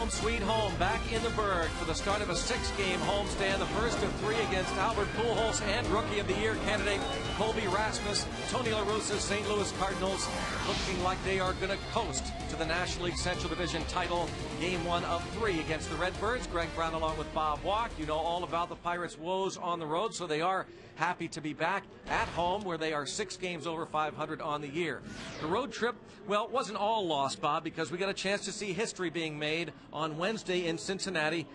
Home sweet home, back in the Berg for the start of a 6-game homestand, the first of 3 against Albert Pujols and Rookie of the Year candidate Colby Rasmus. Tony La Russa's St. Louis Cardinals looking like they are going to coast to the National League Central Division title. Game 1 of 3 against the Redbirds. Greg Brown along with Bob Walk. You know all about the Pirates' woes on the road, so they are happy to be back at home where they are 6 games over 500 on the year. The road trip, well, it wasn't all lost, Bob, because we got a chance to see history being made on Wednesday in Cincinnati.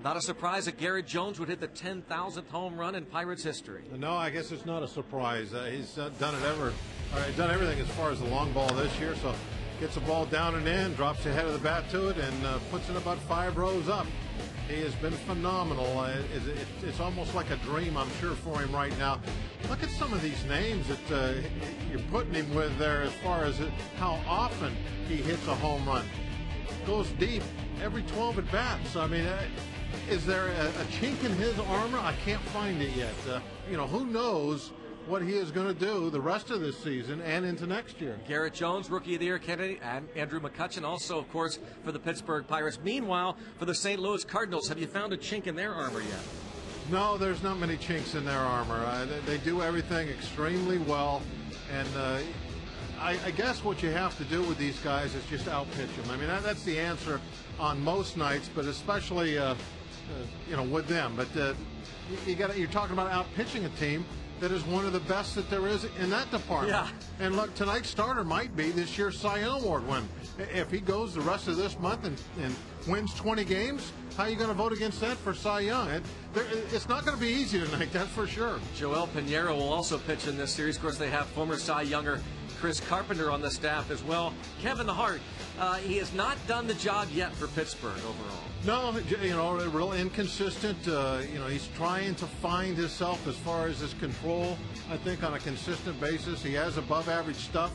Not a surprise that Garrett Jones would hit the 10,000th home run in Pirates history. No, I guess it's not a surprise. He's done everything as far as the long ball this year. So gets the ball down and in, drops the head of the bat to it, and puts it about 5 rows up. He has been phenomenal. It's almost like a dream, I'm sure, for him right now. Look at some of these names that you're putting him with there as far as how often he hits a home run. Goes deep every 12 at bats. I mean, is there a chink in his armor? I can't find it yet. Who knows what he is going to do the rest of this season and into next year. Garrett Jones, Rookie of the Year candidate, and Andrew McCutchen also, of course, for the Pittsburgh Pirates. Meanwhile, for the St. Louis Cardinals, have you found a chink in their armor yet? No, there's not many chinks in their armor. They do everything extremely well, and I guess what you have to do with these guys is just outpitch them. I mean, that's the answer on most nights, but especially with them. But you're talking about outpitching a team that is one of the best that there is in that department. Yeah. And look, tonight's starter might be this year's Cy Young Award win. If he goes the rest of this month and wins 20 games, how are you going to vote against that for Cy Young? It's not going to be easy tonight, that's for sure. Joel Pinheiro will also pitch in this series. Of course, they have former Cy Younger Chris Carpenter on the staff as well. Kevin Hart, he has not done the job yet for Pittsburgh overall. No, real inconsistent. He's trying to find himself as far as his control, I think, on a consistent basis. He has above average stuff.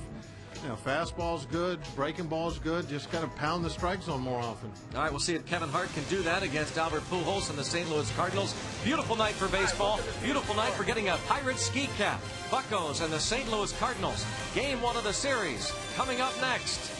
Fastball's good, breaking ball's good. Just got to pound the strike zone more often. All right, we'll see if Kevin Hart can do that against Albert Pujols and the St. Louis Cardinals. Beautiful night for baseball. Beautiful night for getting a Pirate ski cap. Buccos and the St. Louis Cardinals. Game 1 of the series coming up next.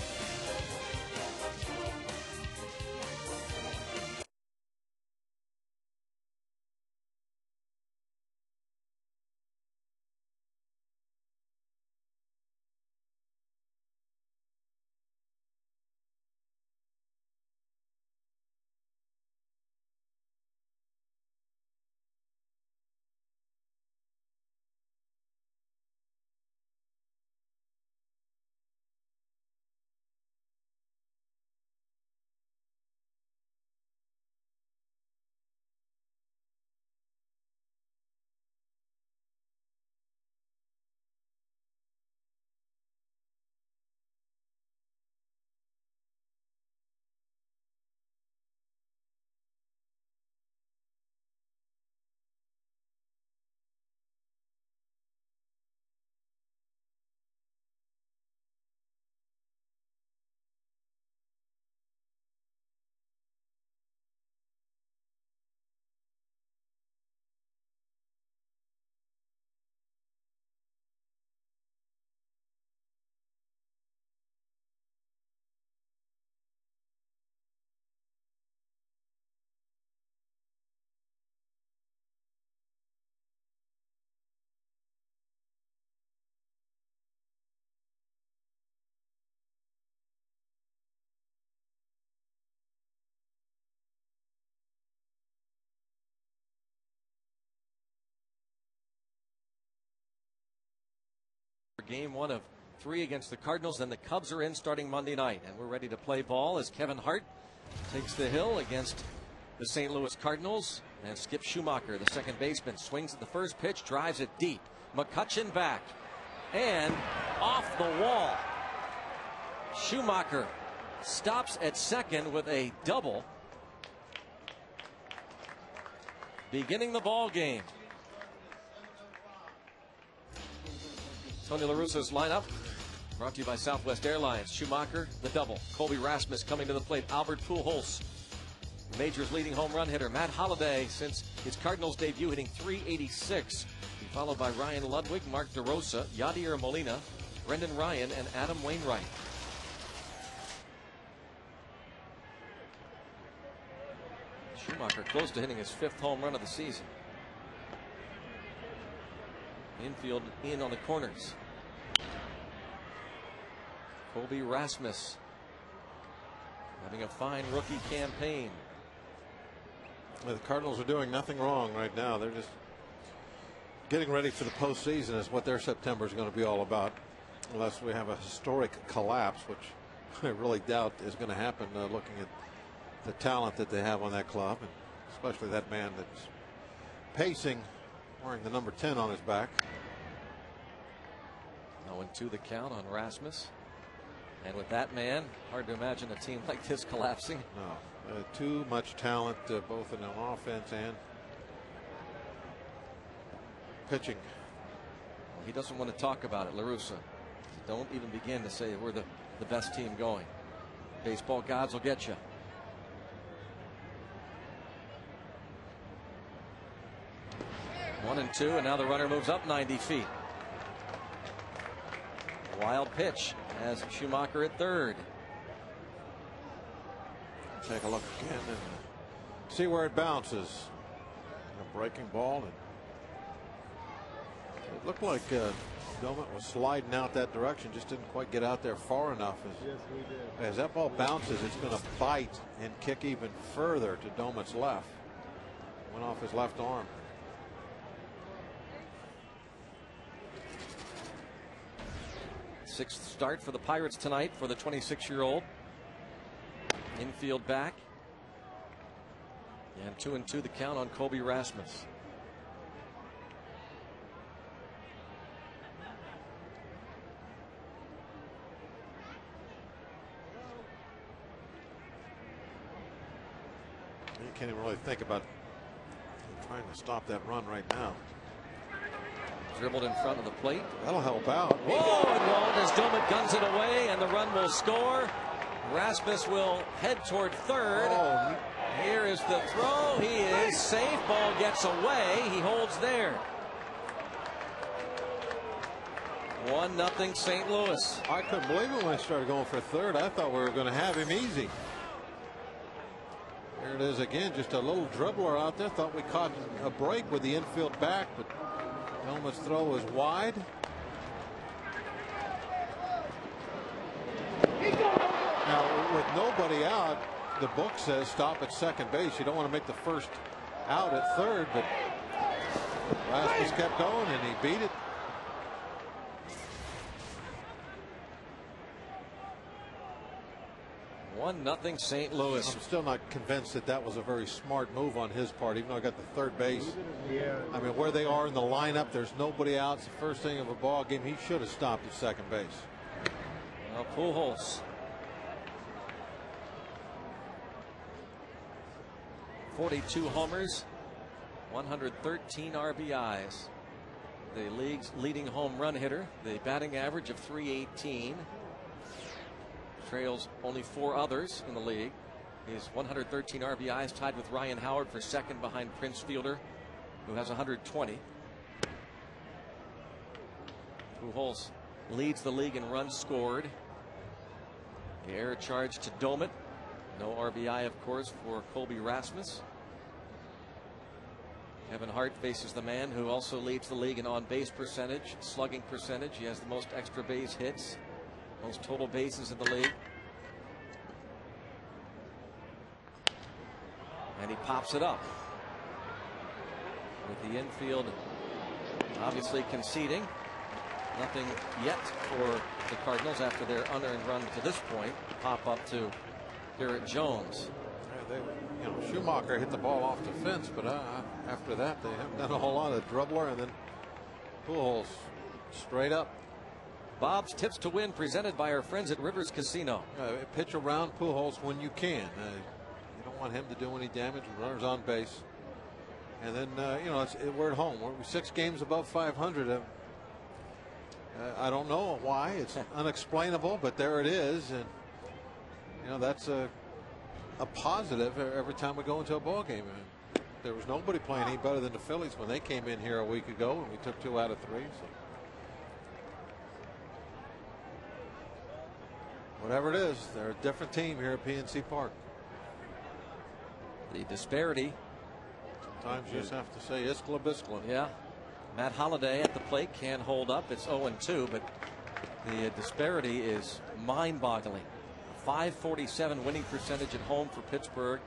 Game 1 of 3 against the Cardinals, and the Cubs are in starting Monday night, and we're ready to play ball as Kevin Hart takes the hill against the St. Louis Cardinals. And Skip Schumacher, the second baseman, swings at the first pitch, drives it deep. McCutchen back and off the wall. Schumacher stops at second with a double, beginning the ball game. Tony La Russa's lineup brought to you by Southwest Airlines. Schumacher, the double. Colby Rasmus coming to the plate. Albert Pujols, Major's leading home run hitter. Matt Holliday, since his Cardinals debut, hitting .386. Followed by Ryan Ludwig, Mark DeRosa, Yadier Molina, Brendan Ryan, and Adam Wainwright. Schumacher close to hitting his 5th home run of the season. Infield in on the corners. Colby Rasmus having a fine rookie campaign. The Cardinals are doing nothing wrong right now. They're just getting ready for the postseason is what their September is going to be all about, unless we have a historic collapse, which I really doubt is going to happen, looking at the talent that they have on that club, and especially that man that's pacing, wearing the number 10 on his back. 0-2 the count on Rasmus. And with that man, hard to imagine a team like this collapsing. No, too much talent, both in the offense and pitching. Well, he doesn't want to talk about it, La Russa. Don't even begin to say we're the best team going. Baseball gods will get you. One and two, and now the runner moves up 90 feet. Wild pitch as Schumacher at third. Take a look again and see where it bounces. A breaking ball, and it looked like Domet was sliding out that direction, just didn't quite get out there far enough. As that ball bounces, it's going to bite and kick even further to Domet's left. Went off his left arm. Sixth start for the Pirates tonight for the 26-year-old. Infield back. And 2-2 the count on Colby Rasmus. You can't even really think about trying to stop that run right now. Dribbled in front of the plate. That'll help out. Whoa, it won't as Domet guns it away, and the run will score. Rasmus will head toward third. Oh. Here is the throw. He is safe. Ball gets away. He holds there. 1-0 St. Louis. I couldn't believe it when I started going for third. I thought we were going to have him easy. Here it is again, just a little dribbler out there. Thought we caught a break with the infield back, but Domet's throw was wide. Now, with nobody out, the book says stop at second base. You don't want to make the first out at third, but Rasmus kept going and he beat it. Nothing St. Louis. I'm still not convinced that that was a very smart move on his part, even though I got the third base. I mean, where they are in the lineup, there's nobody out. It's the first thing of a ball game. He should have stopped at second base. Now Pujols. 42 homers, 113 RBIs. The league's leading home run hitter. The batting average of .318. Trails only 4 others in the league. His 113 RBIs tied with Ryan Howard for second behind Prince Fielder, who has 120. Pujols leads the league in runs scored. The error charge to Domet. No RBI, of course, for Colby Rasmus. Kevin Hart faces the man who also leads the league in on-base percentage, slugging percentage. He has the most extra base hits, most total bases in the league. And he pops it up. With the infield obviously conceding. Nothing yet for the Cardinals after their unearned run to this point. Pop up to Garrett Jones. Yeah, Schumacher hit the ball off the fence, but after that they haven't done a whole lot of dribbler, and then Pujols straight up. Bob's Tips to Win, presented by our friends at Rivers Casino. Pitch around Pujols when you can. You don't want him to do any damage. Runners on base, and then we're at home. We're 6 games above 500. I don't know why. It's unexplainable, but there it is, and that's a positive every time we go into a ball game. There was nobody playing any better than the Phillies when they came in here a week ago, and we took 2 out of 3. So. Whatever it is, they're a different team here at PNC Park. The disparity. Sometimes you just have to say Iskla Biskla. Yeah. Matt Holliday at the plate can hold up. It's 0-2, but the disparity is mind-boggling. 547 winning percentage at home for Pittsburgh.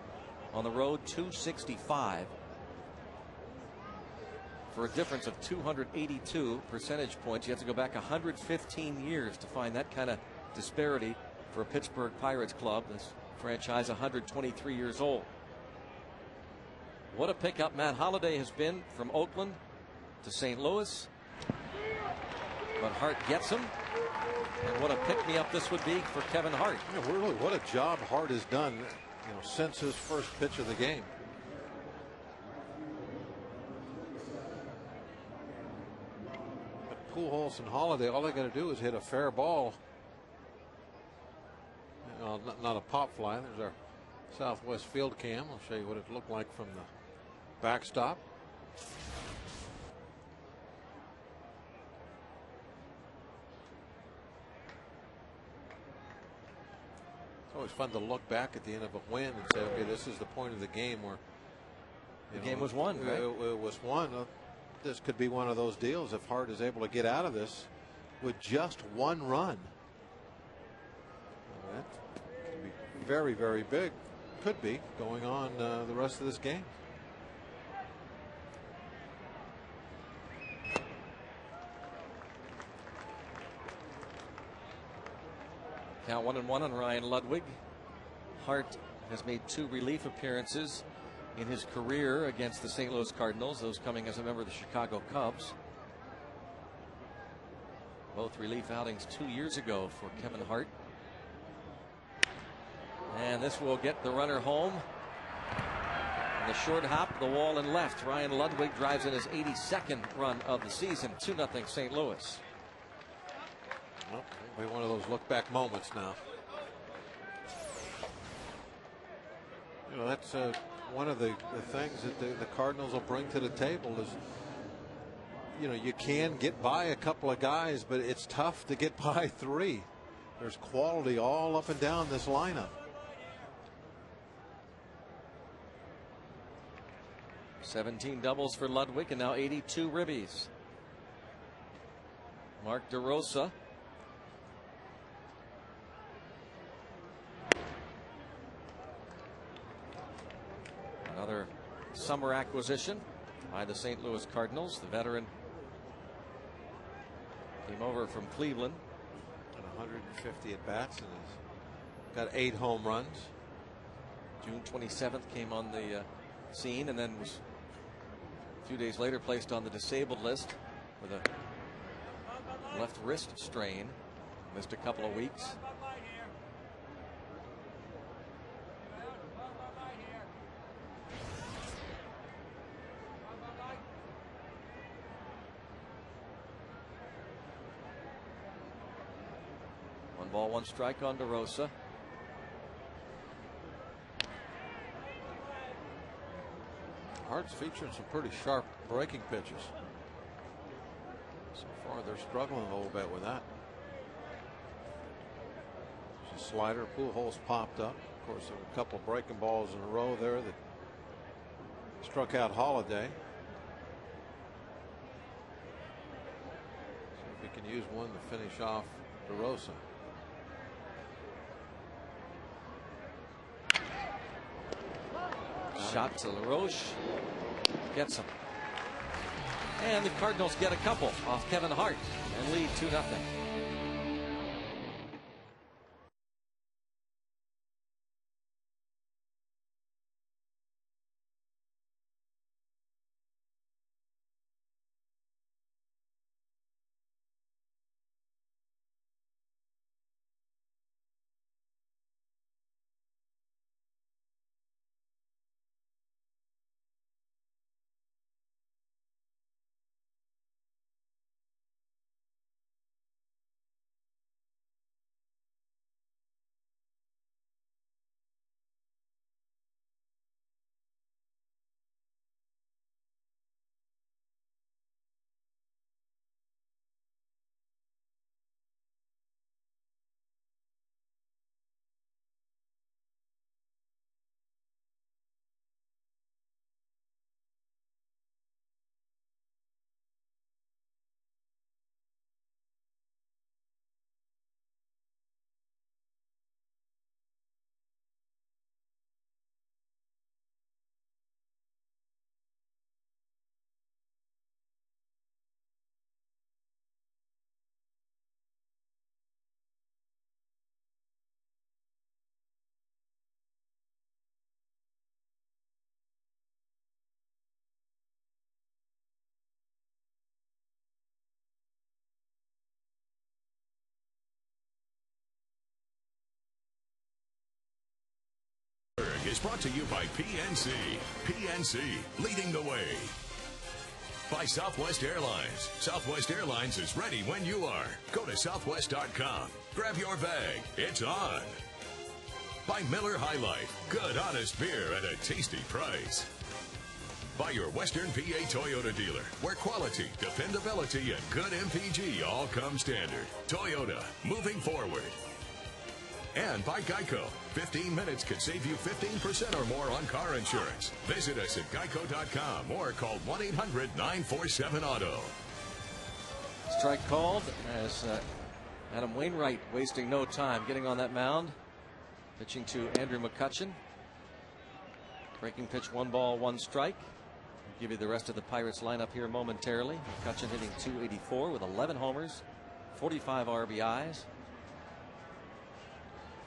On the road, 265. For a difference of 282 percentage points. You have to go back 115 years to find that kind of disparity for a Pittsburgh Pirates club. This franchise 123 years old. What a pickup Matt Holliday has been from Oakland to St. Louis. But Hart gets him. And what a pick-me-up this would be for Kevin Hart. Yeah, really, what a job Hart has done, since his first pitch of the game. But Pujols and Holliday, all they got to do is hit a fair ball. Not a pop fly. There's our Southwest field cam. I'll show you what it looked like from the backstop. It's always fun to look back at the end of a win and say, okay, this is the point of the game where the game was won, right? It was won. This could be one of those deals if Hart is able to get out of this with just one run. That could be very, very big. Could be going on the rest of this game. Count 1-1 on Ryan Ludwig. Hart has made 2 relief appearances in his career against the St. Louis Cardinals, those coming as a member of the Chicago Cubs. Both relief outings 2 years ago for Kevin Hart. And this will get the runner home. And the short hop, the wall and left. Ryan Ludwig drives in his 82nd run of the season. 2-0 St. Louis. Well, it'll be one of those look back moments now. That's one of the things that the Cardinals will bring to the table is, you can get by a couple of guys, but it's tough to get by 3. There's quality all up and down this lineup. 17 doubles for Ludwig and now 82 ribbies. Mark DeRosa. Another summer acquisition by the St. Louis Cardinals. The veteran came over from Cleveland. And 150 at bats and has got 8 home runs. June 27th came on the scene and then was a few days later placed on the disabled list with a left wrist strain. Missed a couple of weeks. One ball, one strike on DeRosa. Hart's featuring some pretty sharp breaking pitches. So far, they're struggling a little bit with that. There's a slider. Pujols popped up. Of course, there were a couple of breaking balls in a row there that struck out Holliday. See if he can use one to finish off DeRosa. Shot to LaRoche. Gets him. And the Cardinals get a couple off Kevin Hart and lead 2-0. is brought to you by PNC. PNC, leading the way. By Southwest Airlines. Southwest Airlines is ready when you are. Go to southwest.com. Grab your bag. It's on. By Miller High Life. Good, honest beer at a tasty price. By your Western PA Toyota dealer, where quality, dependability, and good MPG all come standard. Toyota, moving forward. And by Geico. 15 minutes could save you 15% or more on car insurance. Visit us at geico.com or call 1-800-947-AUTO. Strike called as Adam Wainwright wasting no time getting on that mound. Pitching to Andrew McCutchen. Breaking pitch, 1 ball, 1 strike. I'll give you the rest of the Pirates lineup here momentarily. McCutchen hitting .284 with 11 homers, 45 RBIs.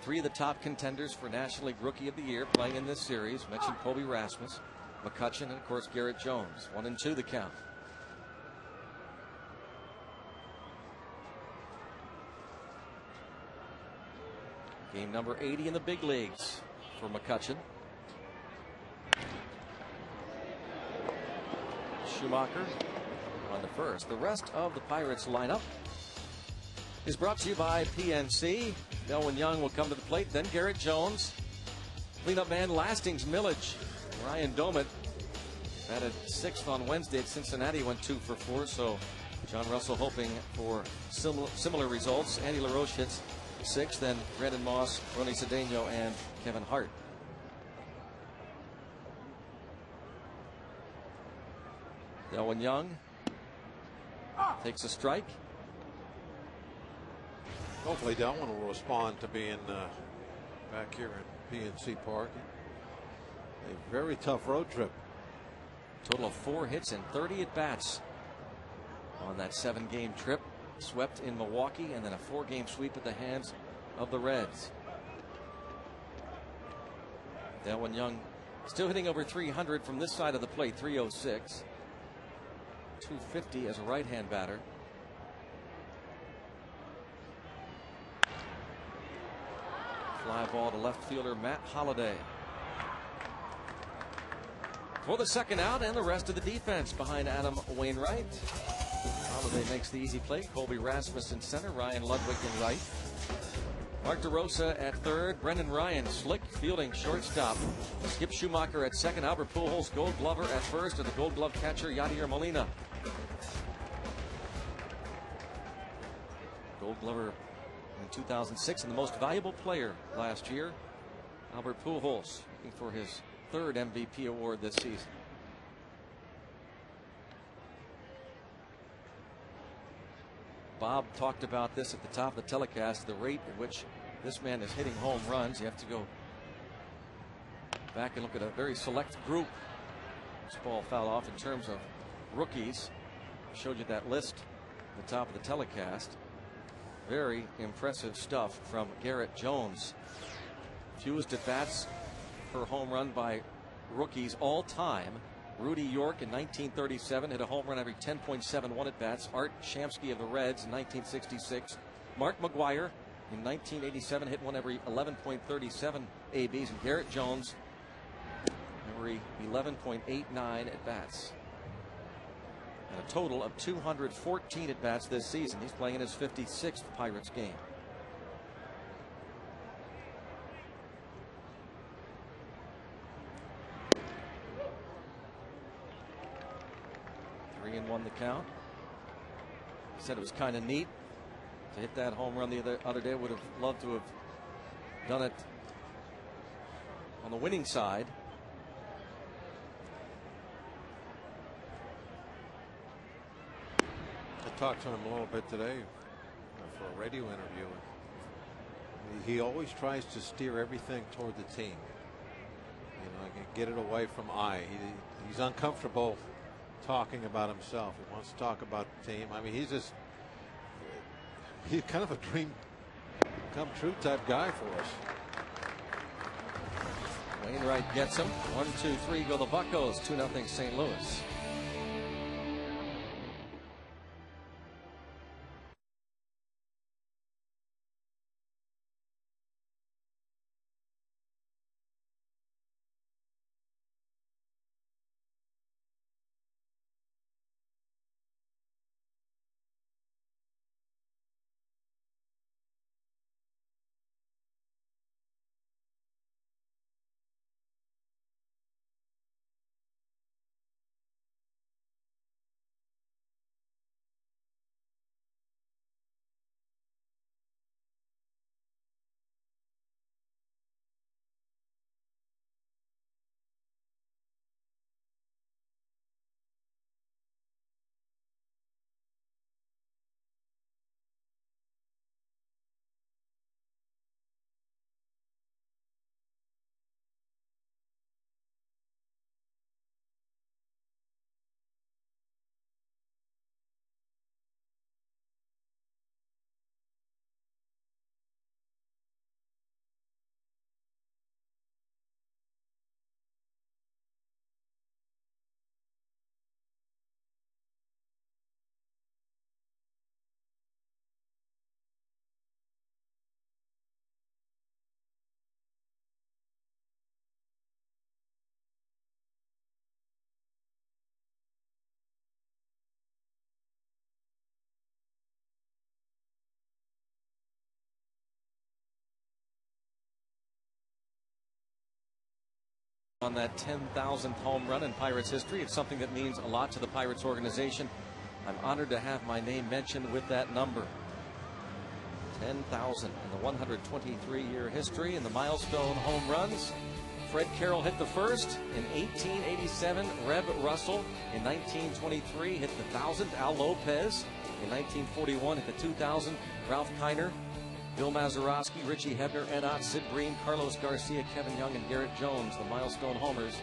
3 of the top contenders for National League Rookie of the Year playing in this series. Mentioned Colby Rasmus, McCutchen, and of course Garrett Jones. 1-2 the count. Game number 80 in the big leagues for McCutchen. Schumacher on the first. The rest of the Pirates lineup is brought to you by PNC. Delwyn Young will come to the plate, then Garrett Jones. Cleanup man Lastings, Millage. Ryan Domit batted 6th on Wednesday at Cincinnati, went 2 for 4. So John Russell hoping for similar results. Andy LaRoche hits 6th, then Brandon Moss, Ronnie Cedeno, and Kevin Hart. Delwyn Young takes a strike. Hopefully Delwyn will respond to being back here at PNC Park. A very tough road trip. Total of 4 hits and 30 at bats on that 7-game trip. Swept in Milwaukee and then a 4-game sweep at the hands of the Reds. Delwyn Young still hitting over 300 from this side of the plate. 306, 250 as a right-hand batter. Fly ball to left fielder Matt Holliday. For the second out, and the rest of the defense behind Adam Wainwright. Holliday makes the easy play. Colby Rasmus in center. Ryan Ludwig in right. Mark DeRosa at third. Brendan Ryan slick fielding shortstop. Skip Schumacher at second. Albert Pujols, Gold Glover at first, and the Gold Glove catcher Yadier Molina. Gold Glover in 2006 and the most valuable player last year. Albert Pujols looking for his 3rd MVP award this season. Bob talked about this at the top of the telecast, the rate at which this man is hitting home runs. You have to go back and look at a very select group. This ball fouled off in terms of rookies. Showed you that list at the top of the telecast. Very impressive stuff from Garrett Jones. Fewest at bats per home run by rookies all time. Rudy York in 1937 hit a home run every 10.71 at bats. Art Shamsky of the Reds in 1966. Mark McGwire in 1987 hit one every 11.37 ABs. And Garrett Jones every 11.89 at bats. And a total of 214 at bats this season. He's playing in his 56th Pirates game. Three and 1 the count. Said it was kind of neat to hit that home run the other day. Would have loved to have done it on the winning side. I talked to him a little bit today for a radio interview. He always tries to steer everything toward the team. You know, get it away from he's uncomfortable talking about himself. He wants to talk about the team. I mean, he's kind of a dream come true type guy for us. Wainwright gets him. 1-2-3 go the Buccos. 2-0 St. Louis. on that 10,000th home run in Pirates history. It's something that means a lot to the Pirates organization. I'm honored to have my name mentioned with that number. 10,000 in the 123-year history in the milestone home runs. Fred Carroll hit the first in 1887. Reb Russell in 1923 hit the 1000th. Al Lopez in 1941 hit the 2000. Ralph Kiner, Bill Mazeroski, Richie Hebner, Ed Ott, Sid Bream, Carlos Garcia, Kevin Young, and Garrett Jones, the milestone homers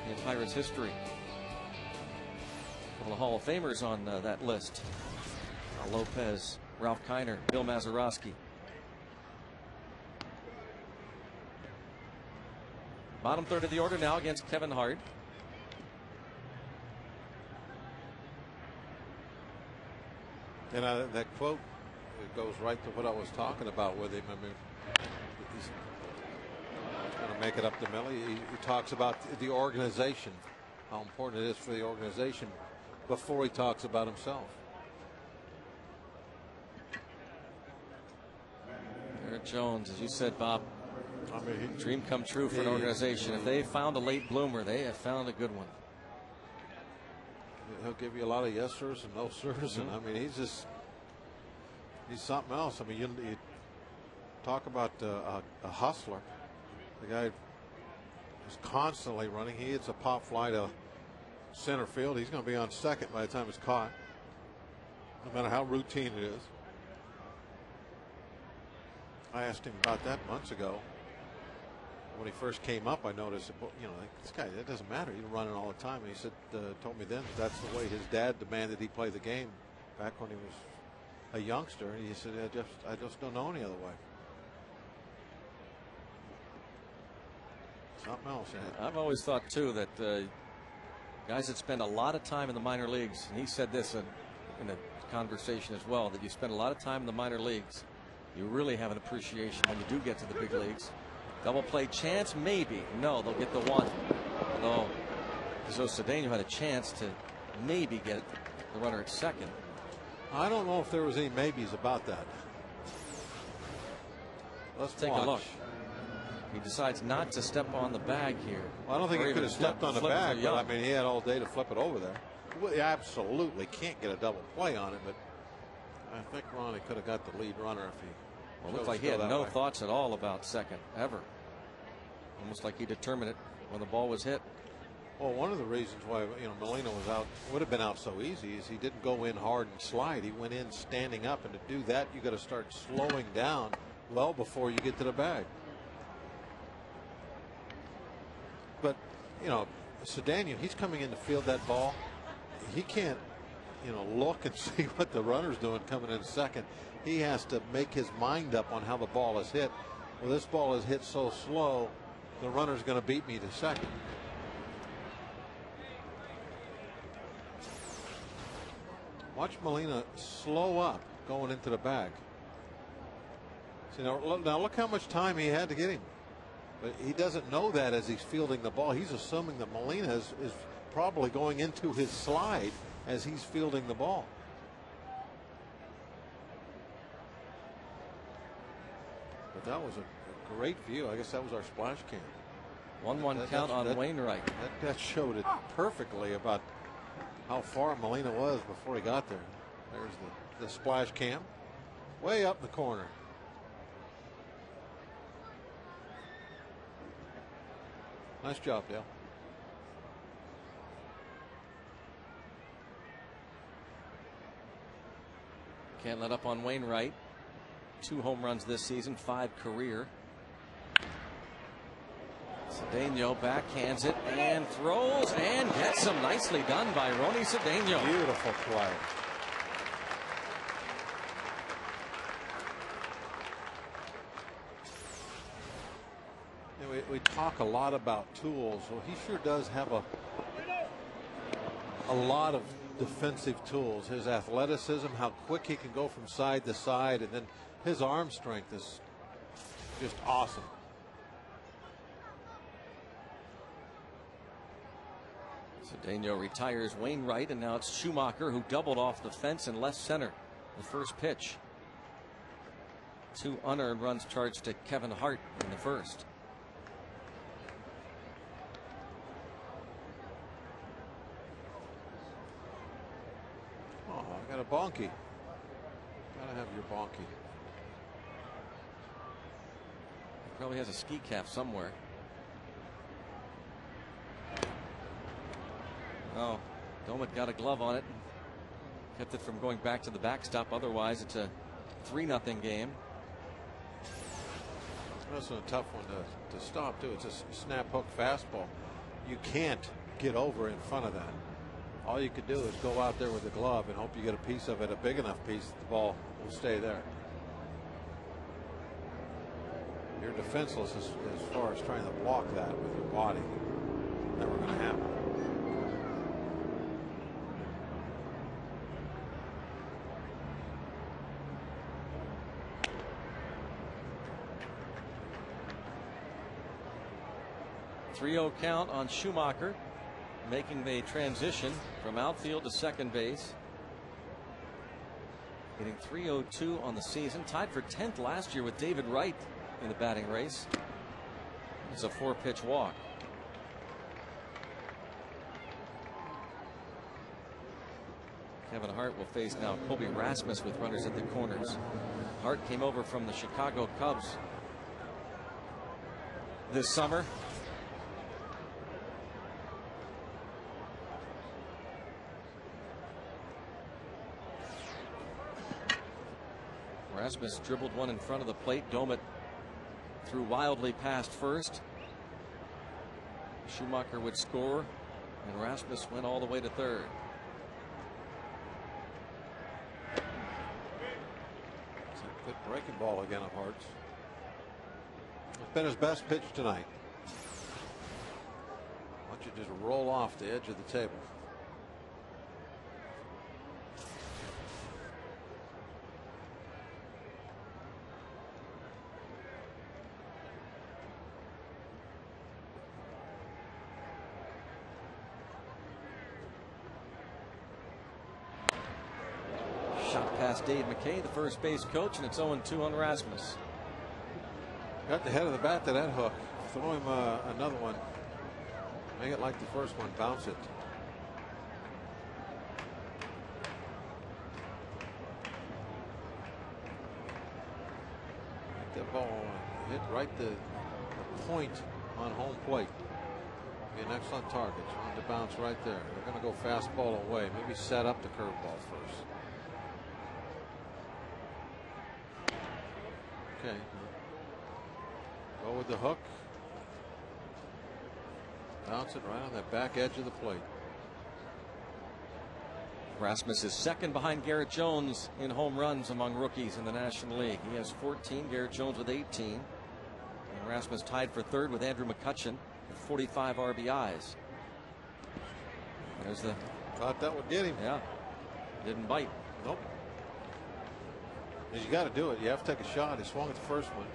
in Pirates history. A couple of Hall of Famers on that list. Al Lopez, Ralph Kiner, Bill Mazeroski. Bottom third of the order now against Kevin Hart. And that quote, it goes right to what I was talking about with him. I mean, he's going to make it up to Millie. He talks about the organization, how important it is for the organization, before he talks about himself. Garrett Jones, as you said, Bob, I mean, dream come true for an organization. If they found a late bloomer, they have found a good one. He'll give you a lot of yes sirs and no sirs, and I mean, he's something else. I mean, you talk about a hustler. The guy is constantly running. He hits a pop fly to center field. He's going to be on second by the time it's caught, no matter how routine it is. I asked him about that months ago. When he first came up, I noticed, you know, this guy, it doesn't matter. He's running all the time. And he said, told me then that's the way his dad demanded he play the game back when he was a youngster. And he said, I just don't know any other way. Something else. I've always thought too that guys that spend a lot of time in the minor leagues, and he said this in a conversation as well, that you spend a lot of time in the minor leagues, you really have an appreciation when you do get to the big leagues. Double play chance, maybe. No, they'll get the one. Although Cedeno had a chance to maybe get the runner at second. I don't know if there was any maybes about that. Let's take a look. He decides not to step on the bag here. Well, I don't think he could have stepped on the bag, but I mean, he had all day to flip it over there. Well, he absolutely can't get a double play on it, but I think Ronnie could have got the lead runner if he. Well, it looked like he had no thoughts at all about second, ever. Almost like he determined it when the ball was hit. Well, one of the reasons why, you know, Molina was out, would have been out so easy, is he didn't go in hard and slide. He went in standing up, and to do that, you got to start slowing down well before you get to the bag. But, you know, Cedeno, he's coming in to field that ball. He can't, you know, look and see what the runner's doing coming in second. He has to make his mind up on how the ball is hit. Well, this ball is hit so slow, the runner's going to beat me to second. Watch Molina slow up going into the bag. See, now look how much time he had to get him. But he doesn't know that as he's fielding the ball. He's assuming that Molina is probably going into his slide as he's fielding the ball. But that was a great view. I guess that was our splash cam. 1-1 count on Wainwright. That showed it perfectly about how far Molina was before he got there. There's the splash cam way up in the corner. Nice job, Dale. Can't let up on Wainwright. 2 home runs this season, 5 career. Cedeno backhands it and throws and gets him. Nicely done by Ronnie Cedeno. Beautiful play. You know, we talk a lot about tools. Well, he sure does have a lot of defensive tools. His athleticism, how quick he can go from side to side, and then his arm strength is just awesome. Cedeno retires Wainwright, and now it's Schumacher who doubled off the fence in left center. The first pitch. 2 unearned runs charged to Kevin Hart in the first. And a bonky. Gotta have your bonky. He probably has a ski calf somewhere. Oh, Domit got a glove on it. Kept it from going back to the backstop. Otherwise, it's a 3-0 game. That's a tough one to stop, too. It's a snap hook fastball. You can't get over in front of that. All you could do is go out there with the glove and hope you get a piece of it, a big enough piece that the ball will stay there. You're defenseless as far as trying to block that with your body. Never going to happen. .30 count on Schumacher, making the transition from outfield to second base. Hitting .302 on the season, tied for 10th last year with David Wright in the batting race. It's a 4-pitch walk. Kevin Hart will face now Colby Rasmus with runners at the corners. Hart came over from the Chicago Cubs this summer. Rasmus dribbled one in front of the plate. Domit threw wildly past first. Schumacher would score, and Rasmus went all the way to third. It's a good breaking ball again of Hart's. It's been his best pitch tonight. Why don't you just roll off the edge of the table? Past Dave McKay, the first base coach, and it's 0-2 on Rasmus. Got the head of the bat to that hook. Throw him another one. Make it like the first one. Bounce it. Make that ball hit right the point on home plate. Be an excellent target. Trying to bounce right there. They're going to go fastball away. Maybe set up the curveball first. Okay. Go with the hook. Bounce it right on that back edge of the plate. Rasmus is second behind Garrett Jones in home runs among rookies in the National League. He has 14, Garrett Jones with 18. And Rasmus tied for third with Andrew McCutchen with 45 RBIs. There's the. Thought that would get him. Yeah. Didn't bite. Nope. You got to do it. You have to take a shot. He swung at the first one.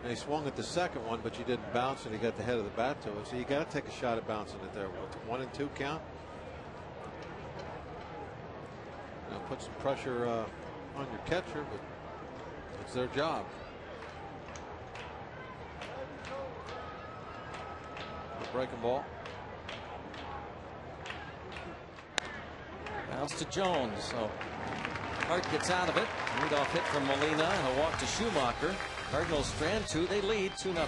And he swung at the second one, but you didn't bounce and he got the head of the bat to it. So you got to take a shot at bouncing it there. 1 and 2 count. Now put some pressure on your catcher, but it's their job. The breaking ball. Bounce to Jones. So Hart gets out of it. Leadoff hit from Molina and a walk to Schumacher. Cardinals strand 2. They lead 2-0.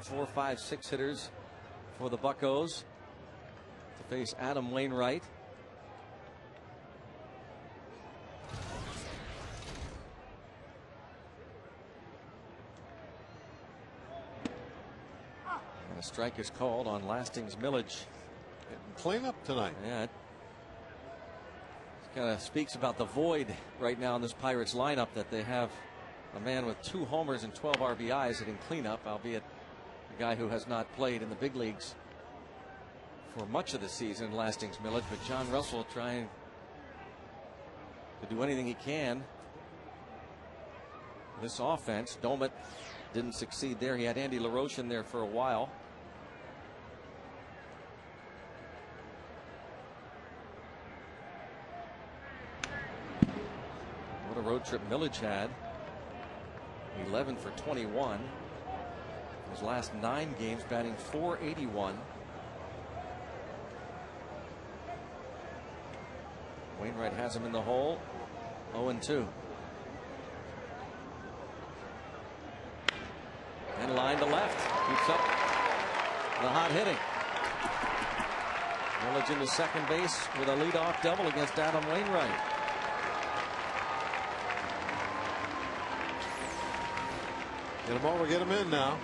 4, 5, 6 hitters for the Buccos to face Adam Wainwright. And a strike is called on Lastings Millage. Cleanup tonight. Yeah, it kind of speaks about the void right now in this Pirates lineup, that they have a man with 2 homers and 12 RBIs hitting cleanup, albeit a guy who has not played in the big leagues for much of the season, Lastings Millage. But John Russell trying to do anything he can. This offense, Domit didn't succeed there. He had Andy LaRoche in there for a while. What a road trip Millage had. 11 for 21. His last 9 games batting .481. Wainwright has him in the hole. 0-2. And line to left. Keeps up the hot hitting. Millage into second base with a leadoff double against Adam Wainwright. Get him over, get him in now.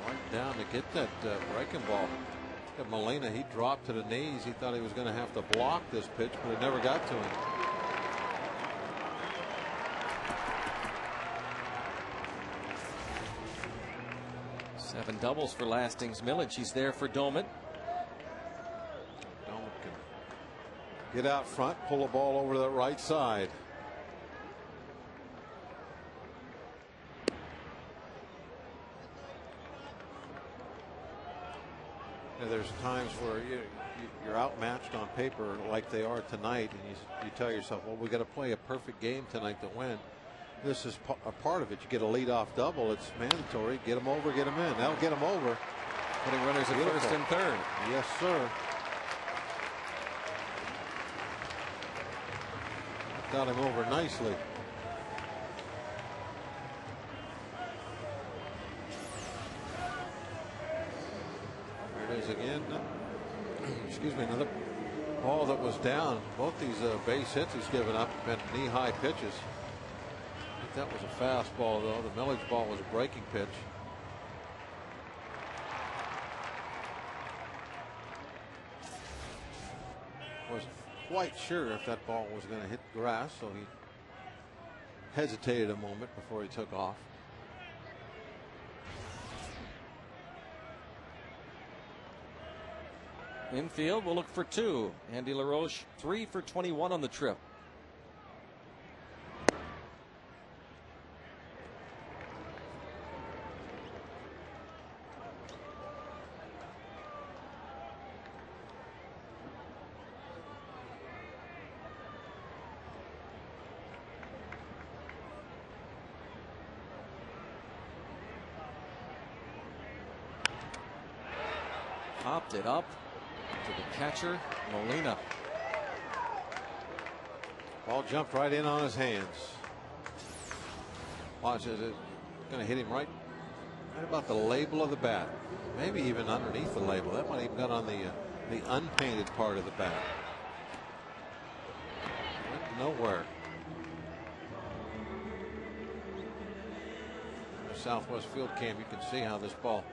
Went down to get that breaking ball. Look at Molina, he dropped to the knees. He thought he was going to have to block this pitch, but it never got to him. Seven doubles for Lastings Millage. He's there for Domit. Domit can get out front, pull the ball over to the right side. There's times where you're outmatched on paper like they are tonight, and you tell yourself, well, we got to play a perfect game tonight to win. This is a part of it. You get a leadoff double, it's mandatory. Get them over, get them in. That'll get them over. Putting runners at first and third. Yes, sir. Got him over nicely. Again, excuse me, another ball that was down. Both these base hits he's given up have been knee-high pitches. I think that was a fastball, though. The Millage ball was a breaking pitch. Wasn't quite sure if that ball was going to hit the grass, so he hesitated a moment before he took off. Infield will look for 2. Andy LaRoche 3 for 21 on the trip. Popped it up to the catcher, Molina. Ball jumped right in on his hands. Watch it. It's going to hit him right about the label of the bat. Maybe even underneath the label. That might even got on the unpainted part of the bat. Went nowhere. Southwest Field Cam, you can see how this ball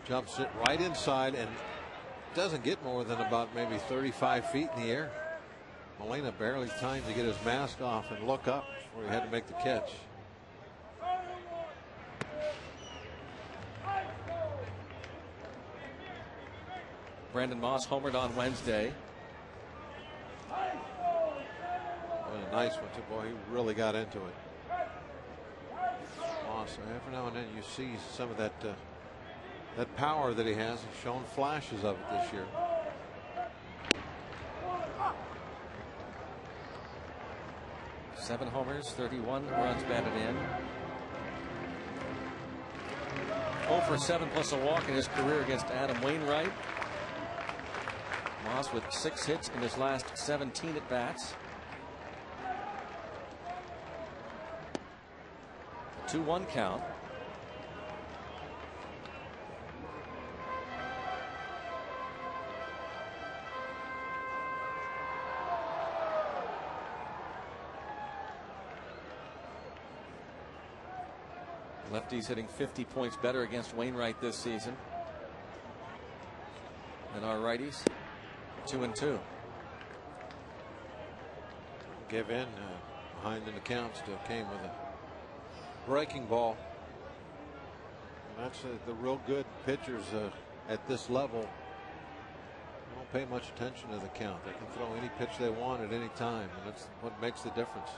jumps it right inside and doesn't get more than about maybe 35 feet in the air. Molina barely time to get his mask off and look up before he had to make the catch. Brandon Moss homered on Wednesday. What a nice one too, boy. He really got into it. Moss, every now and then you see some of that that power that he has. He's shown flashes of it this year. Seven homers, 31 runs batted in. 0 for 7 plus a walk in his career against Adam Wainwright. Moss with 6 hits in his last 17 at bats. 2-1 count. Lefties hitting 50 points better against Wainwright this season than our righties. 2-2. Give in behind in the count, still came with a breaking ball. And that's the real good pitchers at this level don't pay much attention to the count. They can throw any pitch they want at any time, and that's what makes the difference.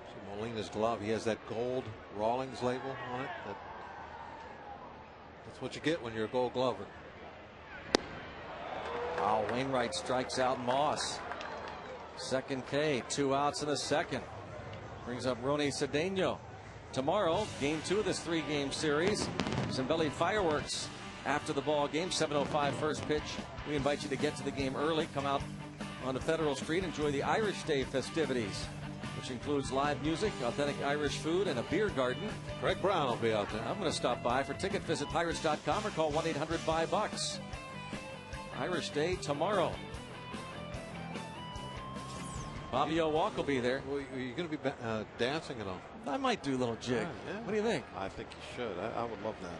So Molina's glove, he has that gold Rawlings label on it. That's what you get when you're a Gold Glover. Wow, Wainwright strikes out Moss. Second K, 2 outs in the second. Brings up Ronnie Cedeno. Tomorrow, game 2 of this 3-game series. Zambelli fireworks after the ball game. 7:05 first pitch. We invite you to get to the game early. Come out onto Federal Street. Enjoy the Irish Day festivities, which includes live music, authentic Irish food, and a beer garden. Greg Brown will be out there. I'm going to stop by. For ticket, visit Pirates.com or call 1-800-BUY-BUCKS. Irish Day tomorrow. Bobby O'Walk will be there. Well, are you going to be dancing at all? I might do a little jig. Yeah. What do you think? I think you should. I would love that.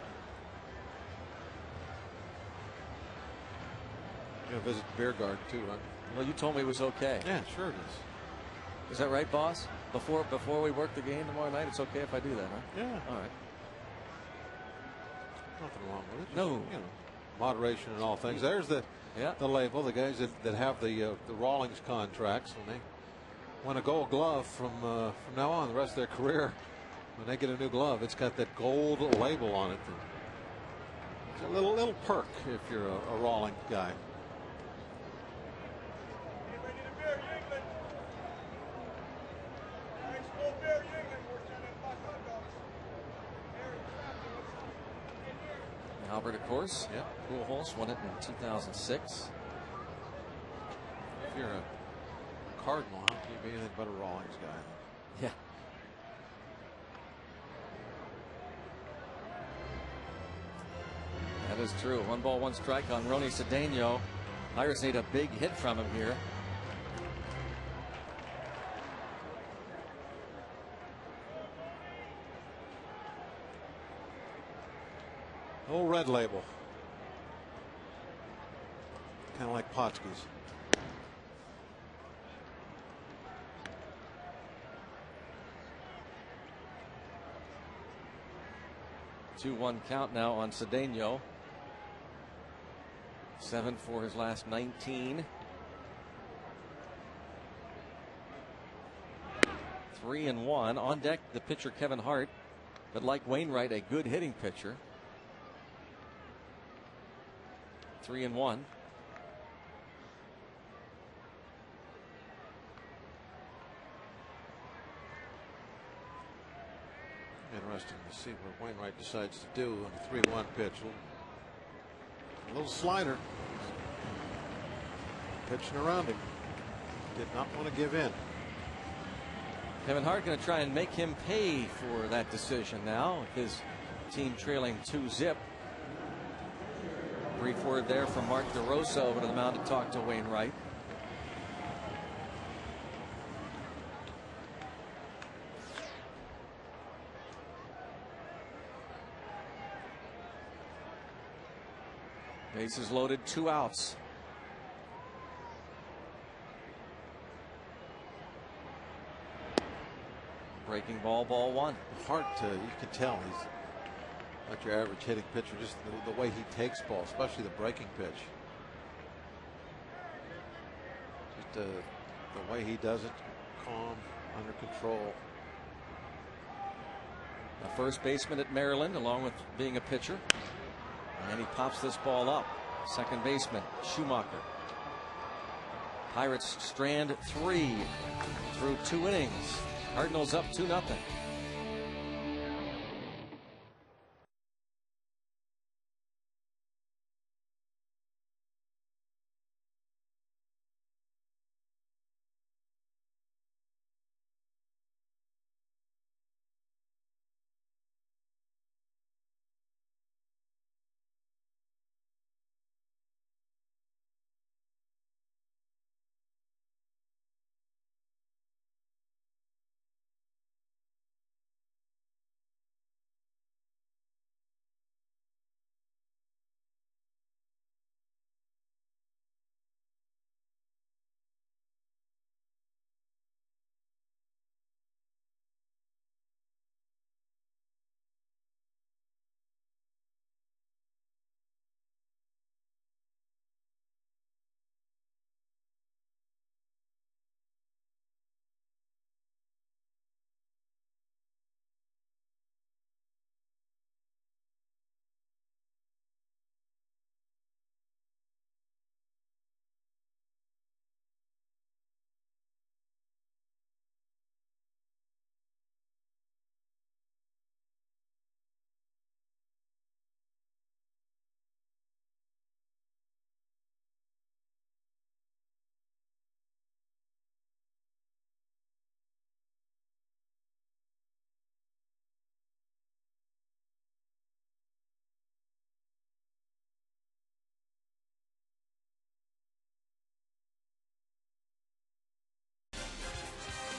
You're going to visit the beer garden too, right? Well, you told me it was okay. Yeah, sure it is. Is that right, boss? Before we work the game tomorrow night, it's okay if I do that, huh? Yeah. All right. Nothing wrong with it. Just, No. You know, moderation in all things. There's the label. The guys that have the Rawlings contracts, when they win a Gold Glove from now on the rest of their career, when they get a new glove, it's got that gold label on it. It's a little perk if you're a Rawlings guy. Albert, of course. Yeah. Pujols won it in 2006. If you're a Cardinal, how can you be anything but a Rawlings guy? Yeah. That is true. 1 ball, 1 strike on Ronnie Cedeno. Pirates need a big hit from him here. Old red label. Kind of like Potsky's. Two 2-1 count now on Cedeno. 7 for his last 19. 3-1 on deck. The pitcher Kevin Hart, but like Wainwright, a good hitting pitcher. 3-1. Interesting to see what Wainwright decides to do on the 3-1 pitch. A little slider. Pitching around him. Did not want to give in. Kevin Hart going to try and make him pay for that decision now, with his team trailing 2-zip. Brief word there from Mark DeRosa over to the mound to talk to Wainwright. Bases loaded, 2 outs. Breaking ball, ball 1. Hart, you can tell he's not your average hitting pitcher, just the way he takes ball, especially the breaking pitch. Just the way he does it, calm, under control. A first baseman at Maryland, along with being a pitcher. And he pops this ball up. Second baseman, Schumacher. Pirates strand 3 through 2 innings. Cardinals up 2-0.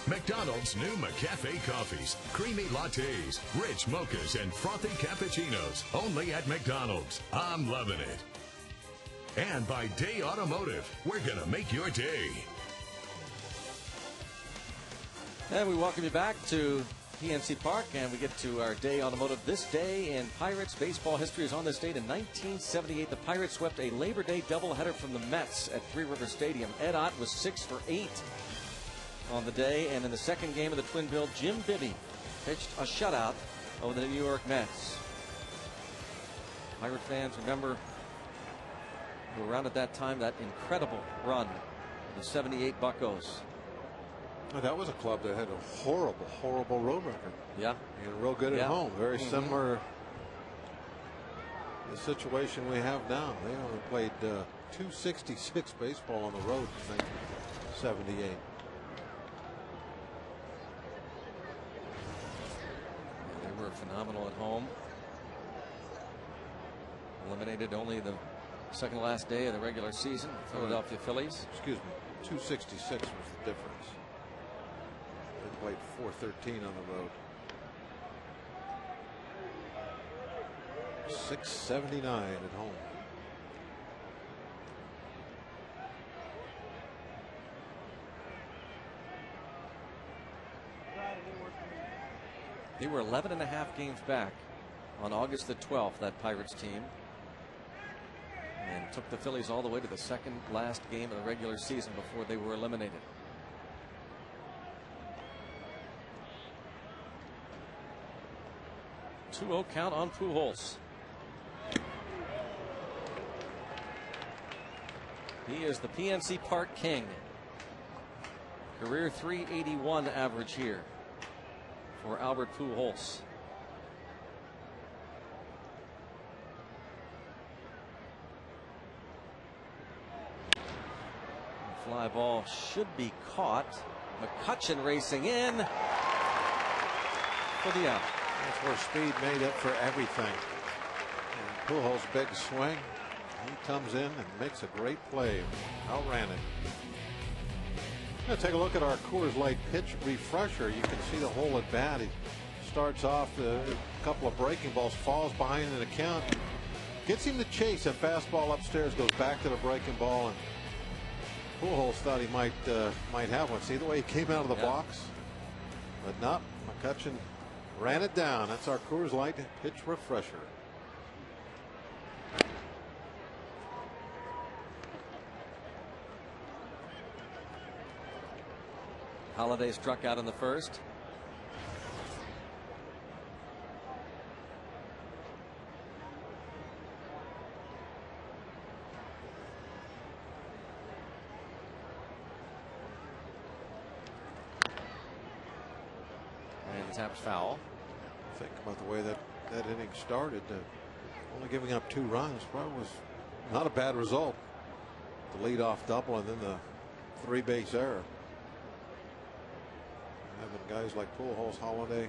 McDonald's new McCafe coffees, creamy lattes, rich mochas, and frothy cappuccinos. Only at McDonald's. I'm loving it. And by Day Automotive, we're going to make your day. And we welcome you back to PNC Park, and we get to our Day Automotive. This day in Pirates baseball history is on this date in 1978. The Pirates swept a Labor Day doubleheader from the Mets at Three River Stadium. Ed Ott was 6 for 8 on the day, and in the second game of the Twin Bill, Jim Bibby pitched a shutout over the New York Mets. Pirate fans remember, who were around at that time, that incredible run of the 78 Buccos. Oh, that was a club that had a horrible road record. Yeah. And real good at home. Very similar to the situation we have now. They only played 266 baseball on the road in 1978. They were phenomenal at home. Eliminated only the second to last day of the regular season. Philadelphia Phillies. Excuse me. 266 was the difference. They played 413 on the road. 679 at home. They were 11.5 games back on August the 12th, that Pirates team, and took the Phillies all the way to the second last game of the regular season before they were eliminated. Two-0 count on Pujols. He is the PNC Park king. Career .381 average here for Albert Pujols. Fly ball should be caught. McCutchen racing in for the out. That's where speed made up for everything. And Pujols' big swing. He comes in and makes a great play. Outran it. Now take a look at our Coors Light pitch refresher. You can see the whole at bat. He starts off a couple of breaking balls, falls behind in the count, gets him to chase. A fastball upstairs goes back to the breaking ball, and Pujols thought he might have one. See the way he came out of the box? But not. McCutchen ran it down. That's our Coors Light pitch refresher. Holiday struck out in the first. And taps foul. Think about the way that inning started. Only giving up 2 runs probably was not a bad result. The leadoff double and then the 3-base error. Having guys like Pujols, Holiday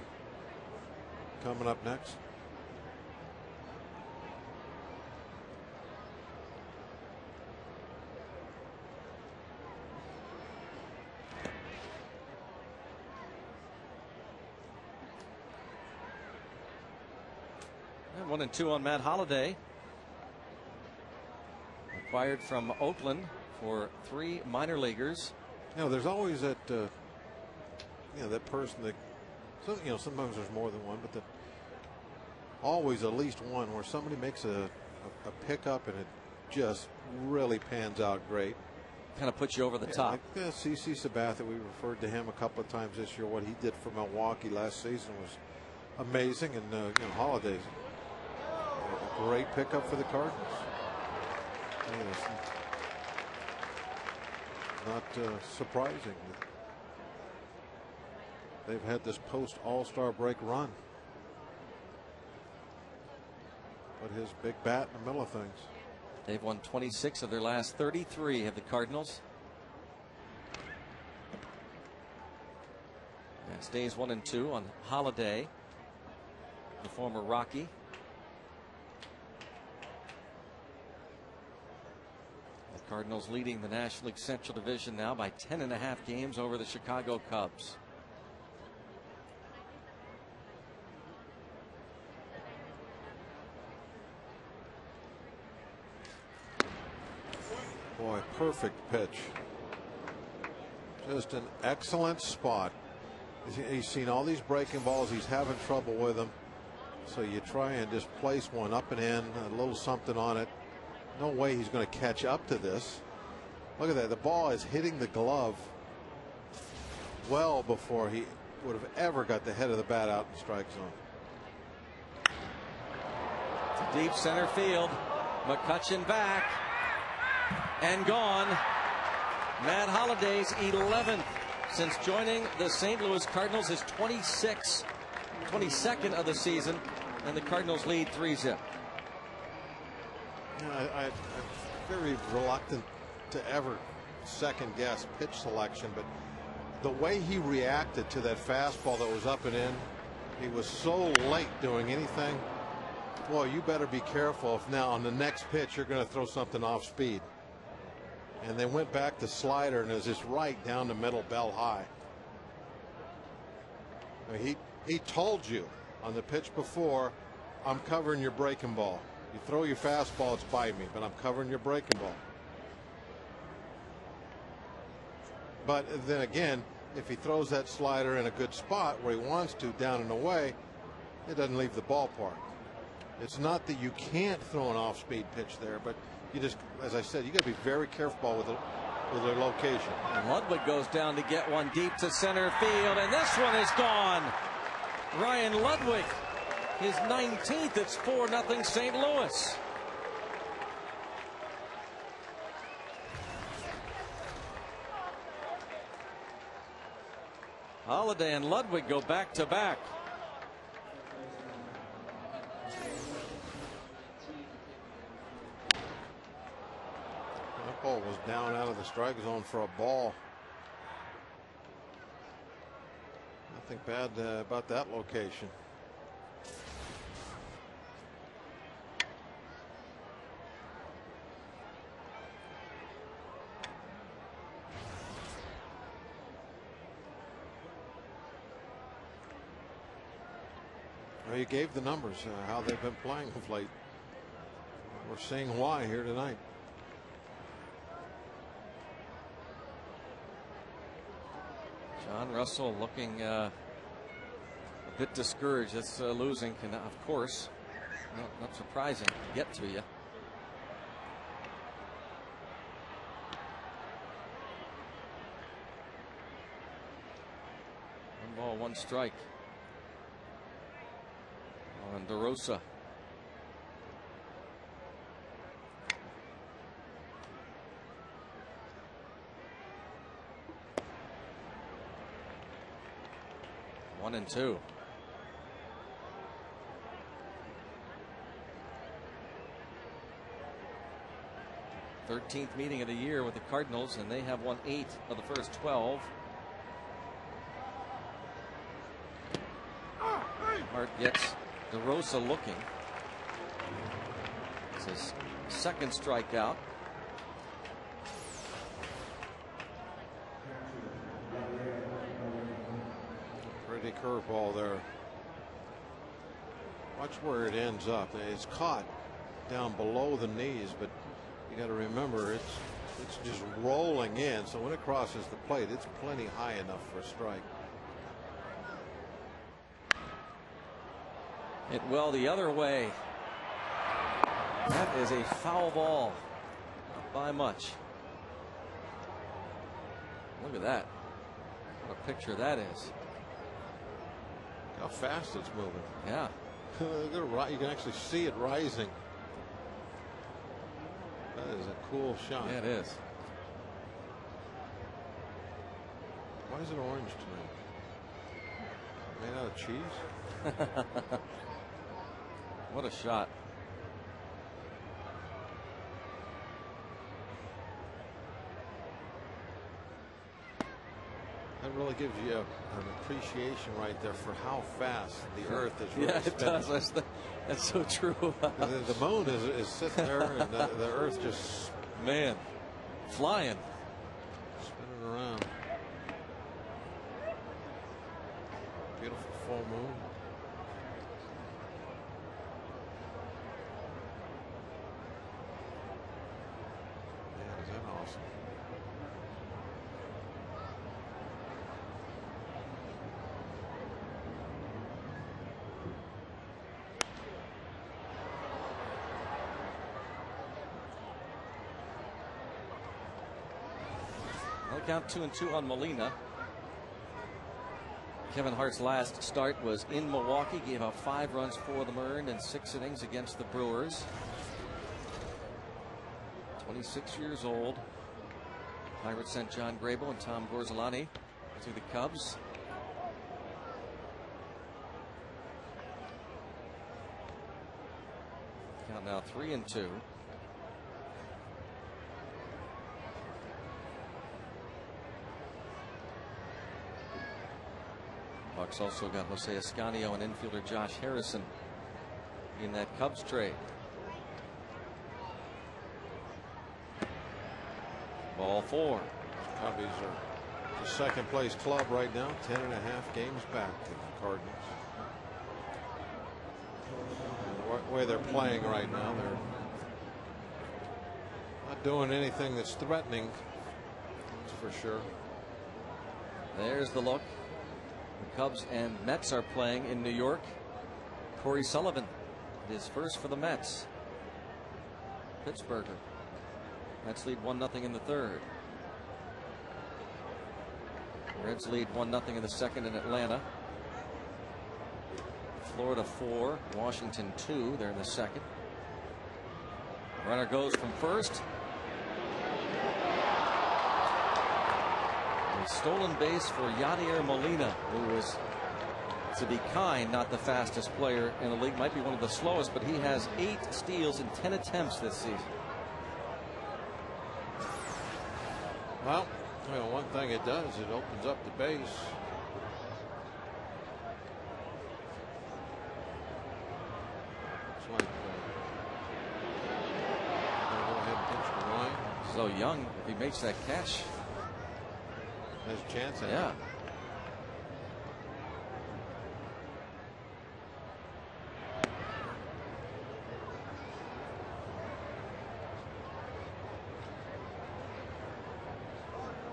coming up next. And 1-2 on Matt Holiday. Acquired from Oakland for 3 minor leaguers. You know, there's always that that person that, sometimes there's more than one, but that always at least one where somebody makes a pickup and it just really pans out great. Kind of puts you over the top. Like CC Sabathia, we referred to him a couple of times this year. What he did for Milwaukee last season was amazing, and Holiday's a great pickup for the Cardinals. Not surprising. They've had this post All-Star break run, but his big bat in the middle of things. They've won 26 of their last 33, have the Cardinals. And stays 1-2 on Holiday, the former Rocky. The Cardinals leading the National League Central Division now by 10.5 games over the Chicago Cubs. Boy, perfect pitch. Just an excellent spot. He's seen all these breaking balls. He's having trouble with them. So you try and just place one up and in, a little something on it. No way he's going to catch up to this. Look at that. The ball is hitting the glove well before he would have ever got the head of the bat out in the strike zone. To deep center field. McCutchen back and gone. Matt Holliday's 11th since joining the St. Louis Cardinals, his 22nd of the season, and the Cardinals lead 3-0. I'm very reluctant to ever second guess pitch selection, but the way he reacted to that fastball that was up and in, he was so late doing anything. Boy, you better be careful if now on the next pitch you're going to throw something off speed. And they went back to slider, and it was just right down the middle, bell high. I mean, he told you on the pitch before, I'm covering your breaking ball. You throw your fastball, it's by me, but I'm covering your breaking ball. But then again, if he throws that slider in a good spot where he wants to, down and away, it doesn't leave the ballpark. It's not that you can't throw an off-speed pitch there, but you just, as I said, you got to be very careful with their location. And Ludwig goes down to get one deep to center field, and this one is gone. Ryan Ludwig, his 19th. It's 4-0 St. Louis. Holliday and Ludwig go back to back. That ball was down out of the strike zone for a ball. Nothing bad about that location. Well, you gave the numbers, how they've been playing of late. We're seeing why here tonight. John Russell looking a bit discouraged. This losing can, of course, not surprising, get to you. 1 strike on DeRosa. One and two. th meeting of the year with the Cardinals, and they have won 8 of the first 12. Hart gets DeRosa looking. It's his second strikeout. Pretty curveball there. Watch where it ends up. It's caught down below the knees, but you got to remember it's just rolling in. So when it crosses the plate, it's plenty high enough for a strike. It well the other way. That is a foul ball. Not by much. Look at that. What a picture that is. How fast it's moving. Yeah. You can actually see it rising. That is a cool shot. Yeah, it is. Why is it orange tonight? Made out of cheese? What a shot. That really gives you an appreciation right there for how fast the earth is really Yeah, it spinning. does. That's so true. The moon is sitting there, and the earth just Man, flying. spinning around. Beautiful full moon. Yeah, is that off The count 2-2 on Molina. Kevin Hart's last start was in Milwaukee. Gave up 5 runs for them earned in 6 innings against the Brewers. 26 years old. Pirates sent John Grable and Tom Gorzolani to the Cubs. Count now 3-2. Bucks also got Jose Escanio and infielder Josh Harrison in that Cubs trade. Ball 4. Cubbies are the second place club right now, 10.5 games back to the Cardinals. The way they're playing right now, they're not doing anything that's threatening, that's for sure. There's the look. The Cubs and Mets are playing in New York. Corey Sullivan, his first for the Mets. Pittsburgher. Mets lead 1-0 in the third. Reds lead 1-0 in the second in Atlanta. Florida 4, Washington 2. They're in the second. Runner goes from first. A stolen base for Yadier Molina, who is, to be kind, not the fastest player in the league. Might be one of the slowest, but he has 8 steals in 10 attempts this season. Well, one thing it does, it opens up the base. Looks like gonna go ahead and pitch to Ryan. So young, if he makes that catch, has a chance at yeah. it.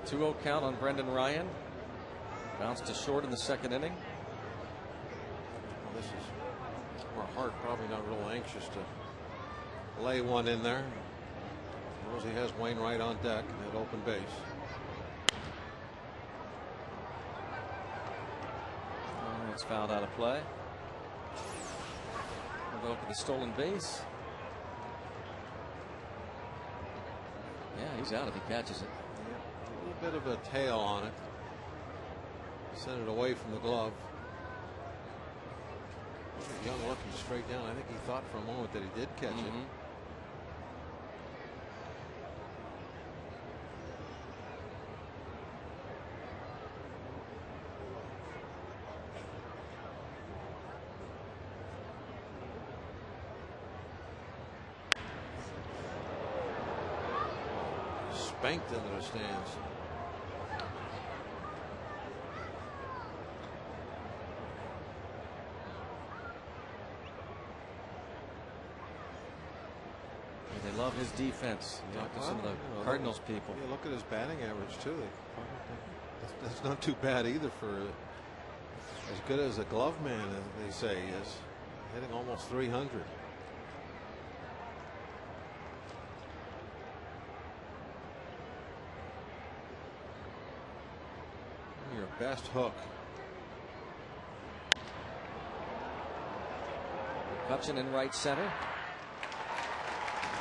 Two-0 count on Brendan Ryan. Bounced to short in the second inning. Well, this is where Hart probably not real anxious to lay one in there. Knows he has Wainwright on deck at open base. It's fouled out of play. We'll look at the stolen base. Yeah, he's out if he catches it. A little bit of a tail on it. Sent it away from the glove. Young looking straight down. I think he thought for a moment that he did catch it. Spanked into the stands. They love his defense. Talk to some of the Cardinals people. Yeah, look at his batting average too. That's not too bad either for as good as a glove man, as they say, he is. Hitting almost 300. Your best hook. McCutchen in right center.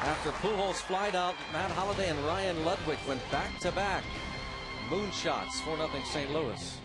After Pujols flied out, Matt Holliday and Ryan Ludwig went back-to-back moonshots. 4-0 St. Louis.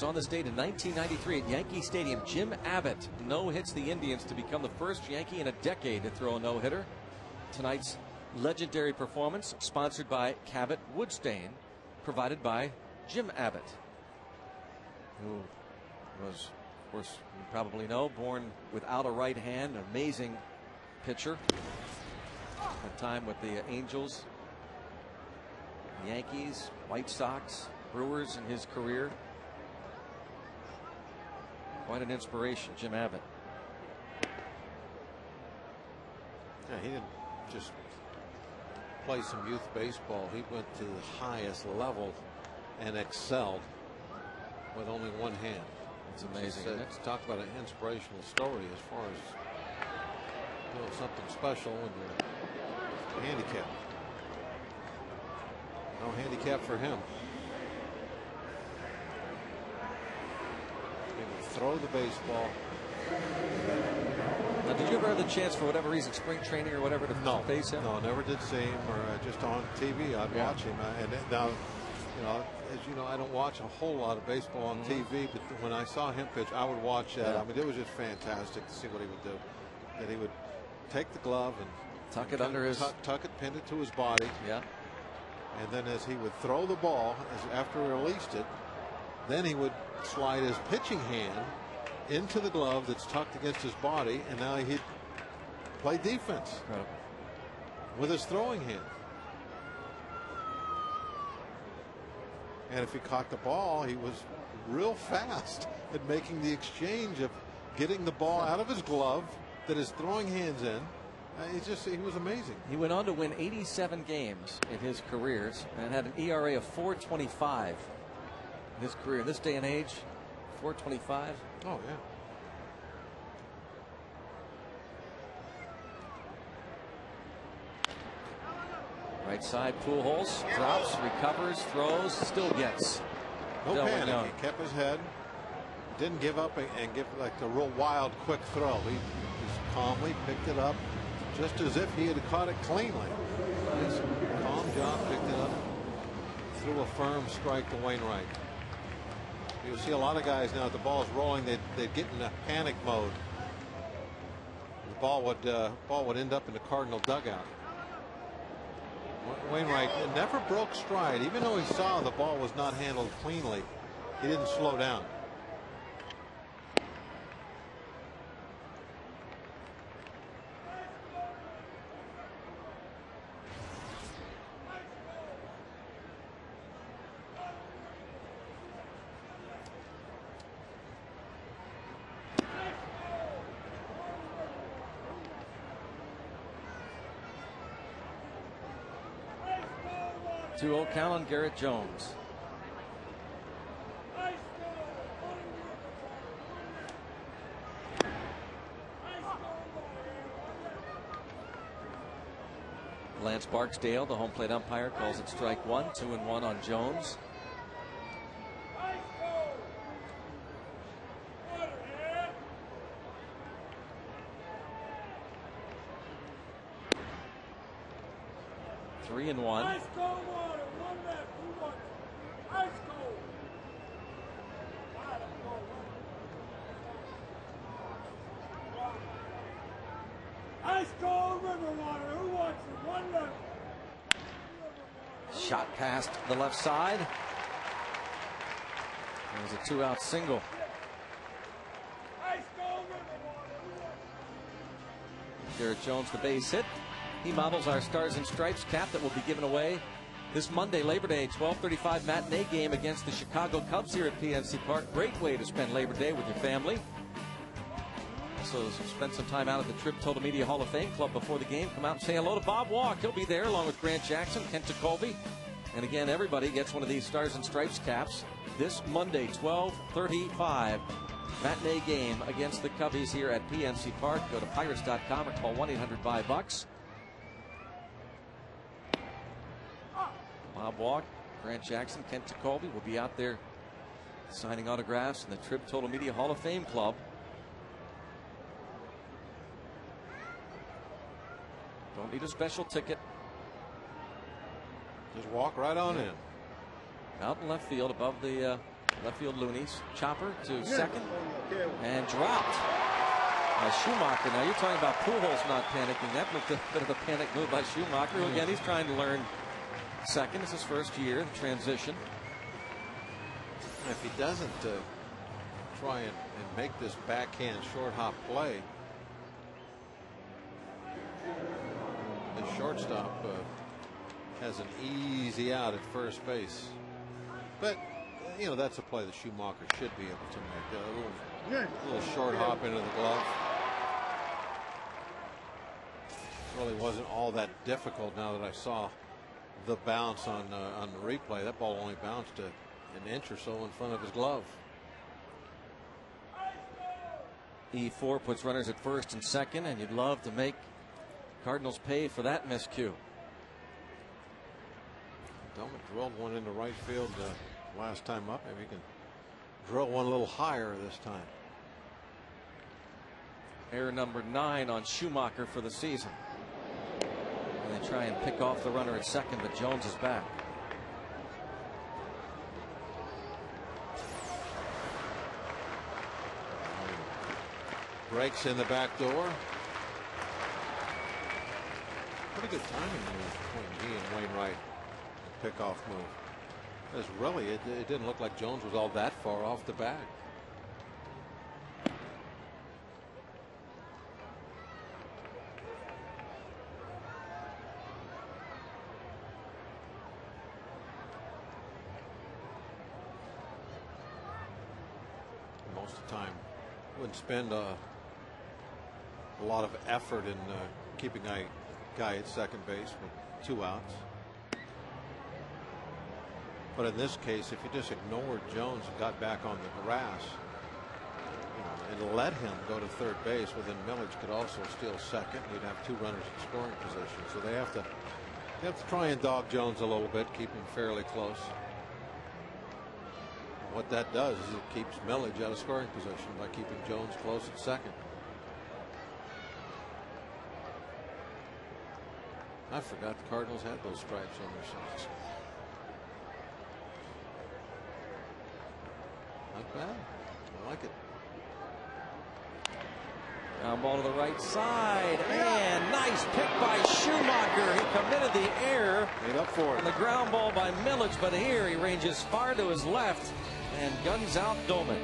first on this date in 1993 at Yankee Stadium. Jim Abbott no-hits the Indians to become the first Yankee in a decade to throw a no-hitter. Tonight's legendary performance sponsored by Cabot Woodstain, provided by Jim Abbott, who was, of course, you probably know, born without a right hand, an amazing pitcher. Had time with the Angels, Yankees, White Sox, Brewers in his career. Quite an inspiration, Jim Abbott. Yeah, he didn't just play some youth baseball. He went to the highest level and excelled with only one hand. It's amazing. Let's talk about an inspirational story as far as doing something special when you're handicapped. No handicap for him. He would throw the baseball. Now, did you ever have the chance, for whatever reason, spring training or whatever, to face him? No, never did see him, or just on TV. I'd watch him. And now, you know, as you know, I don't watch a whole lot of baseball on TV, but when I saw him pitch, I would watch that. I mean, it was just fantastic to see what he would do. That he would take the glove and tuck it under his, tuck it, pin it to his body. Yeah. And then as he would throw the ball, after he released it, then he would slide his pitching hand into the glove that's tucked against his body, and now he'd play defense with his throwing hand. And if he caught the ball, he was real fast at making the exchange of getting the ball out of his glove that his throwing hand's in. He was amazing. He went on to win 87 games in his careers and had an ERA of 4.25 in his career. In this day and age, 4.25. Oh, yeah. Right side, Pujols drops, recovers, throws, still gets. No panic. He kept his head, didn't give up and give like a real wild, quick throw. He just calmly picked it up, just as if he had caught it cleanly. Nice, calm job, picked it up, threw a firm strike to Wainwright. You'll see a lot of guys now, the ball's rolling, they'd get in a panic mode. The ball would end up in the Cardinal dugout. Wainwright never broke stride. Even though he saw the ball was not handled cleanly, he didn't slow down. Two-0 count on Garrett Jones. Lance Barksdale, the home plate umpire, calls it strike one. 2-1 on Jones. Three and one. Ice cold water, one left, two water. Ice cold. Ice cold river water. Who wants it? One left. Shot past the left side. There's a two-out single. Ice cold river water. Garrett Jones, the base hit. He models our Stars and Stripes cap that will be given away this Monday, Labor Day, 12:35 matinee game against the Chicago Cubs here at PNC Park. Great way to spend Labor Day with your family. Also, spend some time out at the Trib Total Media Hall of Fame Club before the game. Come out and say hello to Bob Walk. He'll be there along with Grant Jackson, Kent Colby. And again, everybody gets one of these Stars and Stripes caps this Monday, 12:35. Matinee game against the Cubbies here at PNC Park. Go to Pirates.com or call 1-800-BUY-BUCKS. Bob Walk, Grant Jackson, Kent Colby will be out there signing autographs in the Trib Total Media Hall of Fame Club. Don't need a special ticket. Just walk right on in. Out in left field above the Left field Looney's. Chopper to second. And dropped by Schumacher. Now you're talking about Pujols not panicking. That looked a bit of a panic move by Schumacher. Again, he's trying to learn second. It's his first year, the transition. If he doesn't try and make this backhand short hop play, the shortstop has an easy out at first base. But you know, that's a play that Schumacher should be able to make. A little short hop into the glove. Really wasn't all that difficult. Now that I saw the bounce on the replay, that ball only bounced an inch or so in front of his glove. E4 puts runners at first and second, and you'd love to make Cardinals pay for that miscue. Delman drilled one into right field last time up. Maybe he can drill one a little higher this time. Error number 9 on Schumacher for the season. And they try and pick off the runner at second, but Jones is back. Breaks in the back door. Pretty good timing move between he and Wainwright. Pickoff move. Because really, it didn't look like Jones was all that far off the bag. Most of the time, wouldn't spend a lot of effort in keeping a guy at second base with 2 outs. But in this case, if you just ignored Jones and got back on the grass, and let him go to third base, well, then Millage could also steal second. You'd have 2 runners in scoring position. So they have to try and dog Jones a little bit, keep him fairly close. And what that does is it keeps Millage out of scoring position by keeping Jones close at second. I forgot the Cardinals had those stripes on their socks. Not bad. I like it. Down ball to the right side, and nice pick by Schumacher. He committed the error. Made up for it. On the ground ball by Millage, but here he ranges far to his left and guns out Doman.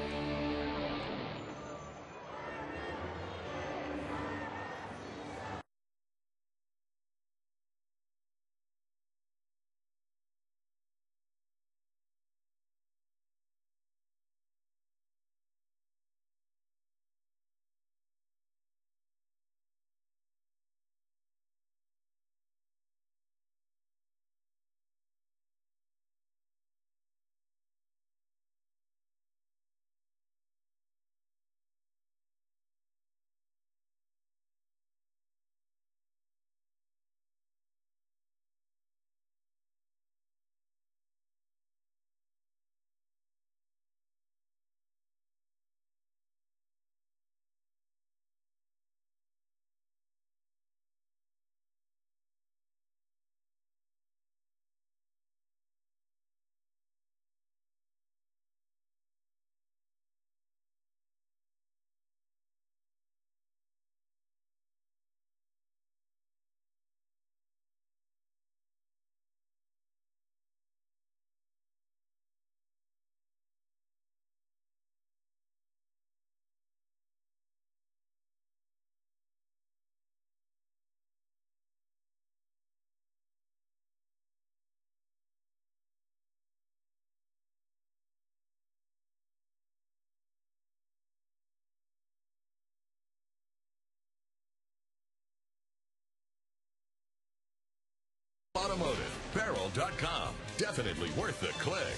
Automotive, Barrel.com. Definitely worth the click.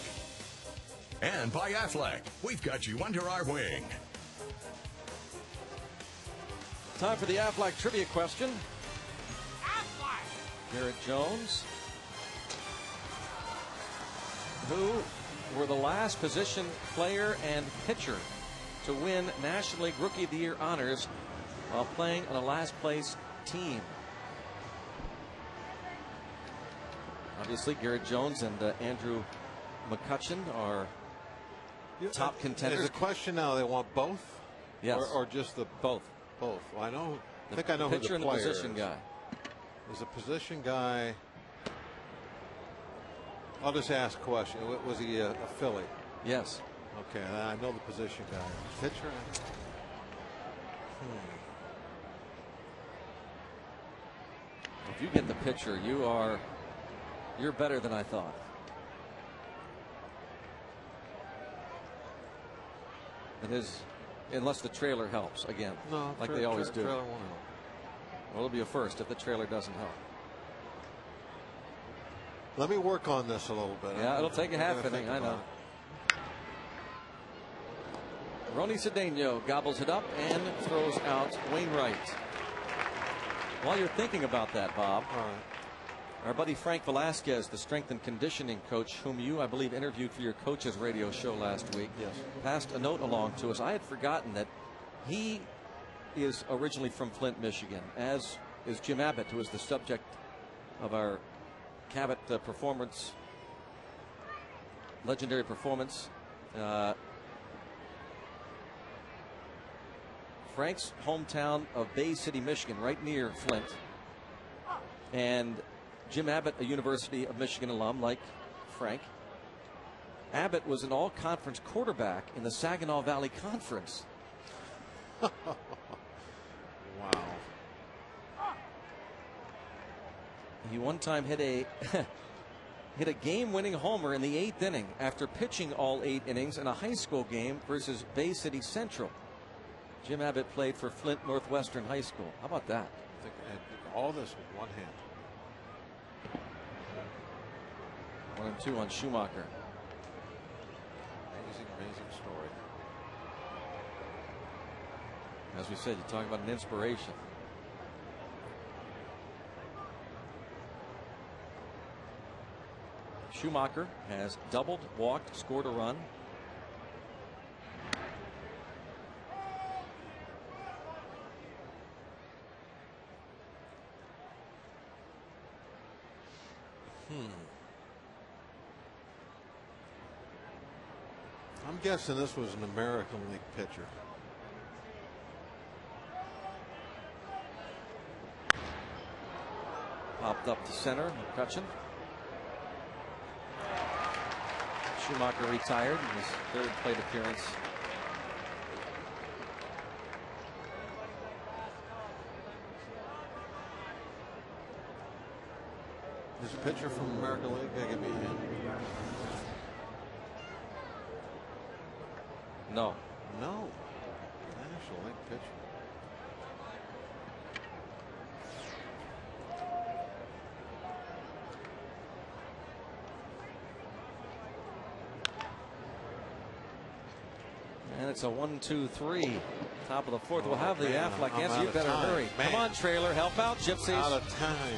And by Aflac, we've got you under our wing. Time for the Aflac trivia question. Aflac! Garrett Jones. Who were the last position player and pitcher to win National League Rookie of the Year honors while playing on a last place team? Obviously, Garrett Jones and Andrew McCutcheon are top contenders. There's a question now. They want both, Yes, or just the both. both. Well, I think I know who pitcher the and the player position is. guy. Is a position guy. I'll just ask a question. Was he a Philly? Yes. Okay, I know the position guy. Pitcher. If you get the pitcher, you're better than I thought. It is, unless the trailer helps again. No, like they always do. Trailer won't help. Well, it'll be a first if the trailer doesn't help. Let me work on this a little bit. Yeah, it'll take a half inning. I know. Ronnie Cedeno gobbles it up and throws out Wainwright. While you're thinking about that, Bob, All right. our buddy Frank Velasquez, the strength and conditioning coach, whom you, I believe, interviewed for your coach's radio show last week, Yes. passed a note along to us. I had forgotten that he is originally from Flint, Michigan, as is Jim Abbott, who is the subject of our Cabot performance, legendary performance. Frank's hometown of Bay City, Michigan, right near Flint. And Jim Abbott, a University of Michigan alum like Frank. Abbott was an all-conference quarterback in the Saginaw Valley Conference. Wow. He one time hit a hit a game-winning homer in the 8th inning after pitching all 8 innings in a high school game versus Bay City Central. Jim Abbott played for Flint Northwestern High School. How about that? I think I did all this with one hand. 1-2 on Schumacher. Amazing story. As we said, you talk about an inspiration. Schumacher has doubled, walked, scored a run. I'm guessing this was an American League pitcher. Popped up to center, McCutcheon. Schumacher retired in his 3rd plate appearance. Is a pitcher from American League? Give me a hint. No. No. National League pitcher. And it's a 1-2-3. Top of the 4th. We'll have the man, Aflac I'm answer. out You of better time. hurry. Man. Come on, trailer. Help out, Gypsies. Out of time.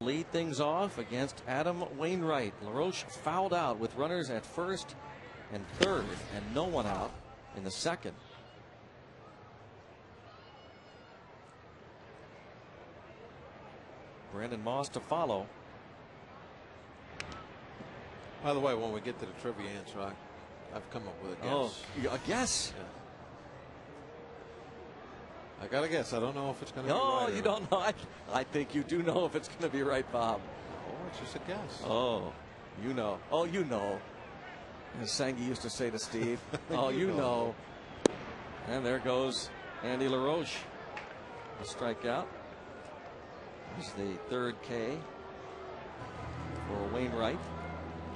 lead things off against Adam Wainwright. LaRoche fouled out with runners at first and third and no one out in the second. Brandon Moss to follow. By the way, when we get to the trivia answer, I've come up with a guess. Oh, a guess? Yeah. I got a guess. I don't know if it's going to be No, right. you don't know. I think you do know if it's going to be right, Bob. Oh, it's just a guess. Oh, you know. Oh, you know. As Sangy used to say to Steve. Oh, you know. And there goes Andy LaRoche. A strikeout. It's the third K for Wainwright.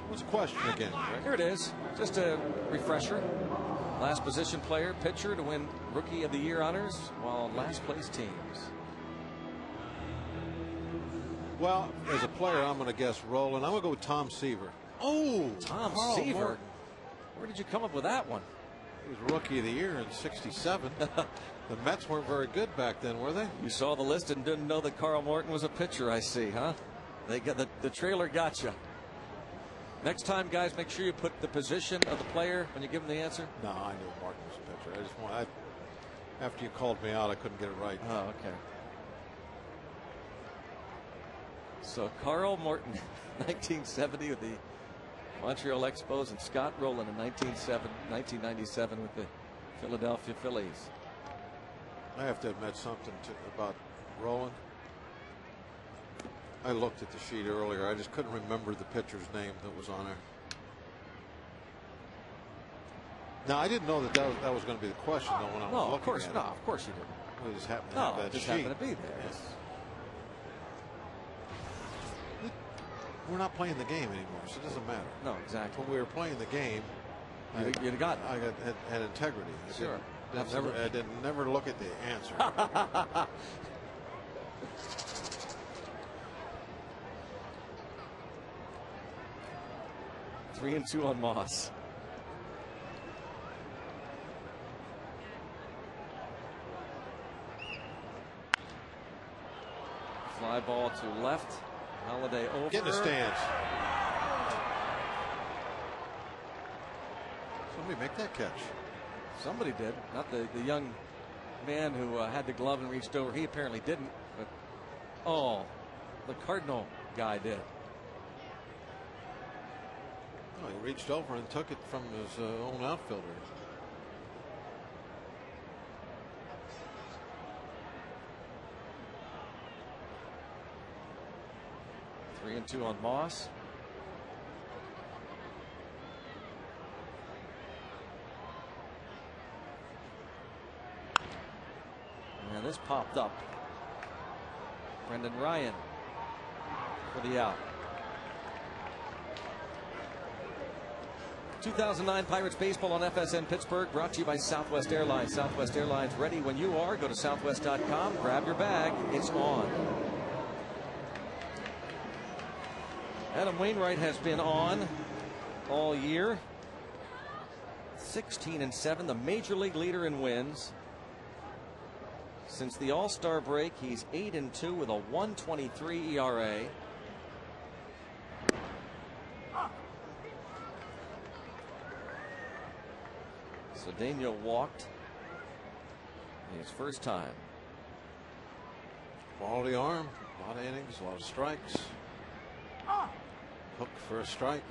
What's the question again, Rick? Here it is. Just a refresher. Last position player, pitcher to win Rookie of the Year honors, while last place teams. Well, as a player, I'm going to guess Roland. I'm going to go with Tom Seaver. Oh, Tom Carl Seaver. Morton. Where did you come up with that one? He was Rookie of the Year in '67. The Mets weren't very good back then, were they? You saw the list and didn't know that Carl Morton was a pitcher, I see, huh? They got the trailer got you. Next time, guys, make sure you put the position of the player when you give them the answer. No, I knew Martin was a pitcher. After you called me out, I couldn't get it right. Oh, okay. So Carl Morton, 1970 with the Montreal Expos, and Scott Rowland in 1997 with the Philadelphia Phillies. I have to admit something about Roland. I looked at the sheet earlier. I just couldn't remember the pitcher's name that was on there. Now, I didn't know that was going to be the question, though, when I was looking of course, at it. no, of course you didn't. We just happened to have that it just sheet. happened to be there. Yes. We're not playing the game anymore, so it doesn't matter. No, exactly. When we were playing the game, You'd got I had integrity. Sure. I didn't never look at the answer. 3-2 on Moss. Fly ball to left. Holiday over. Get in the stands. Somebody make that catch. Somebody did. Not the young man who had the glove and reached over. He apparently didn't. But the Cardinal guy did. Oh, he reached over and took it from his own outfielder. Three and two on Moss. And this popped up. Brendan Ryan for the out. 2009 Pirates Baseball on FSN Pittsburgh, brought to you by Southwest Airlines. Southwest Airlines, ready when you are. Go to southwest.com, grab your bag, it's on. Adam Wainwright has been on all year. 16-7, the major league leader in wins. Since the All-Star break, he's 8-2 with a 1.23 ERA. Cedeno walked his first time. Quality arm, a lot of innings, a lot of strikes. Hook for a strike.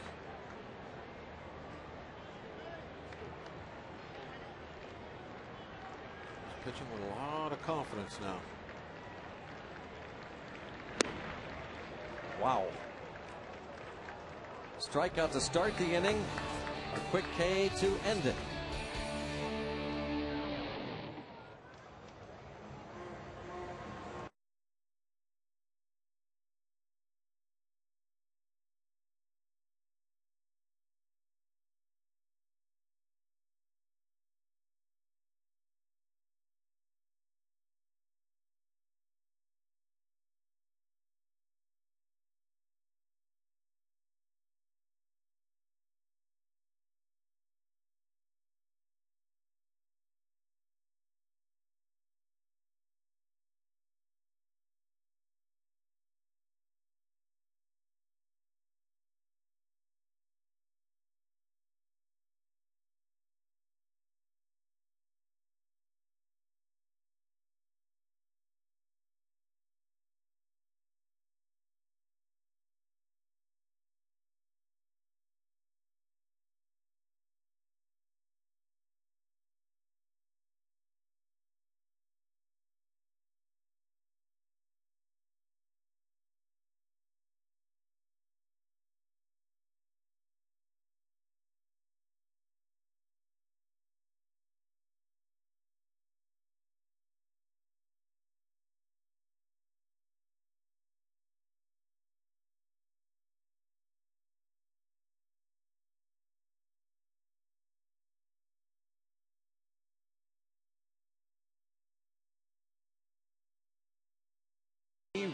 He's pitching with a lot of confidence now. Wow. Strikeout to start the inning. A quick K to end it.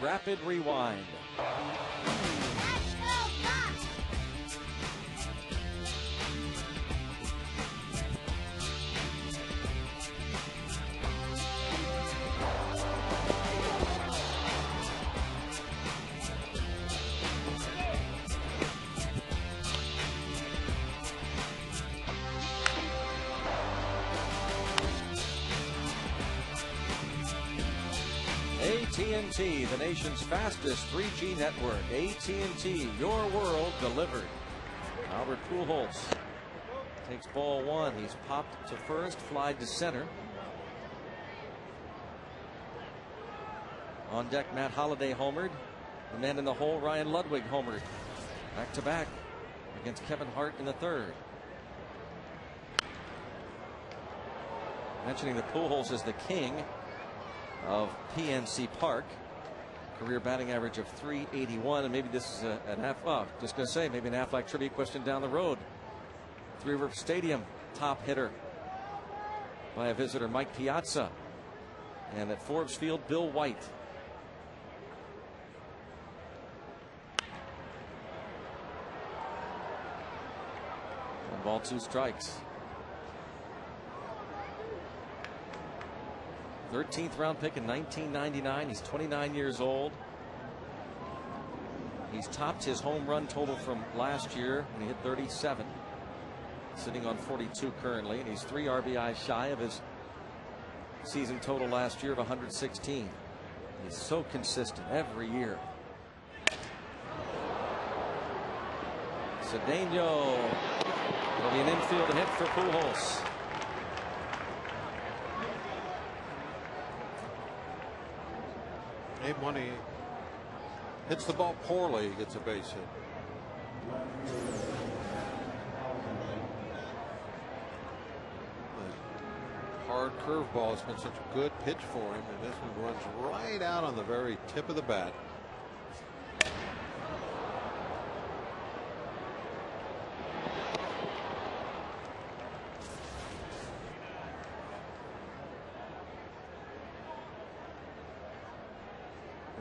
Rapid Rewind. AT&T, the nation's fastest 3G network. AT&T, your world delivered. Albert Pujols takes ball one. He's popped to first, flied to center. On deck, Matt Holliday homered. The man in the hole, Ryan Ludwig, homered. Back to back against Kevin Hart in the third. Mentioning that Pujols is the king of PNC Park. Career batting average of .381, and maybe this is just going to say, maybe an Aflac trivia question down the road. Three River Stadium top hitter by a visitor, Mike Piazza. And at Forbes Field, Bill White. One ball, two strikes. 13th round pick in 1999. He's 29 years old. He's topped his home run total from last year when he hit 37. Sitting on 42 currently, and he's 3 RBI shy of his season total last year of 116. He's so consistent every year. Cedeno. It'll be an infield hit for Pujols. When he hits the ball poorly, he gets a base hit. The hard curveball has been such a good pitch for him, and this one runs right out on the very tip of the bat.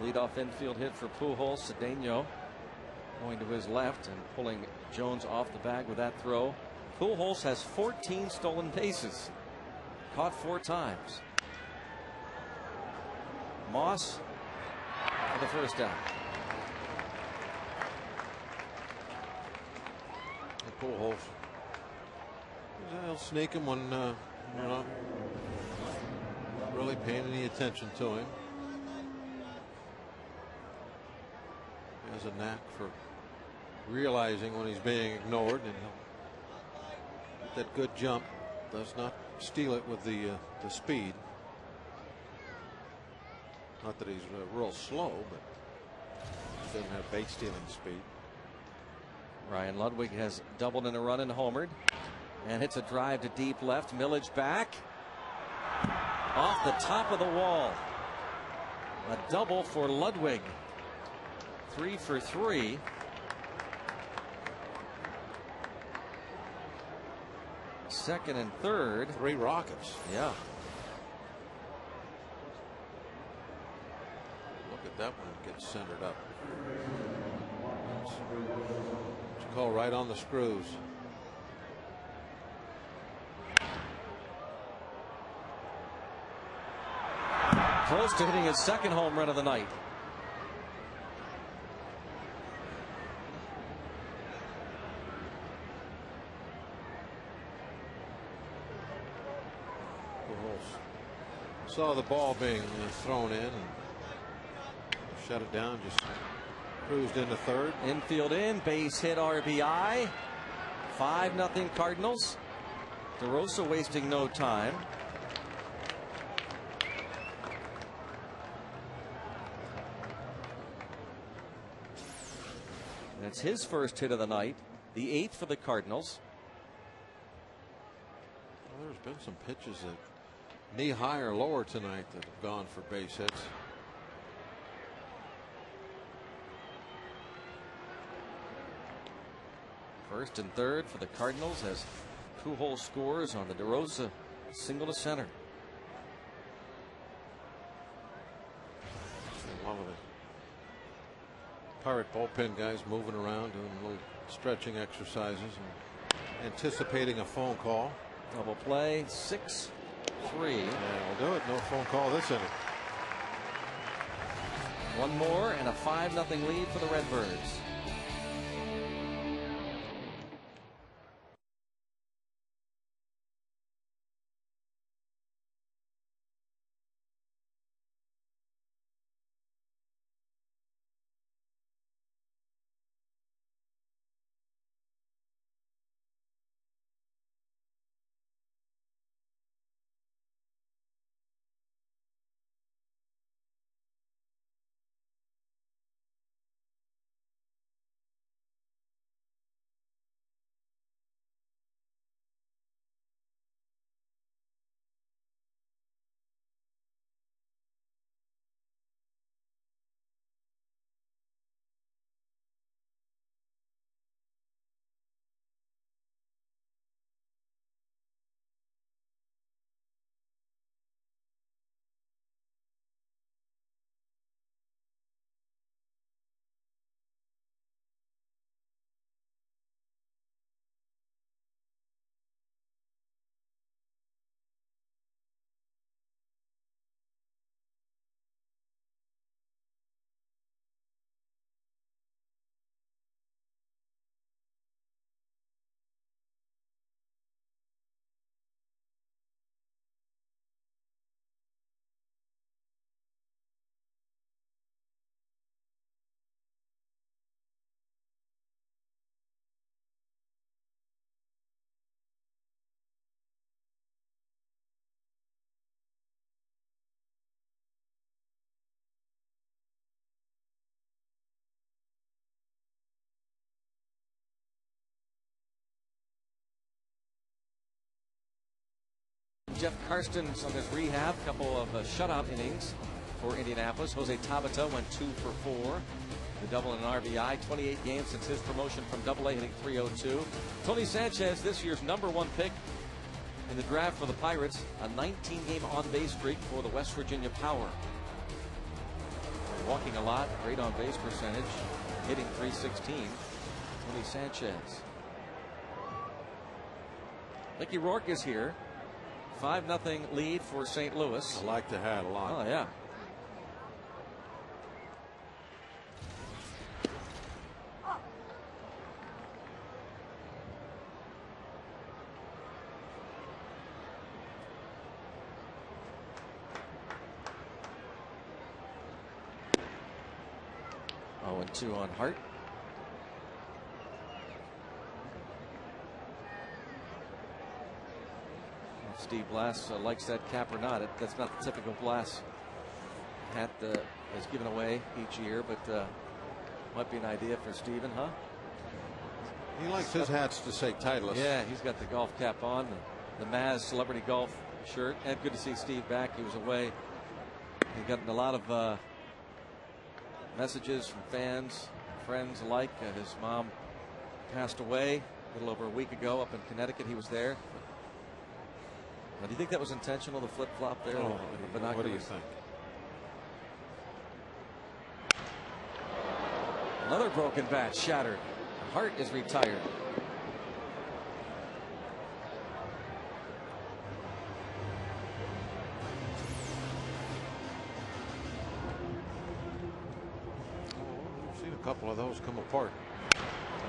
Leadoff infield hit for Pujols. Cedeno going to his left and pulling Jones off the bag with that throw. Pujols has 14 stolen bases, caught 4 times. Moss for the first down. Pujols, he'll sneak him when you're not really paying any attention to him. He has a knack for realizing when he's being ignored, and he'll get that good jump. Does not steal it with the speed. Not that he's real slow, but he doesn't have base stealing speed. Ryan Ludwig has doubled in a run and homered, and hits a drive to deep left. Millage back off the top of the wall. A double for Ludwig. 3 for 3. Second and third. 3 rockets. Yeah. Look at that one get centered up. What you call right on the screws. Close to hitting his second home run of the night. Saw the ball being thrown in and shut it down, just cruised into third. Infield in, base hit, RBI. 5-0 Cardinals. DeRosa wasting no time. That's his first hit of the night, the 8th for the Cardinals. Well, there's been some pitches that knee high or lower tonight that have gone for base hits. First and third for the Cardinals as Pujols scores on the DeRosa single to center. A lot of Pirate bullpen guys moving around, doing little stretching exercises and anticipating a phone call. Double play, 6-3. And we'll do it. No phone call this inning. One more and a 5-0 lead for the Redbirds. Jeff Karsten's on his rehab, couple of shutout innings for Indianapolis. Jose Tabata went 2 for 4. The double and an RBI, 28 games since his promotion from AA, hitting .302. Tony Sanchez, this year's #1 pick in the draft for the Pirates, a 19-game on-base streak for the West Virginia Power. Walking a lot, great on-base percentage, hitting .316. Tony Sanchez. Mickey Rourke is here. 5-0 lead for St. Louis. I like the hat a lot. Oh, yeah. Oh, and 2 on Hart. Steve Blass likes that cap or not. That's not the typical Blass hat is given away each year, but might be an idea for Steven, huh? He likes his hats to say Titleist. Yeah, he's got the golf cap on, the Maz Celebrity Golf shirt. And good to see Steve back. He was away. He's gotten a lot of messages from fans, friends alike. His mom passed away a little over a week ago up in Connecticut. He was there. Now, do you think that was intentional, the flip-flop there? Oh, what do you think? Another broken bat shattered. Hart is retired. We've seen a couple of those come apart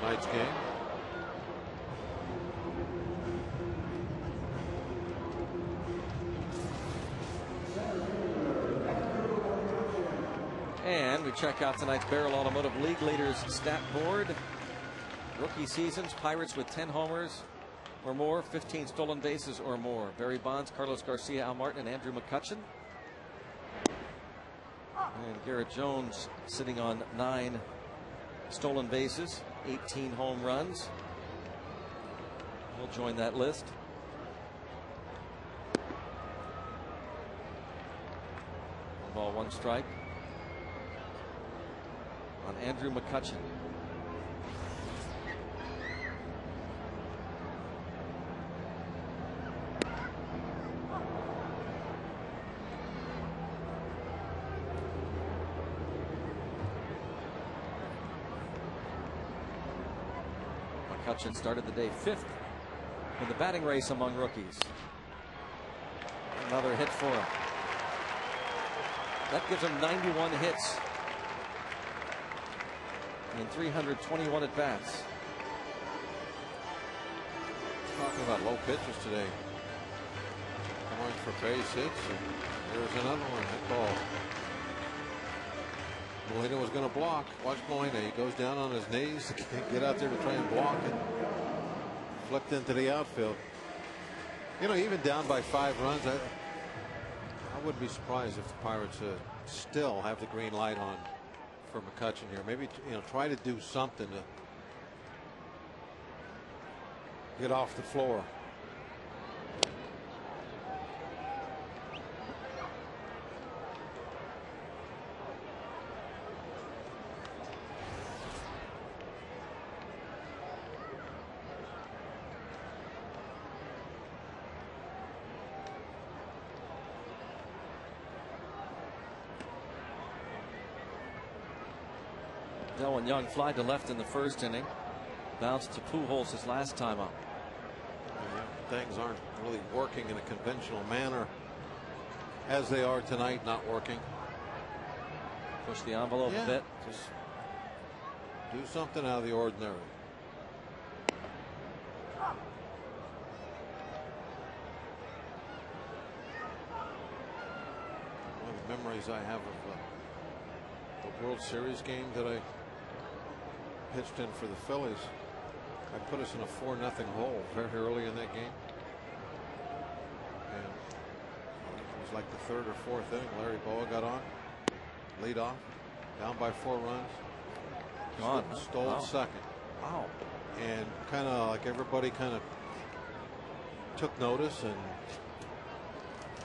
tonight's game. And we check out tonight's Barrel Automotive League Leaders stat board. Rookie seasons, Pirates with 10 homers or more, 15 stolen bases or more. Barry Bonds, Carlos Garcia, Al Martin, and Andrew McCutchen. And Garrett Jones sitting on 9 stolen bases, 18 home runs. We'll join that list. One ball, one strike on Andrew McCutchen. McCutcheon started the day 5th in the batting race among rookies. Another hit for him. That gives him 91 hits in 321 at bats. Talking about low pitches today. Going for base hits. And there's another one. That ball. Molina was going to block. Watch Molina. He goes down on his knees. Can't get out there to try and block it. Flipped into the outfield. You know, even down by 5 runs, I wouldn't be surprised if the Pirates still have the green light on for McCutcheon here. Maybe, you know, try to do something to get off the floor. Delwyn Young flied to left in the 1st inning. Bounced to Pujols his last time up. Things aren't really working in a conventional manner as they are tonight. Not working. Push the envelope a bit. Just do something out of the ordinary. One of the memories I have of the World Series game that I pitched in for the Phillies, I put us in a 4-0 hole very early in that game. And it was like the 3rd or 4th inning. Larry Boa got on, lead off, down by 4 runs. Stole second. Wow. And kind of like everybody kind of took notice, and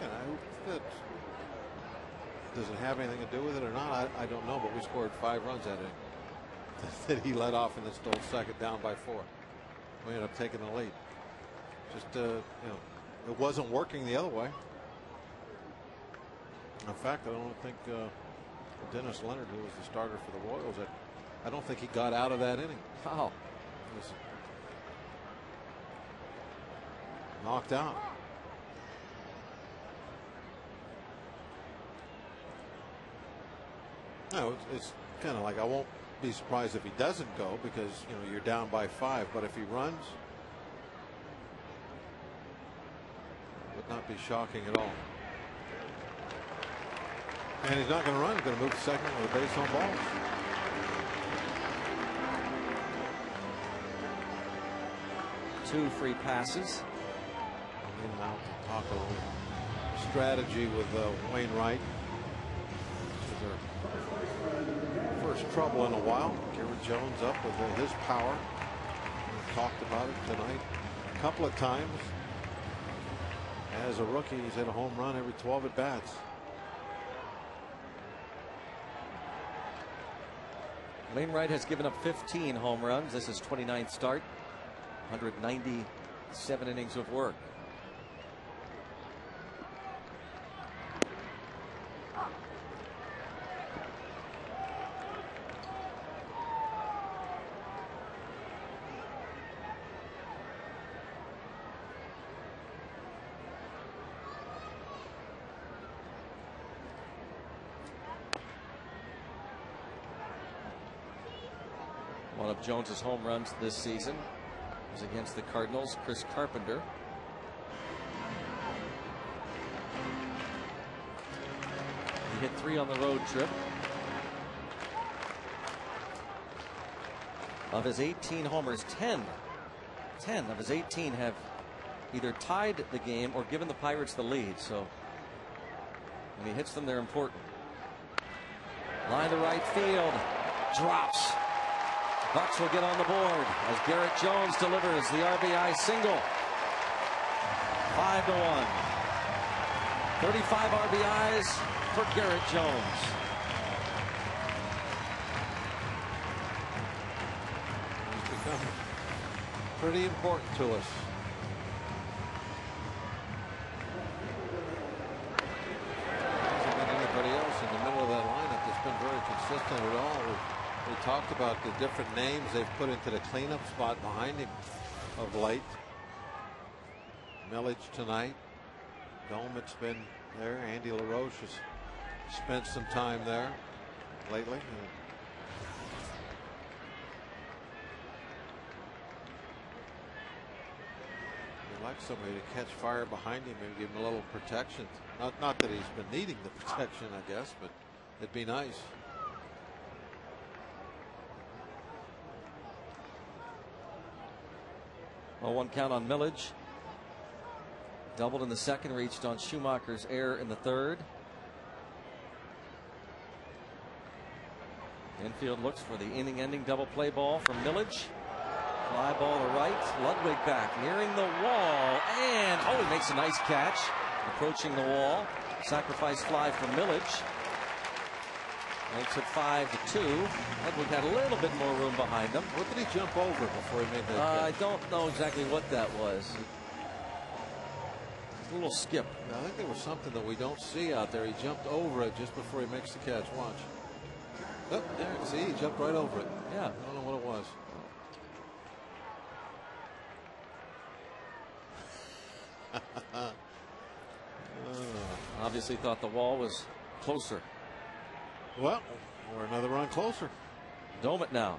you know, does it have anything to do with it or not? I don't know, but we scored 5 runs that inning. That he led off and then stole second, down by 4. We ended up taking the lead. Just you know, it wasn't working the other way. In fact, I don't think Dennis Leonard, who was the starter for the Royals, I don't think he got out of that inning. Wow. He was knocked out. No, it's kind of like, I won't be surprised if he doesn't go, because you know you're down by 5, but if he runs, it would not be shocking at all. And he's not going to run. He's going to move to second with a base on balls. Two free passes. In and out to talk a little strategy with Wainwright. First trouble in a while. Garrett Jones up with his power. We talked about it tonight a couple of times. As a rookie, he's hit a home run every 12 at bats. Wainwright has given up 15 home runs. This is 29th start. 197 innings of work. One of Jones's home runs this season was against the Cardinals. Chris Carpenter. He hit 3 on the road trip. Of his 18 homers, 10 of his 18 have either tied the game or given the Pirates the lead. So when he hits them, they're important. Line to right field. Drops. Bucks will get on the board as Garrett Jones delivers the RBI single. 5-1. 35 RBIs for Garrett Jones. He's become pretty important to us. Hasn't been anybody else in the middle of that lineup that's been very consistent at all with talked about the different names they've put into the cleanup spot behind him of late. Millage tonight. Domit's been there. Andy LaRoche has spent some time there lately. They'd like somebody to catch fire behind him and give him a little protection. Not that he's been needing the protection, I guess, but it'd be nice. Well, 1 count on Millage. Doubled in the second, reached on Schumacher's error in the third. Infield looks for the inning-ending double play ball from Millage. Fly ball to right. Ludwig back, nearing the wall, and he makes a nice catch. Approaching the wall. Sacrifice fly from Millage. Makes it 5-2. Ludwig had a little bit more room behind him. What did he jump over before he made that catch? I don't know exactly what that was. A little skip. I think there was something that we don't see out there. He jumped over it just before he makes the catch. Watch. Oh, there. See, he jumped right over it. Yeah. I don't know what it was. Obviously thought the wall was closer. Well, we're another run closer. Domit now.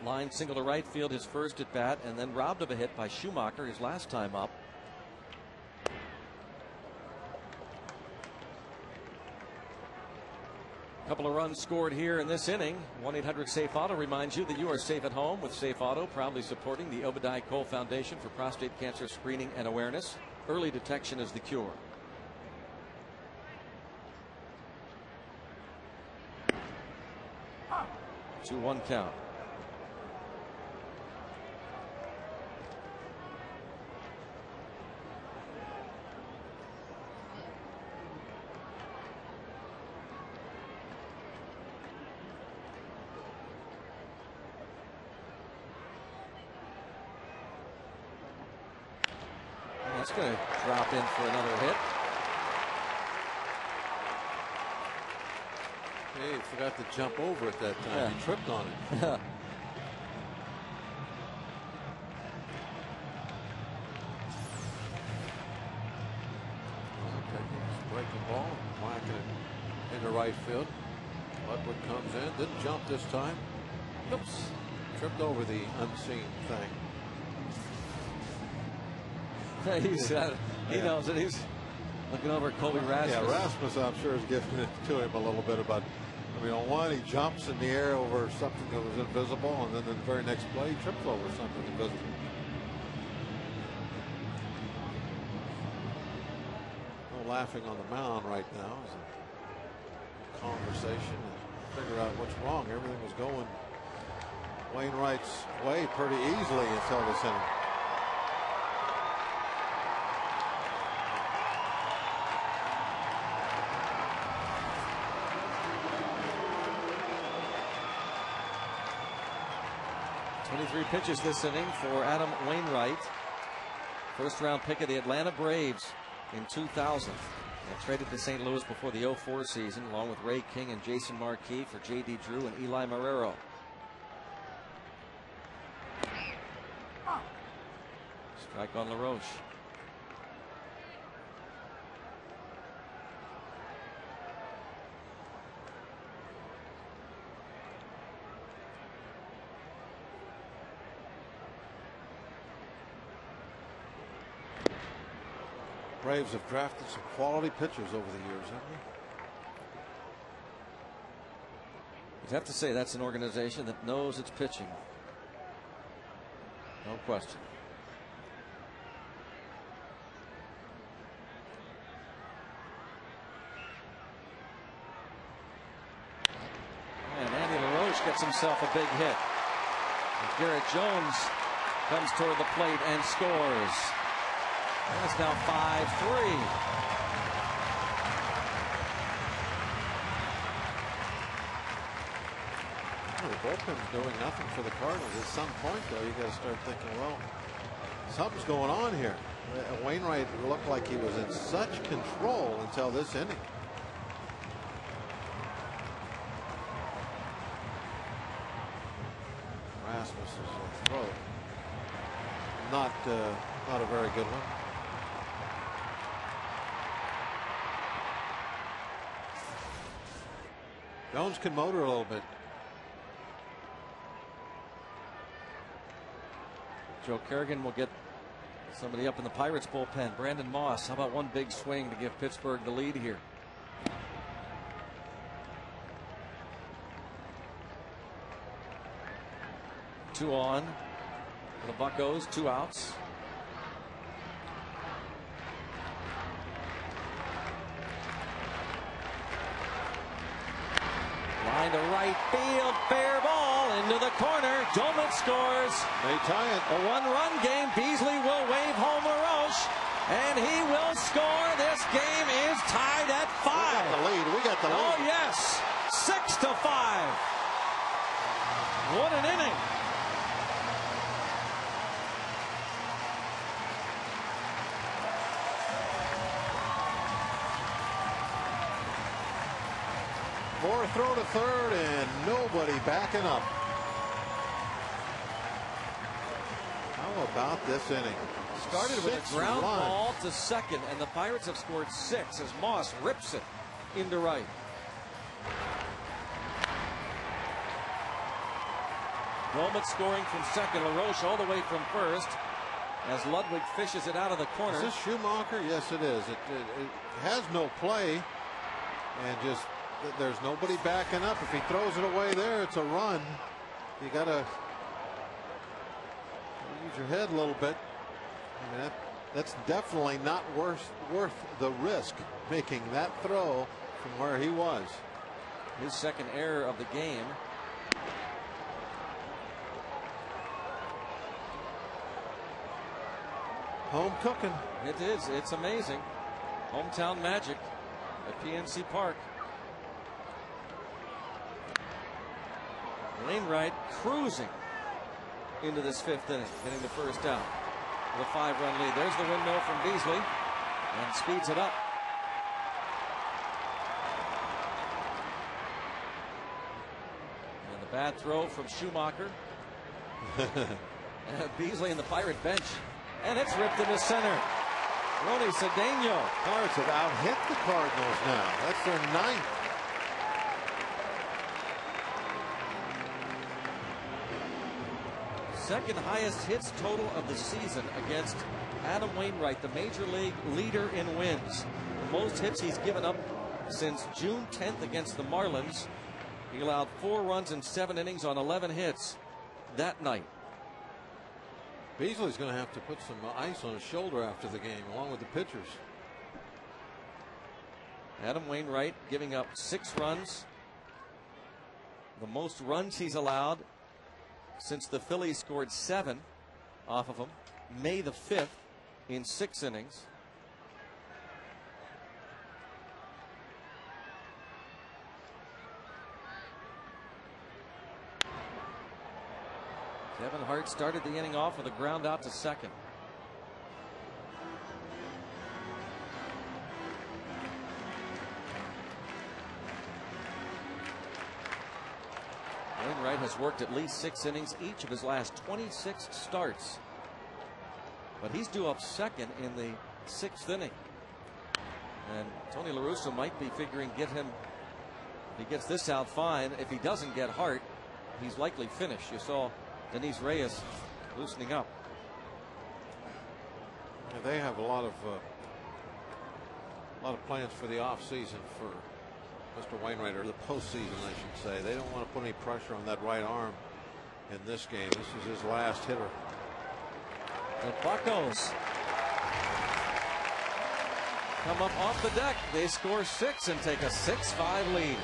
Line single to right field, his first at bat, and then robbed of a hit by Schumacher his last time up. Couple of runs scored here in this inning. 1-800-SAFE-AUTO reminds you that you are safe at home with Safe Auto, proudly supporting the Obadiah Cole Foundation for prostate cancer screening and awareness. Early detection is the cure. 2-1 count. That's going to drop in for another hit. Hey, he forgot to jump over it that time. Yeah. He tripped on it. Breaking ball, whacking it into right field. Ludwig comes in, didn't jump this time. Oops, tripped over the unseen thing. He knows it. He's looking over at Colby Rasmus. Yeah, Rasmus, I'm sure, is giving it to him a little bit about. I mean, on one, he jumps in the air over something that was invisible, and then the very next play, he trips over something invisible. No laughing on the mound right now. It's a conversation and figure out what's wrong. Everything was going Wainwright's way pretty easily until this inning. Pitches this inning for Adam Wainwright. First round pick of the Atlanta Braves in 2000. And traded to St. Louis before the 04 season, along with Ray King and Jason Marquis for J.D. Drew and Eli Marrero. Strike on LaRoche. Braves have drafted some quality pitchers over the years, haven't they? You'd have to say that's an organization that knows its pitching. No question. And Andy LaRoche gets himself a big hit. And Garrett Jones comes toward the plate and scores. And it's now 5-3. The bullpen's doing nothing for the Cardinals. At some point, though, you got to start thinking, well, something's going on here. Wainwright looked like he was in such control until this inning. Rasmus's throw, not a very good one. Jones can motor a little bit. Joe Kerrigan will get somebody up in the Pirates bullpen. Brandon Moss. How about one big swing to give Pittsburgh the lead here? Two on for the Buccos. 2 outs. Line to right field, fair ball into the corner. Dolman scores. They tie it. A 1-run game. Beasley will wave home LaRoche, and he will score. This game is tied at 5. We got the lead. We got the lead. Oh yes, 6-5. What an inning. Moore throw to third and nobody backing up. How about this inning? Started with a ground run. ball to second, and the Pirates have scored 6 as Moss rips it into right. Dolman scoring from second. LaRoche all the way from first as Ludwig fishes it out of the corner. Is this Schumacher? Yes, it is. It has no play, and just there's nobody backing up. If he throws it away there, it's a run. You got to use your head a little bit. I mean, that's definitely not worth the risk, making that throw from where he was. His second error of the game. Home cooking. It is. It's amazing. Hometown magic at PNC Park. Wainwright cruising into this 5th inning, getting the first out with a 5-run lead. There's the windmill from Beasley and speeds it up. And the bad throw from Schumacher. Beasley in the Pirate bench, and it's ripped into center. Ronnie Cedeno. Pirates have out-hit the Cardinals now. That's their 9th. Second highest hits total of the season against Adam Wainwright, the major league leader in wins. The most hits he's given up since June 10th against the Marlins. He allowed 4 runs in 7 innings on 11 hits that night. Beasley's going to have to put some ice on his shoulder after the game, along with the pitchers. Adam Wainwright giving up 6 runs. The most runs he's allowed since the Phillies scored 7 off of him May the 5th in 6 innings. Kevin Hart started the inning off with a ground out to second. Wainwright has worked at least 6 innings each of his last 26 starts. But he's due up second in the 6th inning. And Tony La Russa might be figuring get him, if he gets this out, fine. If he doesn't get Hart, he's likely finished. You saw Denise Reyes loosening up. Yeah, they have a lot of plans for the off season for Mr. Wainwright, or the postseason, I should say. They don't want to put any pressure on that right arm in this game. This is his last hitter. The Buccos come up off the deck. They score 6 and take a 6-5 lead.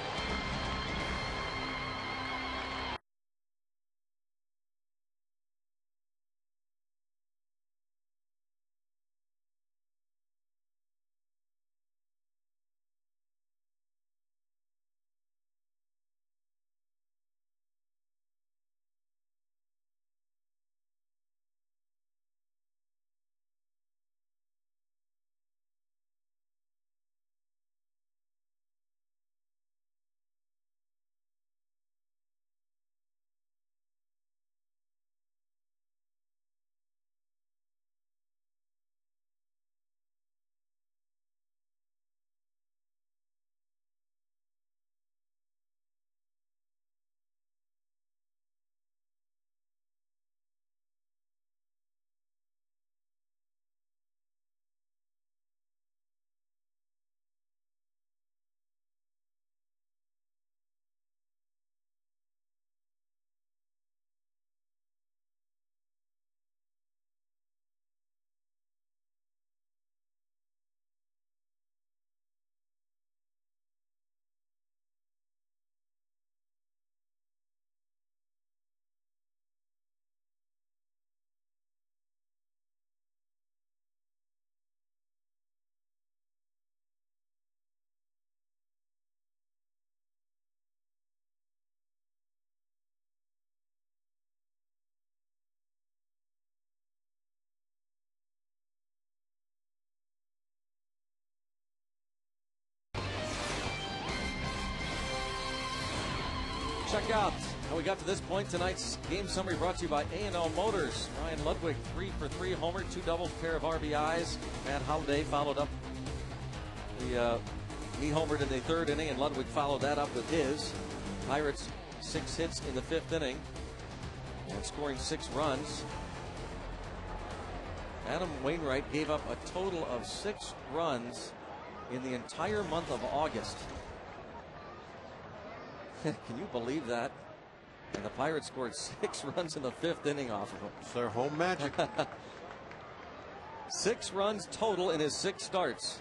strikeout. And we got to this point. Tonight's game summary brought to you by A&L Motors. Ryan Ludwig, 3 for 3 homer, 2 doubles, pair of RBIs. Matt Holliday followed up. He homered in the 3rd inning, and Ludwig followed that up with his. Pirates 6 hits in the 5th inning and scoring 6 runs. Adam Wainwright gave up a total of 6 runs in the entire month of August. Can you believe that? And the Pirates scored 6 runs in the 5th inning off of him. It's their home magic. 6 runs total in his 6 starts.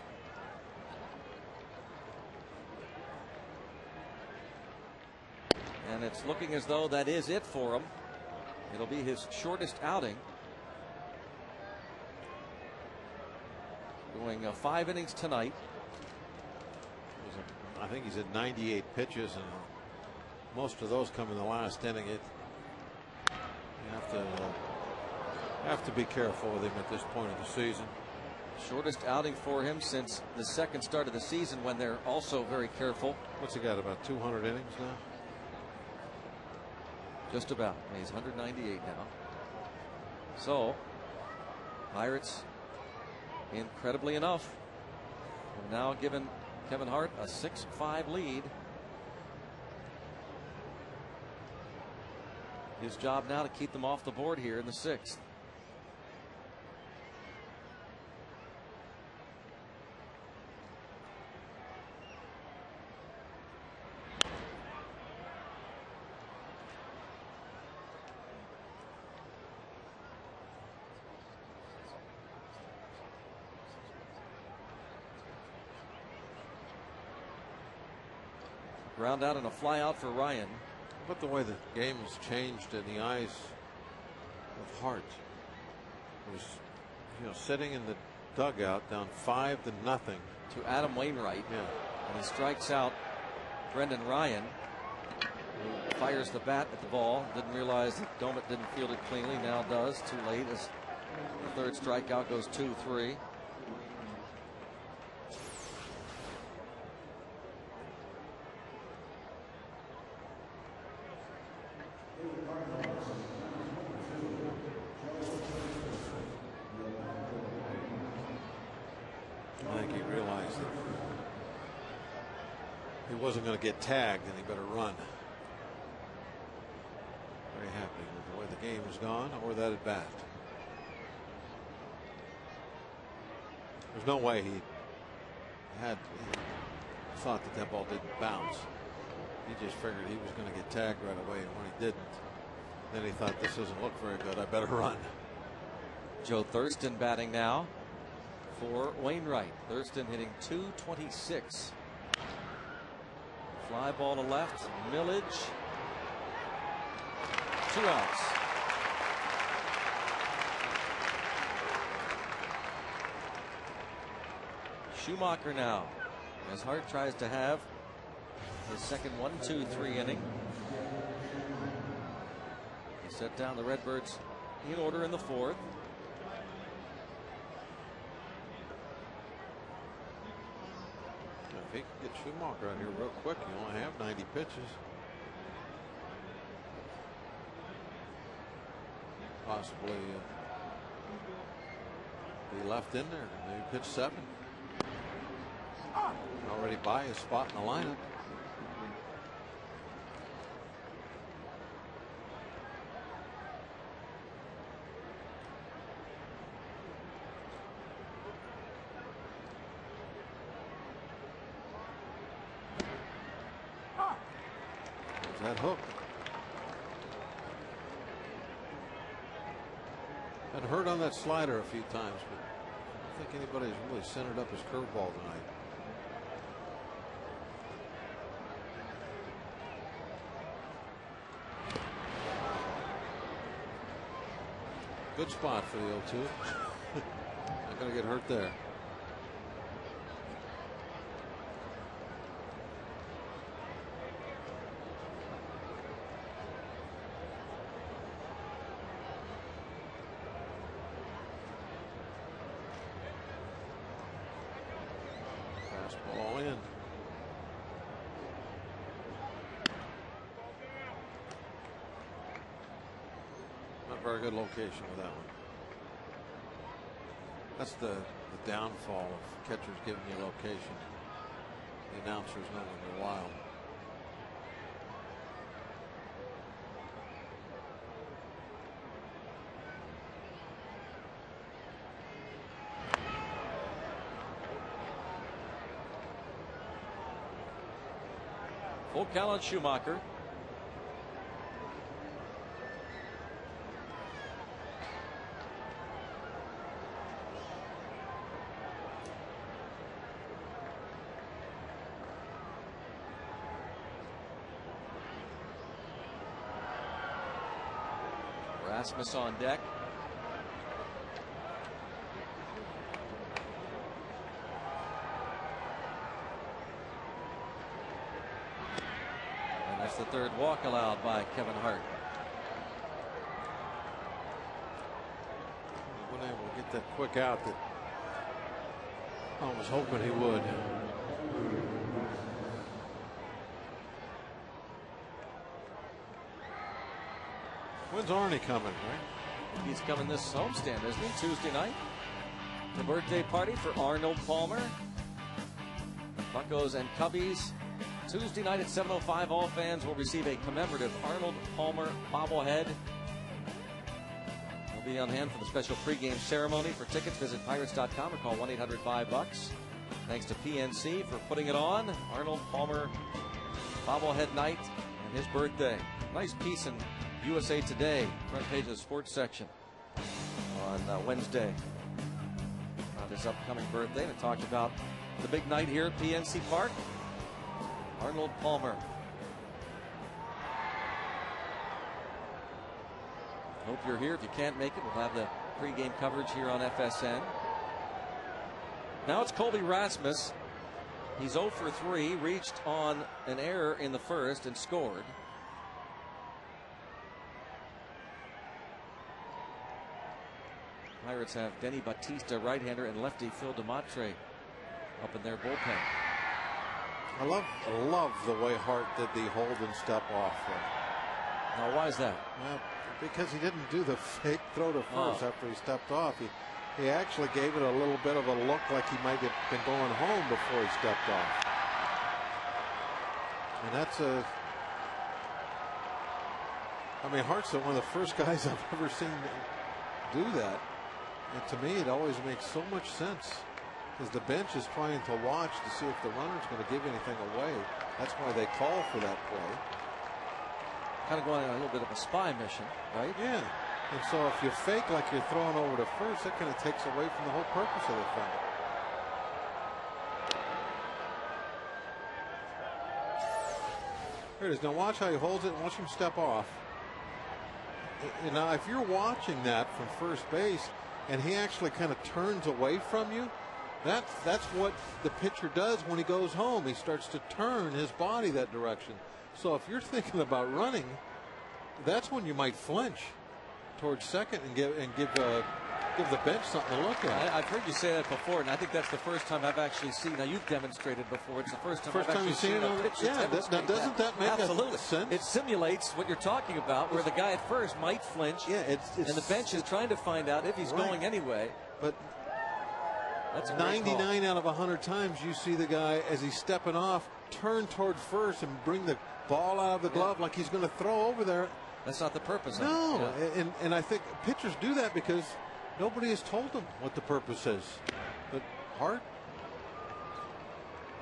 And it's looking as though that is it for him. It'll be his shortest outing. Going 5 innings tonight. I think he's at 98 pitches, and most of those come in the last inning. You have to be careful with him at this point of the season. Shortest outing for him since the 2nd start of the season, when they're also very careful. What's he got, about 200 innings now? Just about. He's 198 now. So, Pirates, incredibly enough, have now given Kevin Hart a 6-5 lead. His job now to keep them off the board here in the 6th. Ground out and a fly out for Ryan. But the way the game has changed in the eyes of Hart. He was, sitting in the dugout down 5-0 to Adam Wainwright. Yeah. And he strikes out Brendan Ryan, who fires the bat at the ball. Didn't realize that Domit didn't field it cleanly. Now does. Too late as the 3rd strikeout goes 2-3. I think he realized that he wasn't going to get tagged and he better run. Very happy with the way the game has gone, or that at bat. There's no way he thought that ball didn't bounce. He just figured he was going to get tagged right away, and when he didn't, then he thought, this doesn't look very good, I better run. Joe Thurston batting now for Wainwright. Thurston hitting .226. Fly ball to left. Millage. 2 outs. Schumacher now, as Hart tries to have his second 1-2-3 inning. He set down the Redbirds in order in the 4th. If he could get Schumacher out here real quick, you only have 90 pitches. Possibly be left in there. Maybe pitch 7. Already by his spot in the lineup. That hook. I'd hurt on that slider a few times, but I don't think anybody's really centered up his curveball tonight. Good spot for the 0-2. Not going to get hurt there. Fastball in. very good location with that one. That's the downfall of catchers giving you location. The announcers know when they're wild. Full count on Schumacher. Rasmus on deck. And that's the third walk allowed by Kevin Hart. He wasn't able to get that quick out that I was hoping he would. When's Arnie coming, right? He's coming this homestand, isn't he? Tuesday night. The birthday party for Arnold Palmer. Buccos and Cubbies. Tuesday night at 7:05. All fans will receive a commemorative Arnold Palmer bobblehead. Will be on hand for the special pregame ceremony. For tickets, visit Pirates.com or call 1-800-5-BUCKS. Thanks to PNC for putting it on. Arnold Palmer bobblehead night and his birthday. Nice piece in USA Today, front page of the sports section on Wednesday on his upcoming birthday. And it talked about the big night here at PNC Park. Arnold Palmer. Hope you're here. If you can't make it, we'll have the pregame coverage here on FSN. Now it's Colby Rasmus. He's 0 for 3, reached on an error in the first and scored. Pirates have Denny Batista, right-hander, and lefty Phil DeMatre up in their bullpen. I love the way Hart did the hold and step off. Now, why is that? Well, because he didn't do the fake throw to first after he stepped off. He actually gave it a little bit of a look like he might have been going home before he stepped off. And that's I mean, Hart's one of the first guys I've ever seen do that. And to me, it always makes so much sense, because the bench is trying to watch to see if the runner's going to give anything away. That's why they call for that play. Kind of going on a little bit of a spy mission, right? Yeah. And so if you fake like you're throwing over to first, that kind of takes away from the whole purpose of the thing. Here it is. Now watch how he holds it and watch him step off. And now if you're watching that from first base and he actually kind of turns away from you, that's what the pitcher does when he goes home. He starts to turn his body that direction. So if you're thinking about running, that's when you might flinch towards second and give the bench something to look at. I've heard you say that before, and I think that's the first time I've actually seen. Now you've demonstrated before. It's the first time I've actually seen a pitcher demonstrate that. Doesn't that make absolutely sense? It simulates what you're talking about, where the guy at first might flinch, and the bench is trying to find out if he's going anyway. But that's 99 out of 100 times you see the guy, as he's stepping off, turn toward first and bring the ball out of the glove like he's going to throw over there. That's not the purpose of it. No, and I think pitchers do that because nobody has told them what the purpose is. But Hart,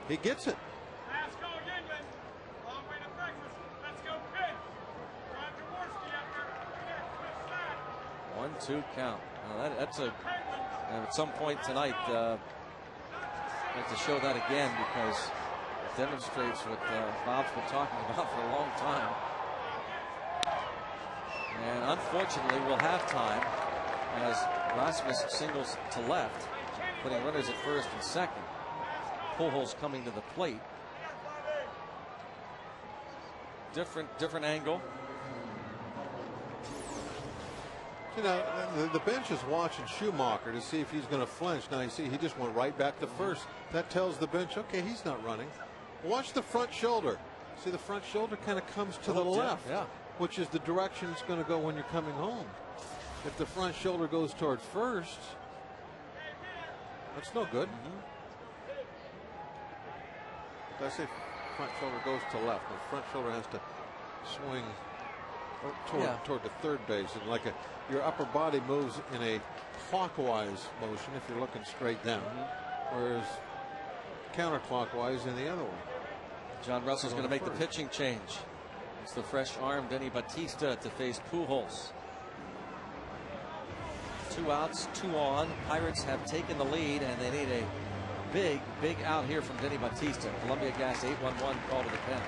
he gets it. Let's go again, man. Long way to breakfast. Let's go pitch. Ron Jaworski up there. 1-2 count. Now that's at some point tonight, I'd like to show that again, because it demonstrates what Bob's been talking about for a long time. And unfortunately, we'll have time as Rasmus singles to left, putting runners at first and second. Pujols coming to the plate. Different angle. You know, the bench is watching Schumacher to see if he's going to flinch. Now you see he just went right back to first. That tells the bench, okay, he's not running. Watch the front shoulder. See, the front shoulder kind of comes to the left, which is the direction it's going to go when you're coming home. If the front shoulder goes toward first, that's no good. I say front shoulder goes to left. The front shoulder has to swing toward the third base, and like your upper body moves in a clockwise motion if you're looking straight down, whereas counterclockwise in the other way. John Russell's going to make the pitching change. It's the fresh arm Denny Batista to face Pujols. 2 outs, 2 on. Pirates have taken the lead, and they need a big out here from Denny Batista. Columbia Gas 8-1-1 call to the pen.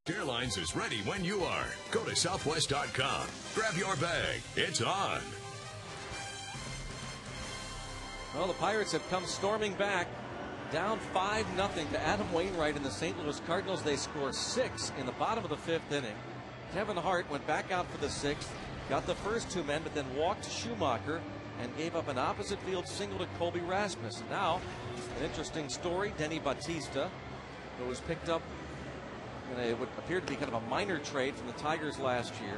Airlines is ready when you are. Go to Southwest.com. Grab your bag. It's on. Well, the Pirates have come storming back. Down 5-0 to Adam Wainwright and the St. Louis Cardinals. They score 6 in the bottom of the 5th inning. Kevin Hart went back out for the 6th. Got the first 2 men, but then walked Schumacher and gave up an opposite field single to Colby Rasmus. And now, an interesting story. Denny Batista, who was picked up in a, what appeared to be kind of a minor trade from the Tigers last year.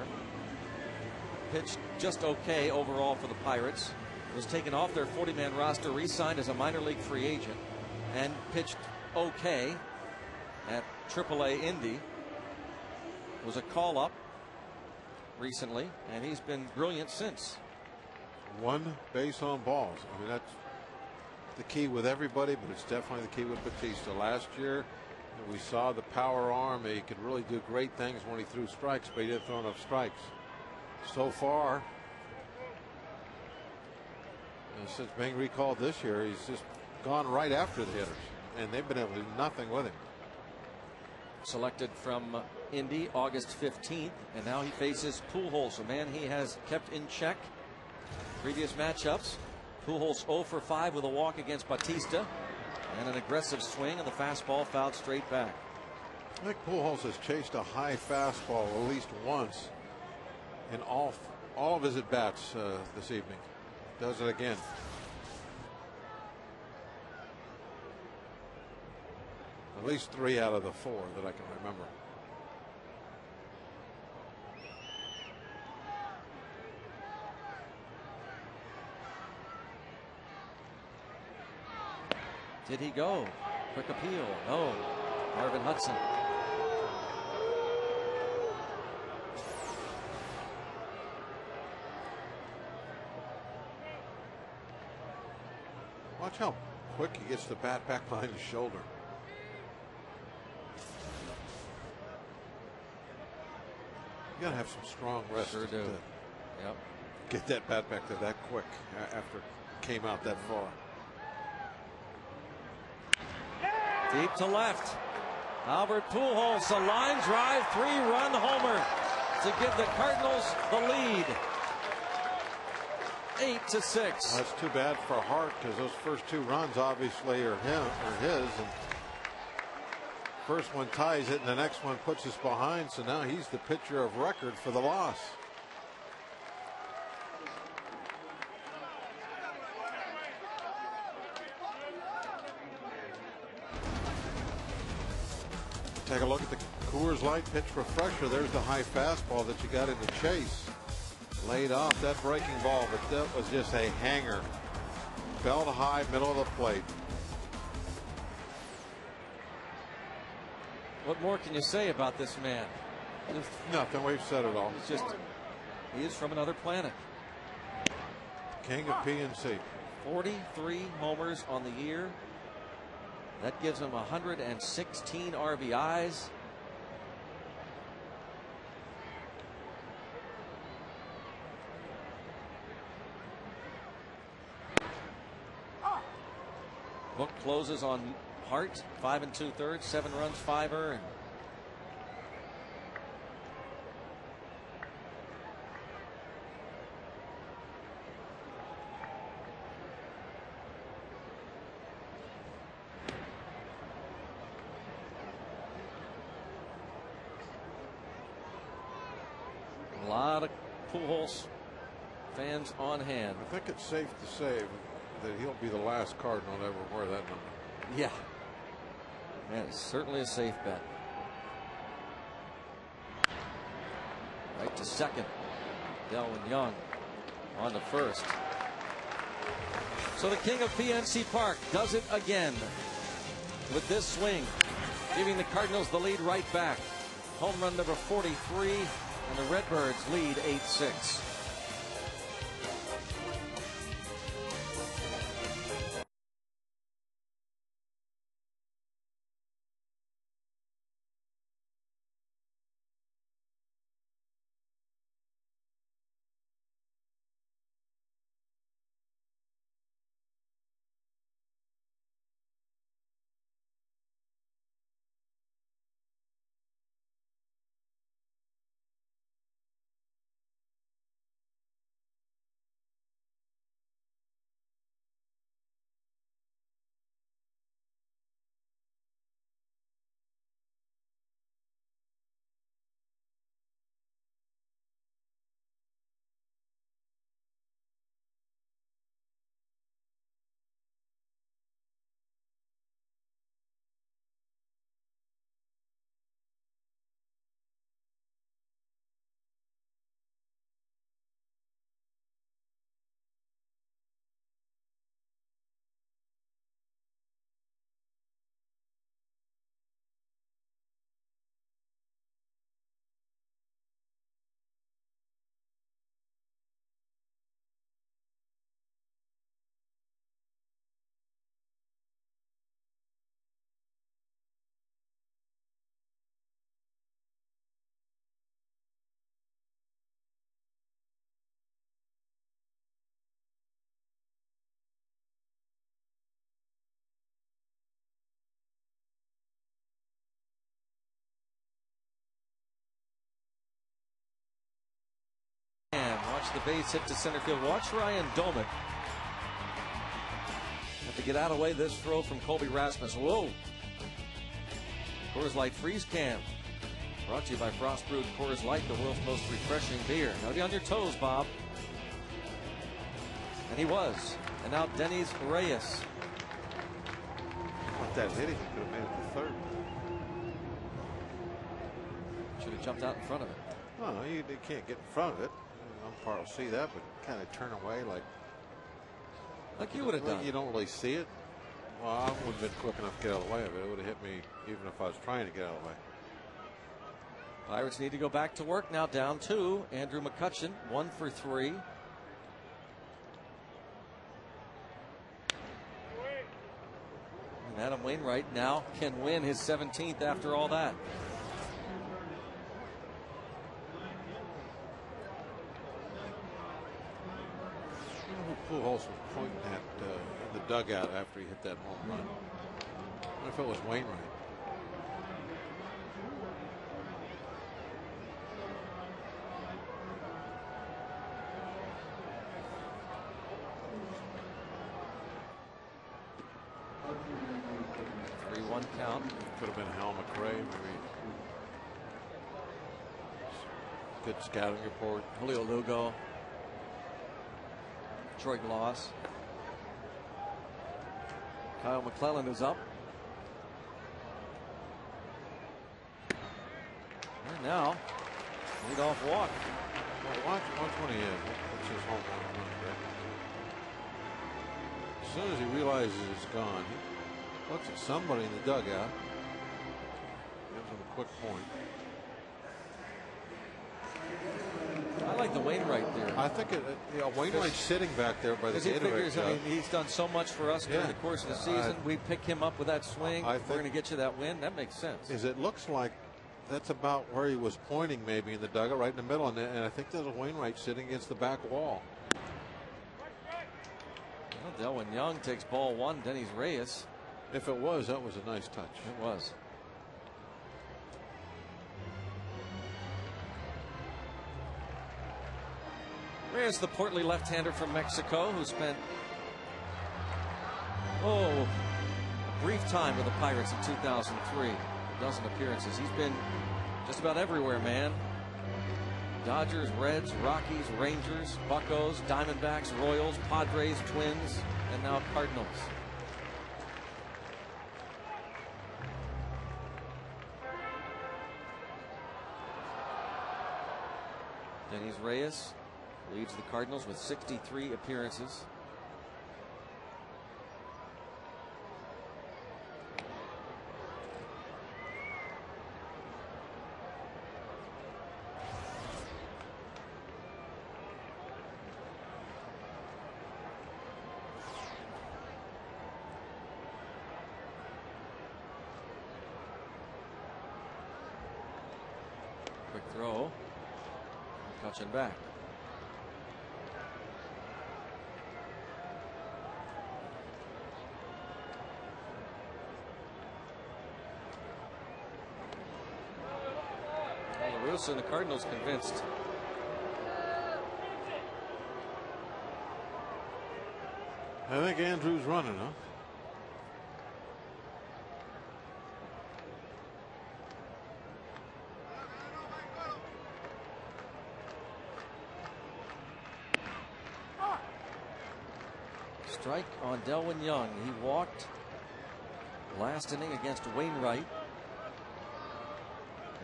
Pitched just okay overall for the Pirates. Was taken off their 40-man roster, re-signed as a minor league free agent, and pitched okay at AAA Indy. Was a call-up recently, and he's been brilliant since. 1 base on balls. I mean, that's the key with everybody, but it's definitely the key with Batista. Last year, we saw the power arm. He could really do great things when he threw strikes, but he didn't throw enough strikes. So far, since being recalled this year, he's just gone right after the hitters, and they've been able to do nothing with him. Selected from Indy August 15th, and now he faces Pujols, a man he has kept in check previous matchups. Pujols 0 for 5 with a walk against Batista, and an aggressive swing, and the fastball fouled straight back. I think Pujols has chased a high fastball at least once in all of his at-bats this evening. Does it again. At least 3 out of the 4 that I can remember. Did he go? Quick appeal. No. Marvin Hudson. Watch how quick he gets the bat back behind his shoulder. You gotta have some strong wrist. Sure do. Yep. Get that bat back there that quick after it came out that far. Deep to left. Albert Pujols, a line drive, 3-run homer to give the Cardinals the lead. 8-6. Well, that's too bad for Hart because those first 2 runs obviously are his. And first one ties it and the next one puts us behind. So now he's the pitcher of record for the loss. Take a look at the Coors Light pitch refresher. There's the high fastball that you got in the chase. Laid off that breaking ball, but that was just a hanger. Belt high, middle of the plate. What more can you say about this man? Just nothing. We've said it all. It's just, he is from another planet. King of PNC. 43 homers on the year. That gives him 116 RBIs. Book closes on Hart, 5 2/3, 7 runs, 5 earned. A lot of Pujols fans on hand. I think it's safe to say that he'll be the last Cardinal to ever wear that number. Yeah. Man, it's certainly a safe bet. Right to second. Delwyn Young on the first. So the king of PNC Park does it again with this swing, giving the Cardinals the lead right back. Home run number 43, and the Redbirds lead 8-6. Watch the base hit to center field. Watch Ryan Doman have to get out of the way this throw from Colby Rasmus. Whoa. Coors Light Freeze Can, brought to you by Frost Brewed Coors Light, the world's most refreshing beer. Now be on your toes, Bob. And he was. And now Denny's Reyes. Not that hitting, he could have made it to third. Should have jumped out in front of it. No, you can't get in front of it. Umpire will see that, but kind of turn away like you would have done. You don't really see it. Well, I wouldn't have been quick enough to get out of the way of it. It would have hit me even if I was trying to get out of the way. Pirates need to go back to work now, down 2. Andrew McCutchen, 1 for 3. And Adam Wainwright now can win his 17th after all that. Pujols was pointing at the dugout after he hit that home run. I wonder if it was Wainwright. 1 count. Could have been Hal McRae, maybe. Good scouting report. Julio Lugo. Troy Gloss. Kyle McClellan is up. And now, leadoff walk. Well, watch when he is. What's his home run? As soon as he realizes it's gone, he looks at somebody in the dugout. Gives him a quick point. I like the Wainwright there. I think Wainwright's sitting back there by the Because he gate of it. figures, I mean, he's done so much for us during the course of the season. We pick him up with that swing. We're going to get you that win. That makes sense. It looks like that's about where he was pointing, maybe in the dugout, right in the middle, and I think there's a Wainwright sitting against the back wall. Well, Delwyn Young takes ball 1. Denny's Reyes. If it was, that was a nice touch. It was. Reyes, the portly left-hander from Mexico, who spent a brief time with the Pirates in 2003. A dozen appearances. He's been just about everywhere, man. Dodgers, Reds, Rockies, Rangers, Buccos, Diamondbacks, Royals, Padres, Twins, and now Cardinals. Denny's Reyes leads the Cardinals with 63 appearances. Quick throw. Touching back. LaRussa and the Cardinals convinced. I think Andrew's running, huh? Strike on Delwyn Young. He walked last inning against Wainwright.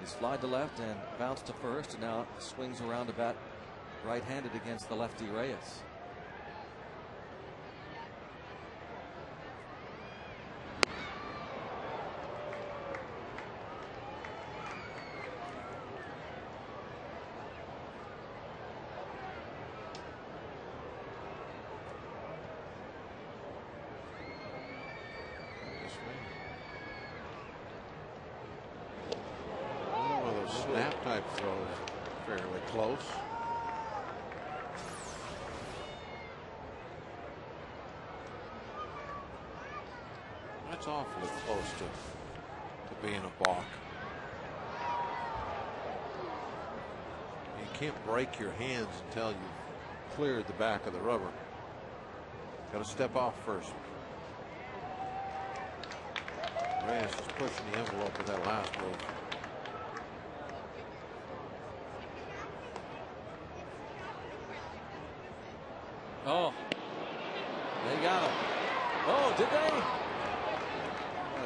He slid to left and bounced to first, and now swings around to bat right-handed against the lefty Reyes. Snap type throws fairly close. That's awfully close to being a balk. You can't break your hands until you've cleared the back of the rubber. Got to step off first. Reyes is pushing the envelope with that last move. Oh, they got him. Oh, did they?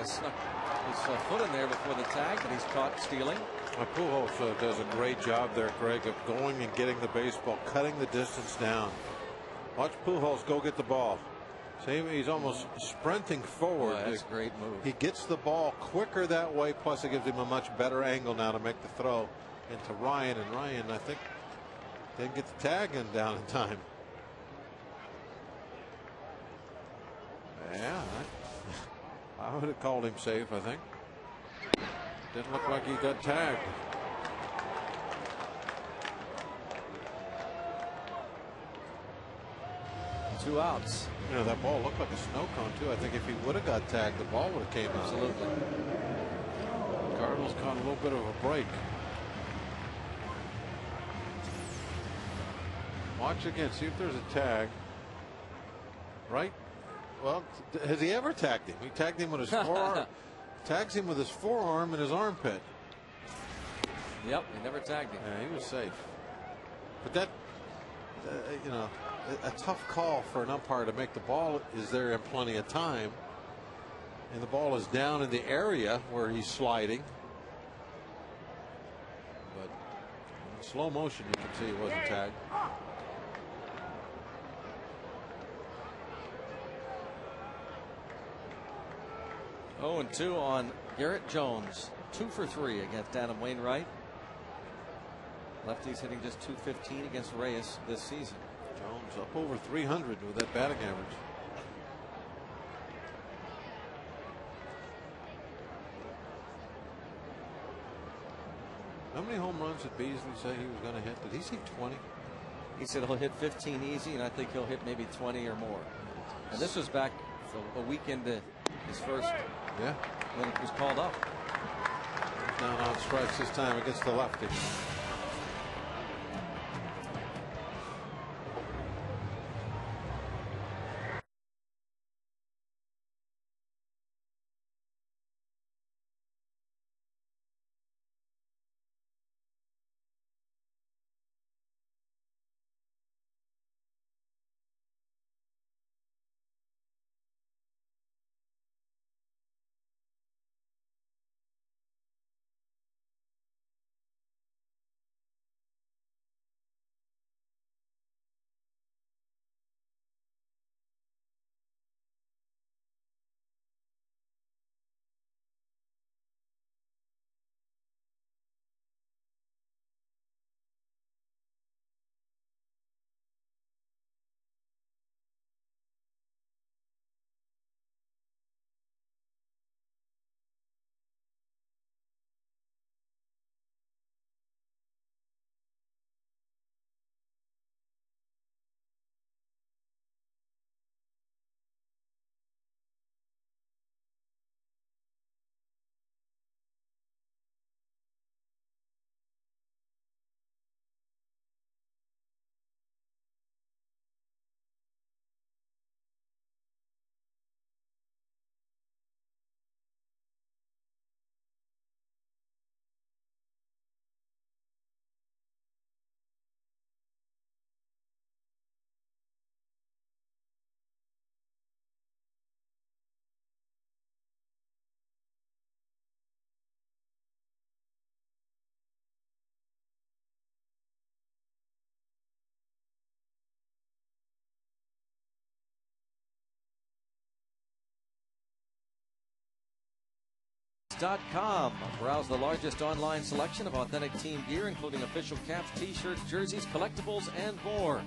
Snuck his foot in there before the tag, but he's caught stealing. Pujols does a great job there, Craig, of going and getting the baseball, cutting the distance down. Watch Pujols go get the ball. See, he's almost sprinting forward. Oh, that's a great move. He gets the ball quicker that way, plus it gives him a much better angle now to make the throw into Ryan. And Ryan, I think, didn't get the tag in down in time. Yeah, I would have called him safe, I think. Didn't look like he got tagged. Two outs. You know, that ball looked like a snow cone, too. I think if he would have got tagged, the ball would have came out. Absolutely. Cardinals caught a little bit of a break. Watch again, see if there's a tag. Right? Well, has he ever tagged him? He tagged him with his Tags him with his forearm and his armpit. Yep, he never tagged him. Yeah, he was safe. But that, you know, a tough call for an umpire to make. The ball is there in plenty of time, and the ball is down in the area where he's sliding. But in slow motion, you can see it wasn't tagged. 0-2 on Garrett Jones. 2 for 3 against Adam Wainwright. Lefties hitting just .215 against Reyes this season. Jones up over 300 with that batting average. How many home runs did Beasley say he was going to hit? Did he say 20? He said he'll hit 15 easy, and I think he'll hit maybe 20 or more. And this was back a week into his first. Yeah. When it was called up. Down on strikes this time against the lefty. .com. Browse the largest online selection of authentic team gear, including official caps, t-shirts, jerseys, collectibles, and more.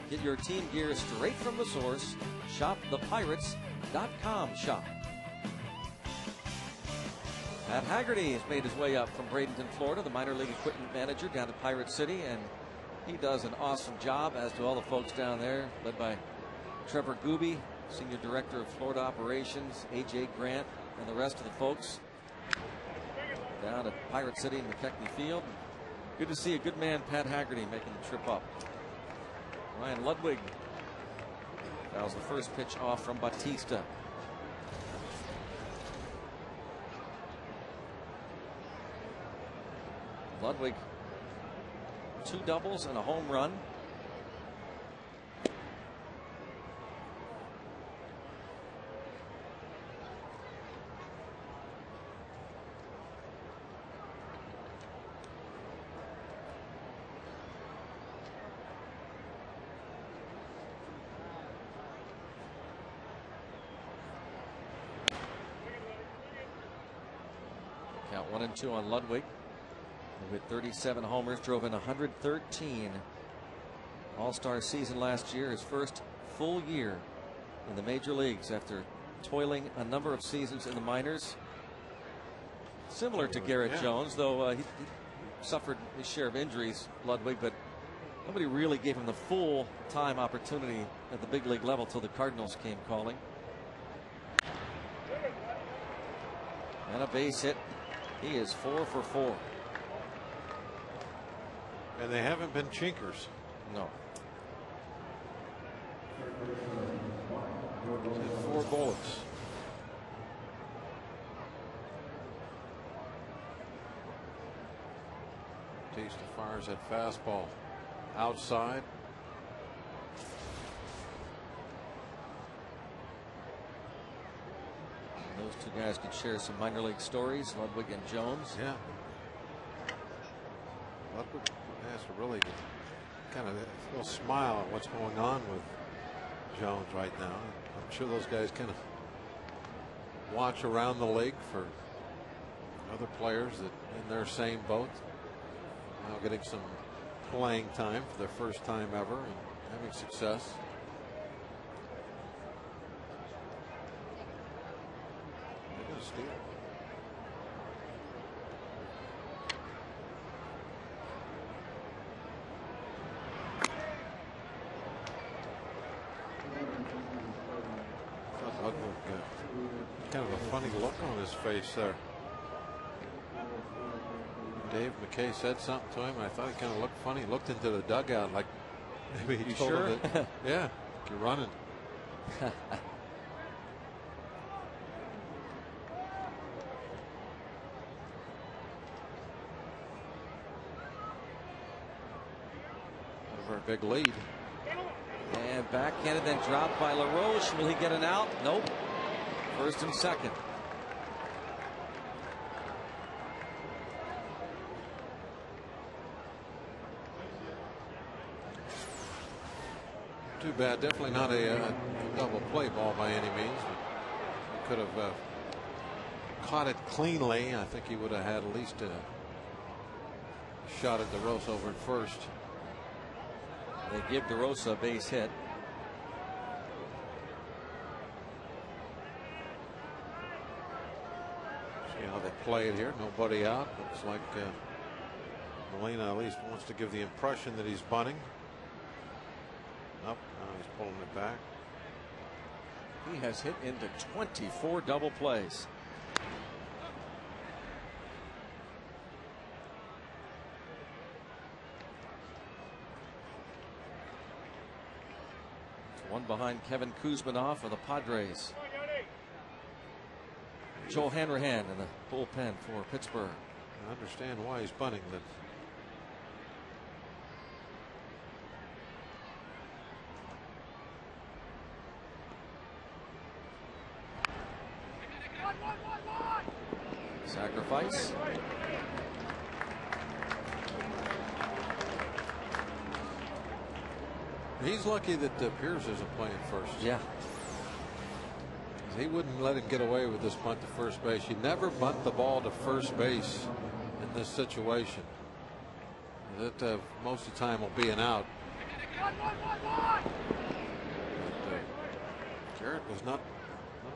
Get your team gear straight from the source. Shop thepirates.com shop. Pat Haggerty has made his way up from Bradenton, Florida, the minor league equipment manager down to Pirate City, and he does an awesome job, as do all the folks down there, led by Trevor Gooby, Senior Director of Florida Operations, A.J. Grant, and the rest of the folks down at Pirate City and McKechnie Field. Good to see a good man, Pat Haggerty, making the trip up. Ryan Ludwig fouls the first pitch off from Bautista. Ludwig, 2 doubles and a home run. Count 1-2 on Ludwig, who hit 37 homers, drove in 113. All-star season last year, his first full year in the major leagues after toiling a number of seasons in the minors. Similar to Garrett Jones, though he suffered his share of injuries, Ludwig, but nobody really gave him the full-time opportunity at the big league level till the Cardinals came calling. And a base hit. He is 4 for 4. And they haven't been chinkers. No. 4 bullets. Bautista fires that fastball outside. Those two guys could share some minor league stories, Ludwig and Jones. Yeah. Ludwig has to really kind of a little smile at what's going on with Jones right now. I'm sure those guys kind of watch around the league for other players that in their same boat, now getting some playing time for their first time ever and having success. They're going to steal. Kind of a funny look on his face there. Dave McKay said something to him. I thought he kind of looked funny. He looked into the dugout like maybe he told him that, yeah, you're running. Over a big lead. And backhanded, then dropped by LaRoche. Will he get an out? Nope. First and second. Too bad. Definitely not a double play ball by any means. He could have caught it cleanly. I think he would have had at least a shot at DeRosa over at first. They give DeRosa a base hit. See how they play it here. Nobody out. Looks like Molina at least wants to give the impression that he's bunting. Nope. Now he's pulling it back. He has hit into 24 double plays. One behind Kevin Kuzminoff of the Padres. Joel Hanrahan in the bullpen for Pittsburgh. I understand why he's bunting. That sacrifice. he's lucky that Pierce isn't playing first. Yeah. He wouldn't let him get away with this bunt to first base. You never bunt the ball to first base in this situation. That most of the time will be an out. But, Garrett was not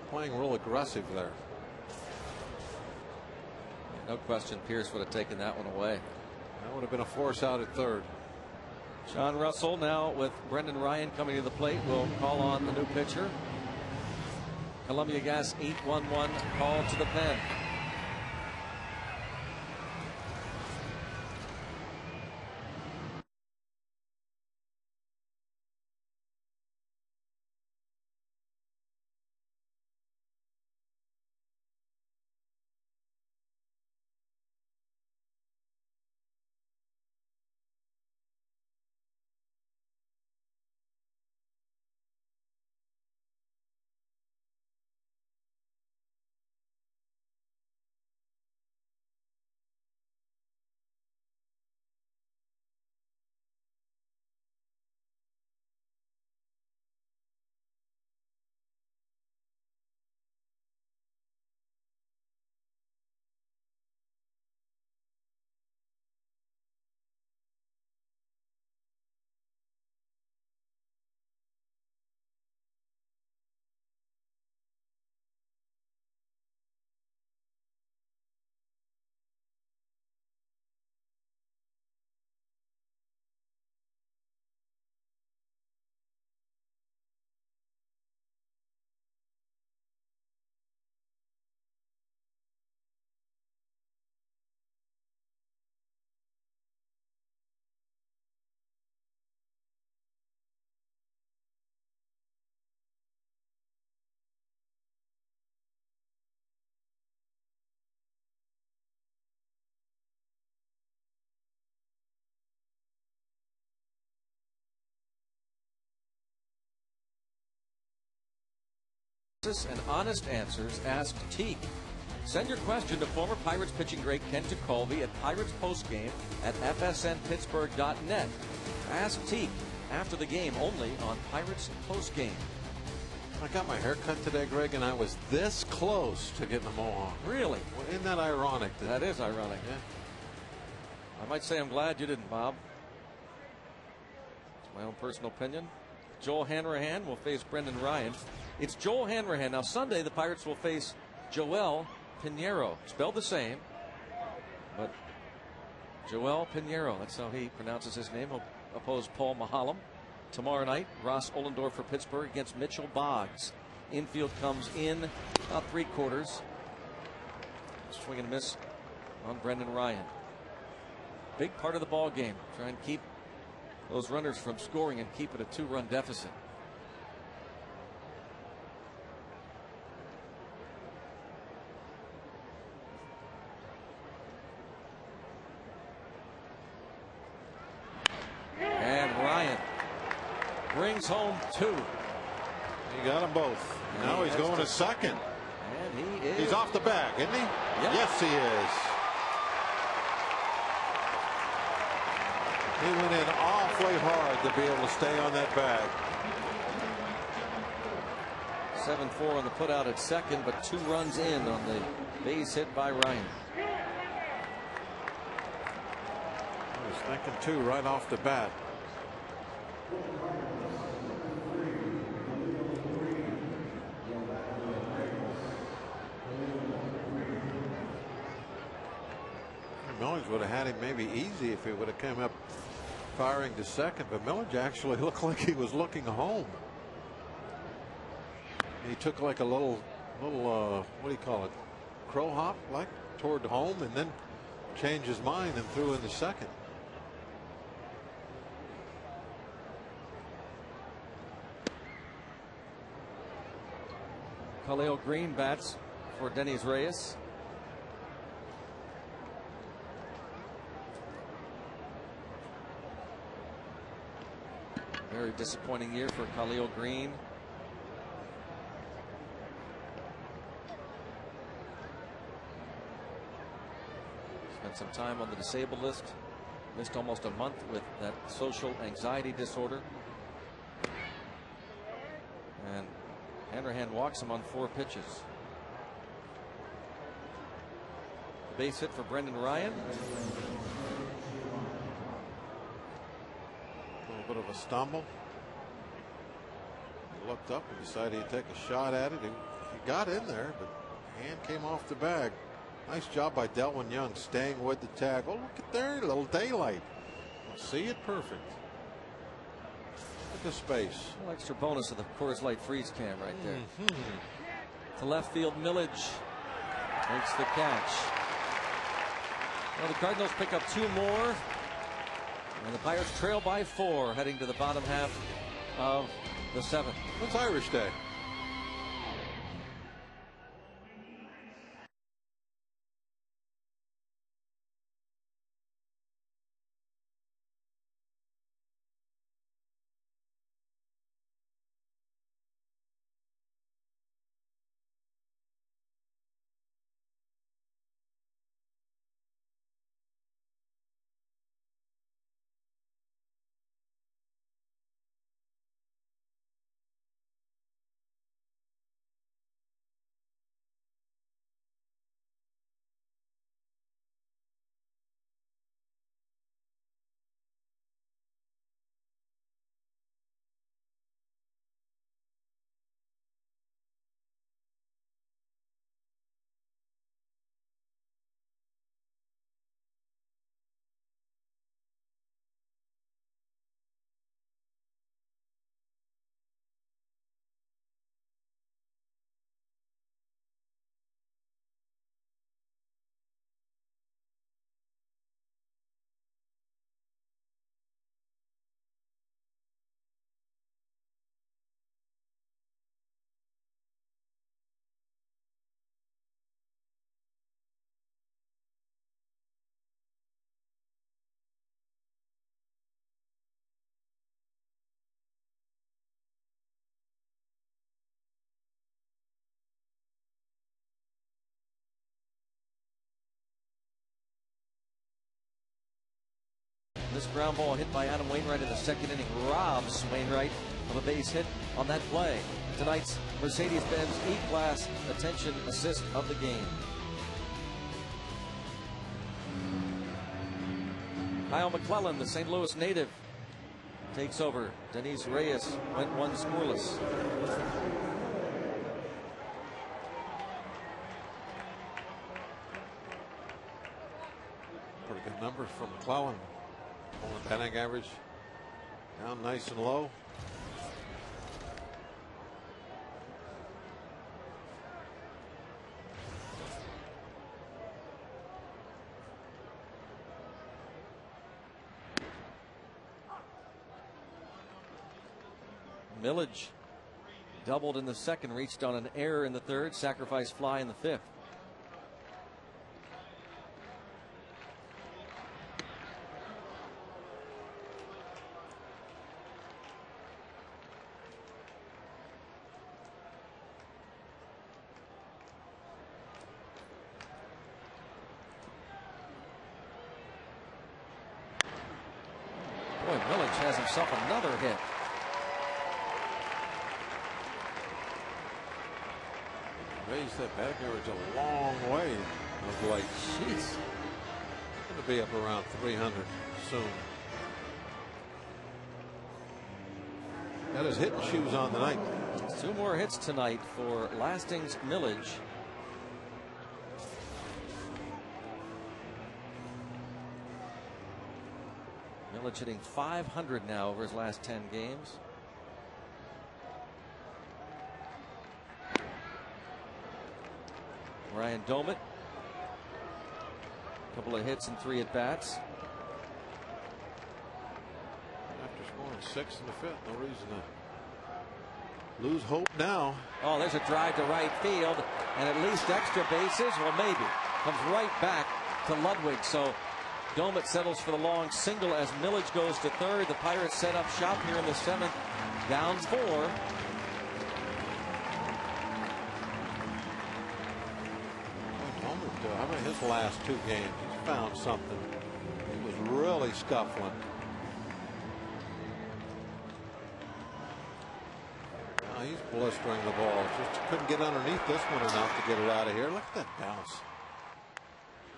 playing real aggressive there. No question Pierce would have taken that one away. That would have been a force out at third. John Russell now with Brendan Ryan coming to the plate will call on the new pitcher. Columbia Gas 8-1-1 call to the pen. and honest answers. Ask Teak. Send your question to former Pirates pitching great Ken Tekulve at Pirates Postgame at fsnpittsburgh.net. Ask Teak after the game only on Pirates Postgame. I got my hair cut today, Greg, and I was this close to getting a mohawk. Really? Well, isn't that ironic? That is ironic. Yeah. I might say I'm glad you didn't, Bob. It's my own personal opinion. Joel Hanrahan will face Brendan Ryan. It's Joel Hanrahan. Now, Sunday, the Pirates will face Joel Pinheiro. Spelled the same, but Joel Pinheiro. That's how he pronounces his name. He'll oppose Paul Mahalem. Tomorrow night, Ross Ollendorf for Pittsburgh against Mitchell Boggs. Infield comes in about 3/4. Swing and miss on Brendan Ryan. Big part of the ball game. Try and keep those runners from scoring and keep it a 2-run deficit. And Ryan brings home 2. He got them both. And now he's going to second. And he is. He's off the bag, isn't he? Yep. Yes, he is. He went in awfully hard to be able to stay on that bag. 7-4 on the putout at second, but 2 runs in on the base hit by Ryan. I was thinking 2 right off the bat. Millage would have had him maybe easy if he would have come up firing to second, but Millage actually looked like he was looking home. He took like a little what do you call it, crow hop, like toward home, and then changed his mind and threw in the second. Khalil Green bats for Dennis Reyes. Very disappointing year for Khalil Green. Spent some time on the disabled list. Missed almost a month with that social anxiety disorder. And Hanrahan walks him on 4 pitches. The base hit for Brendan Ryan. A little bit of a stumble. He looked up and decided he'd take a shot at it. He got in there, but hand came off the bag. Nice job by Delwyn Young staying with the tag. Oh, look at there, a little daylight. See it perfect. Look at the space. A little extra bonus of the Coors Light freeze cam right there. To left field, Millage makes the catch. Well, the Cardinals pick up 2 more. And the Pirates trail by 4 heading to the bottom half of the 7th. It's Irish Day. This ground ball hit by Adam Wainwright in the second inning robs Wainwright of a base hit on that play. Tonight's Mercedes-Benz E-Class attention assist of the game. Kyle McClellan, the St. Louis native, takes over. Denise Reyes went one scoreless. Pretty good numbers from McClellan. Only batting average down nice and low. Millage doubled in the second, reached on an error in the third, sacrifice fly in the fifth. Boy, Millage has himself another hit. Raised that batting average a long way of late. Jeez. Going to be up around 300 soon. Got his hitting shoes on tonight. 2 more hits tonight for Lasting's Millage. Millage hitting .500 now over his last 10 games. Ryan Domit, a couple of hits and 3 at-bats. After scoring 6 in the fifth, no reason to lose hope now. Oh, there's a drive to right field, and at least extra bases. Well, maybe. Comes right back to Ludwig. So Domit settles for the long single as Millage goes to third. The Pirates set up shop here in the 7th. Down 4. How about his last 2 games? He's found something. He was really scuffling. Now he's blistering the ball. Just couldn't get underneath this one enough to get it out of here. Look at that bounce.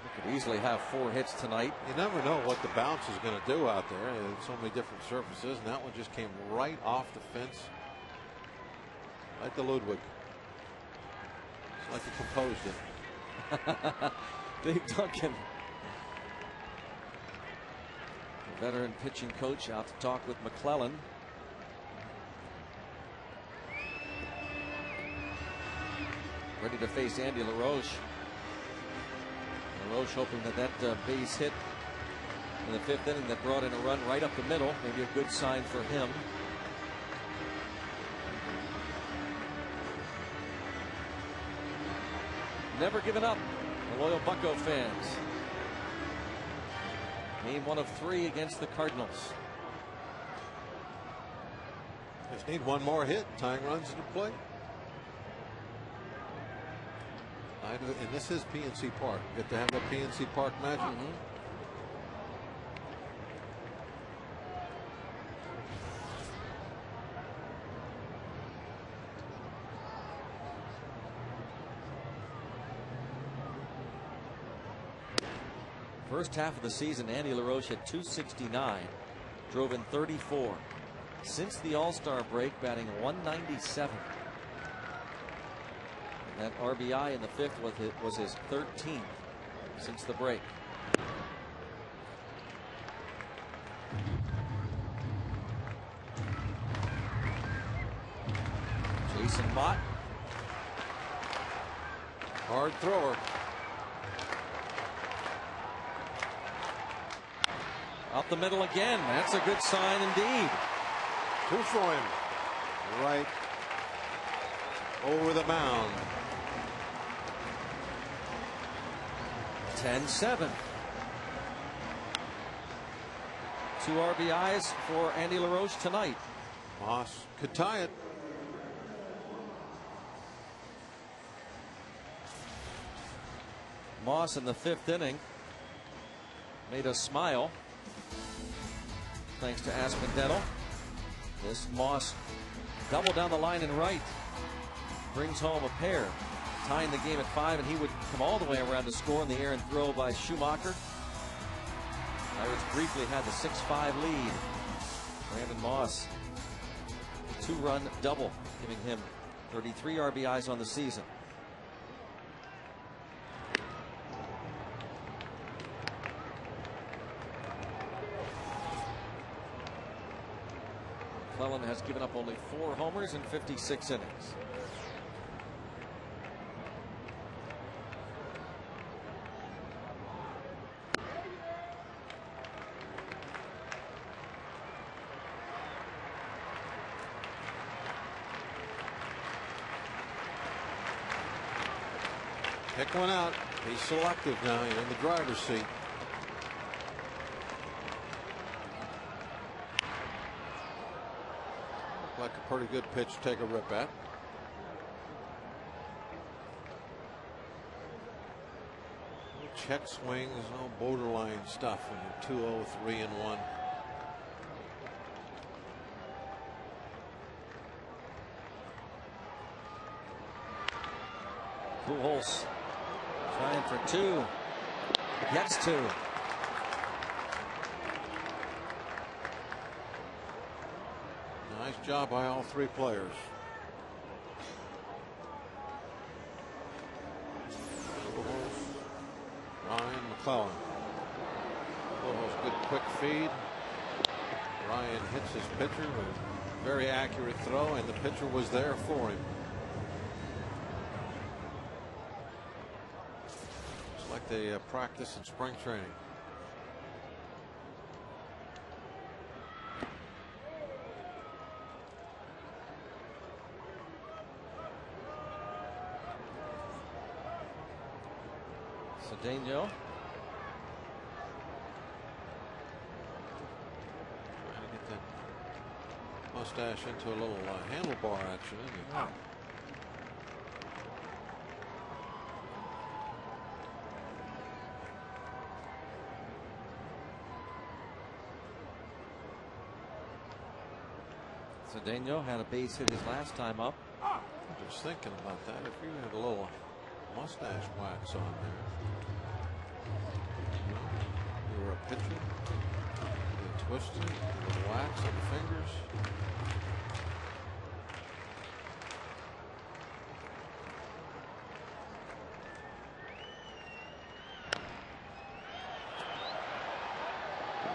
He could easily have 4 hits tonight. You never know what the bounce is going to do out there. There's so many different surfaces, and that one just came right off the fence. Like the Ludwig. It's like he composed it. Dave Duncan, the veteran pitching coach, out to talk with McClellan. Ready to face Andy LaRoche. LaRoche hoping that base hit in the 5th inning that brought in a run right up the middle. Maybe a good sign for him. Never given up, the loyal Bucco fans. Game 1 of 3 against the Cardinals. Just need 1 more hit. Tying runs into play. And this is PNC Park. Get to have that PNC Park magic. First half of the season, Andy LaRoche had .269, drove in 34. Since the All-Star break, batting .197. And that RBI in the 5th was his 13th since the break. Jason Mott. Hard thrower. Up the middle again. That's a good sign indeed. 2 for him. Right over the mound. 10-7. 2 RBIs for Andy LaRoche tonight. Moss could tie it. Moss in the 5th inning made us smile. thanks to Aspen Dental. This Moss double down the line and right. Brings home a pair, tying the game at 5, and he would come all the way around to score in the air and throw by Schumacher. Pirates briefly had the 6-5 lead. Brandon Moss, a 2-run double, giving him 33 RBIs on the season. McClellan has given up only 4 homers in 56 innings. Pick one out. He's selective now. He's in the driver's seat. Like a pretty good pitch to take a rip at. Check swings, no borderline stuff when you're 2-0, 3-1. Pujols trying for 2. Gets 2. Nice job by all 3 players. Ryan, McClellan. Pujols, good quick feed. Ryan hits his pitcher with a very accurate throw, and the pitcher was there for him. It's like they practice in spring training. Cedeno. Trying to get that mustache into a little handlebar action, isn't he? Oh. Cedeno had a base hit his last time up. I'm just thinking about that. If you had a little mustache wax on there, you were a pitcher, you twisted, a little wax on the fingers.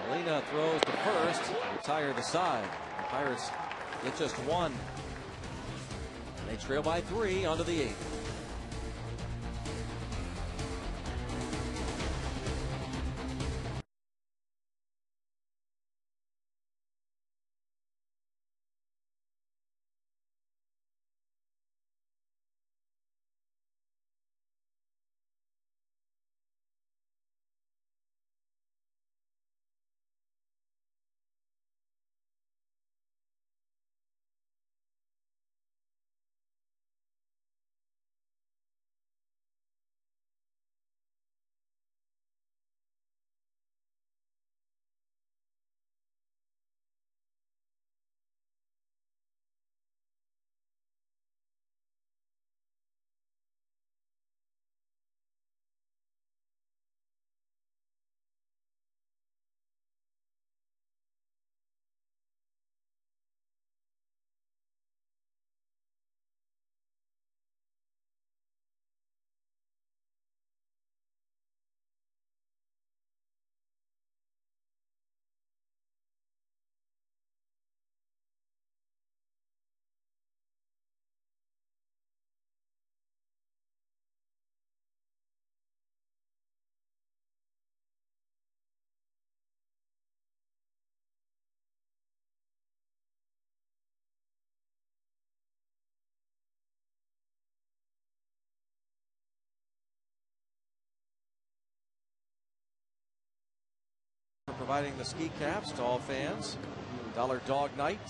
Molina throws to first, retired aside. The Pirates get just 1. They trail by 3 onto the 8th. Providing the ski caps to all fans. Dollar Dog Night,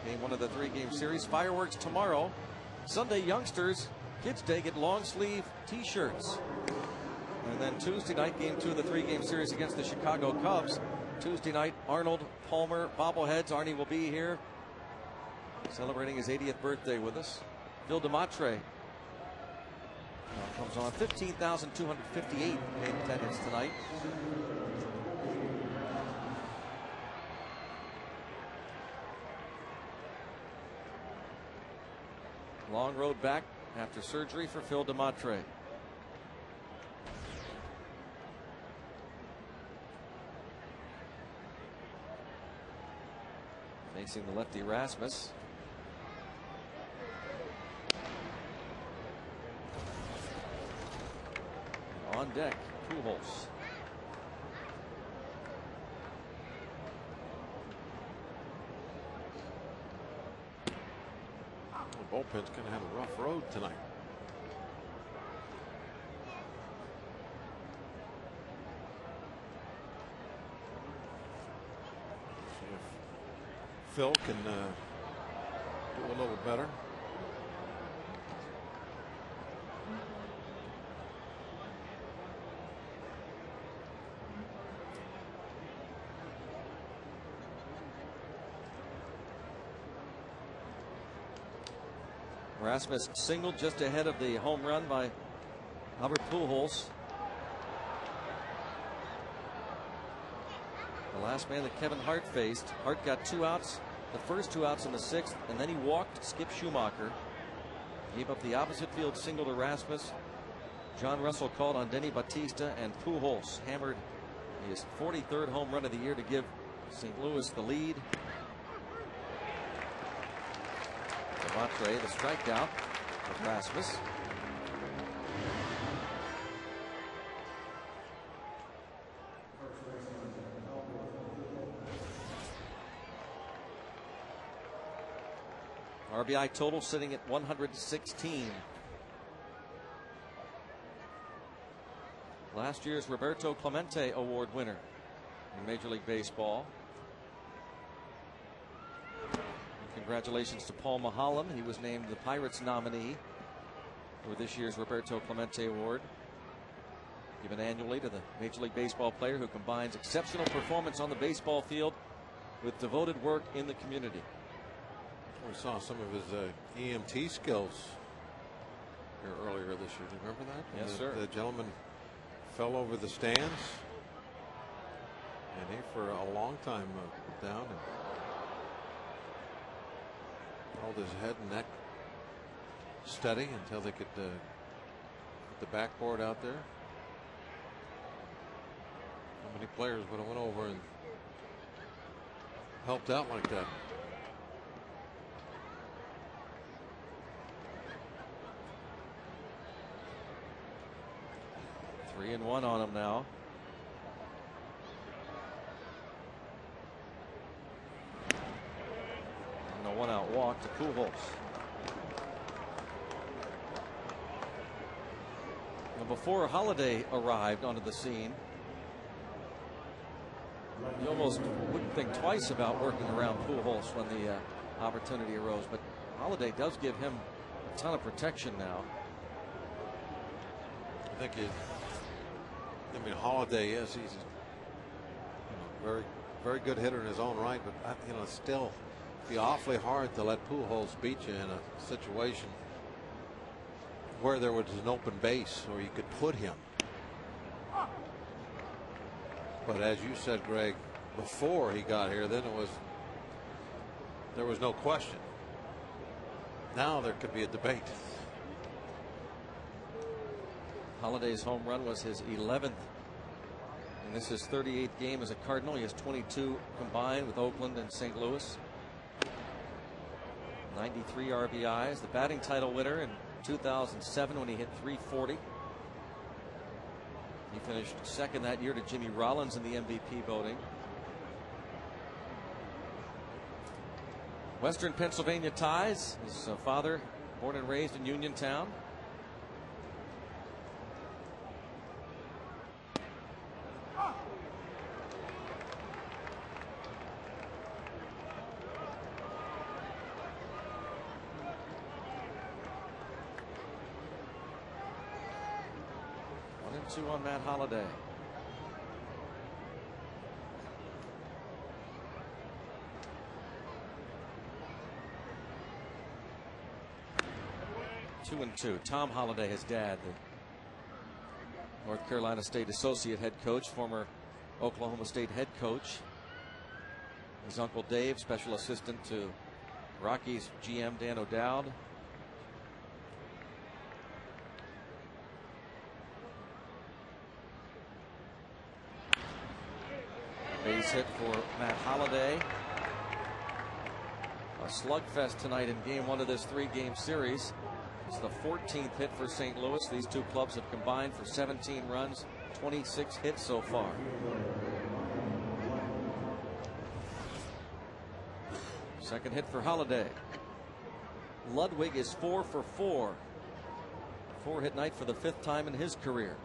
game 1 of the 3-game series. Fireworks tomorrow. Sunday, youngsters, Kids Day, get long sleeve t-shirts. And then Tuesday night, game 2 of the 3-game series against the Chicago Cubs. Tuesday night, Arnold Palmer bobbleheads. Arnie will be here celebrating his 80th birthday with us. Phil DeMatre comes on. 15,258 paid attendance tonight. Long road back after surgery for Phil DeMatre. Facing the lefty Rasmus. And on deck, Pujols. The bullpen's going to have a rough road tonight. See if Phil can do a little better. Rasmus singled just ahead of the home run by Albert Pujols. The last man that Kevin Hart faced. Hart got 2 outs, the first 2 outs in the 6th, and then he walked Skip Schumacher. Gave up the opposite field single to Rasmus. John Russell called on Denny Bautista, and Pujols hammered his 43rd home run of the year to give St. Louis the lead. DeMatre, the strikeout of Rasmus. RBI total sitting at 116. Last year's Roberto Clemente Award winner in Major League Baseball. Congratulations to Paul Mahalam. He was named the Pirates nominee for this year's Roberto Clemente Award, given annually to the Major League Baseball player who combines exceptional performance on the baseball field with devoted work in the community. We saw some of his EMT skills here earlier this year. Do you remember that? Yes, sir. The gentleman fell over the stands, and he for a long time down and held his head and neck steady until they could put the backboard out there. How many players would have went over and helped out like that? Three and one on him now. And a 1-out walk to Pujols. Now before Holiday arrived onto the scene, you almost wouldn't think twice about working around Pujols when the opportunity arose, but Holiday does give him a ton of protection now. I think Holiday, yes, he's very, very good hitter in his own right, but still be awfully hard to let Pujols beat you in a situation where there was an open base or you could put him. But as you said, Greg, before he got here, then there was no question. Now there could be a debate. Holiday's home run was his 11th, and this is his 38th game as a Cardinal. He has 22 combined with Oakland and St. Louis. 93 RBIs, the batting title winner in 2007 when he hit .340. He finished second that year to Jimmy Rollins in the MVP voting. Western Pennsylvania ties. His father, born and raised in Uniontown. Two on Matt Holliday. 2-2. Tom Holliday, his dad, the North Carolina State associate head coach, former Oklahoma State head coach. His uncle Dave, special assistant to Rockies GM Dan O'Dowd. Base hit for Matt Holliday. A slugfest tonight in game 1 of this 3-game series. It's the 14th hit for St. Louis. These two clubs have combined for 17 runs, 26 hits so far. Second hit for Holliday. Ludwig is 4 for 4. 4-hit night for the 5th time in his career.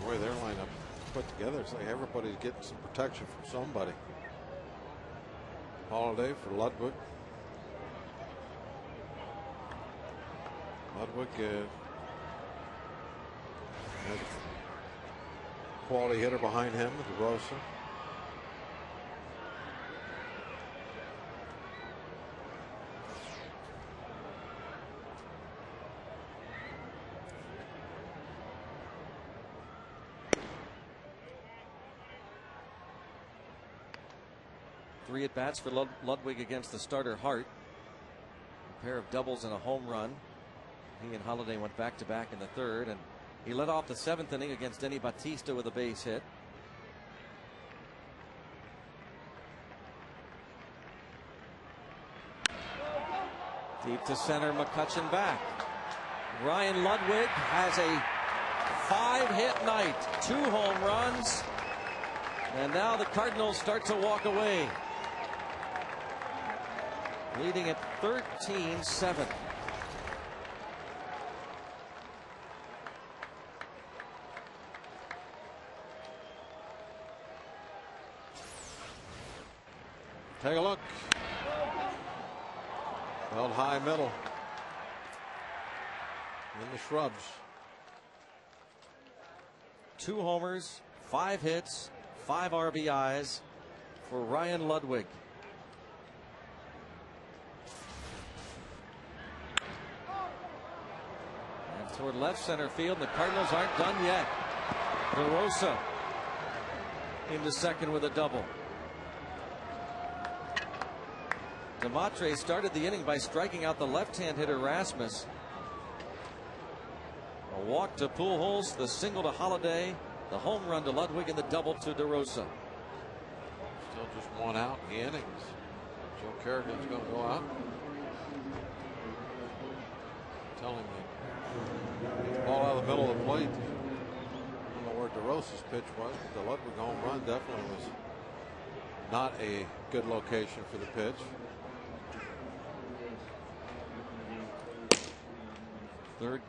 The way their lineup put together, it's like everybody's getting some protection from somebody. Holliday for Ludwig. Ludwig has a quality hitter behind him, DeRosa. Three at bats for Ludwig against the starter Hart. A pair of doubles and a home run. He and Holliday went back to back in the 3rd, and he led off the 7th inning against Denny Batista with a base hit. Deep to center, McCutchen back. Ryan Ludwig has a 5-hit night, 2 home runs, and now the Cardinals start to walk away, leading at 13-7. Take a look. Held high middle. In the shrubs. 2 homers, 5 hits, 5 RBIs for Ryan Ludwig. And toward left center field, the Cardinals aren't done yet. DeRosa into second with a double. Demetre started the inning by striking out the left-hand hitter Rasmus. A walk to Pujols, the single to Holliday, the home run to Ludwig, and the double to DeRosa. Still just 1 out in the innings. Joe Kerrigan's going to go out. Telling me the ball out of the middle of the plate. I don't know where DeRosa's pitch was, but the Ludwig home run definitely was not a good location for the pitch. 3rd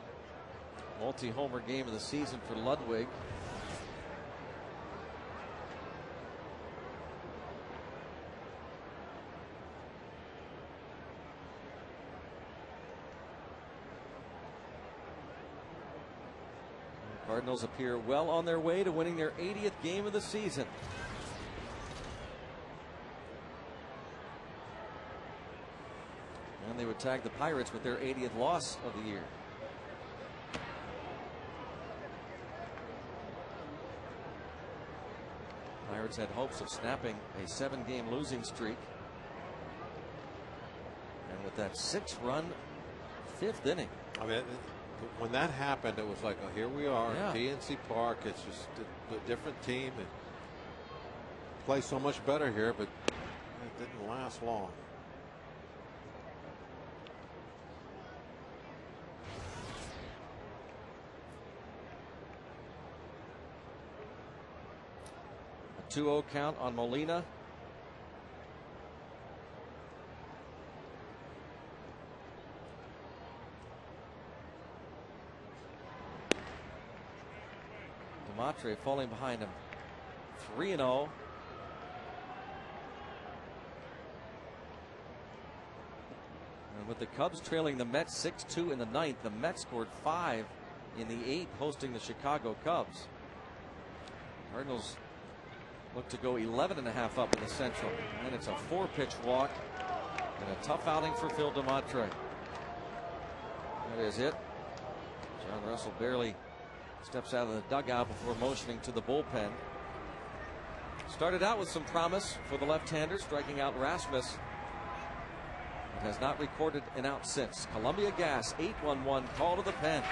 multi-homer game of the season for Ludwig. The Cardinals appear well on their way to winning their 80th game of the season. And they would tag the Pirates with their 80th loss of the year. Pirates had hopes of snapping a 7-game losing streak. And with that 6-run 5th inning. I mean, when that happened, it was like, oh, here we are at PNC Park. It's just a different team and play so much better here, but it didn't last long. A 2-0 count on Molina. Demetre falling behind him. 3-0. And with the Cubs trailing the Mets 6-2 in the 9th, the Mets scored 5 in the 8th, hosting the Chicago Cubs. Cardinals look to go 11.5 up in the Central. And it's a 4-pitch walk and a tough outing for Phil DeMontre. That is it. John Russell barely steps out of the dugout before motioning to the bullpen. Started out with some promise for the left-hander, striking out Rasmus. It has not recorded an out since. Columbia Gas 8-1-1 call to the pen.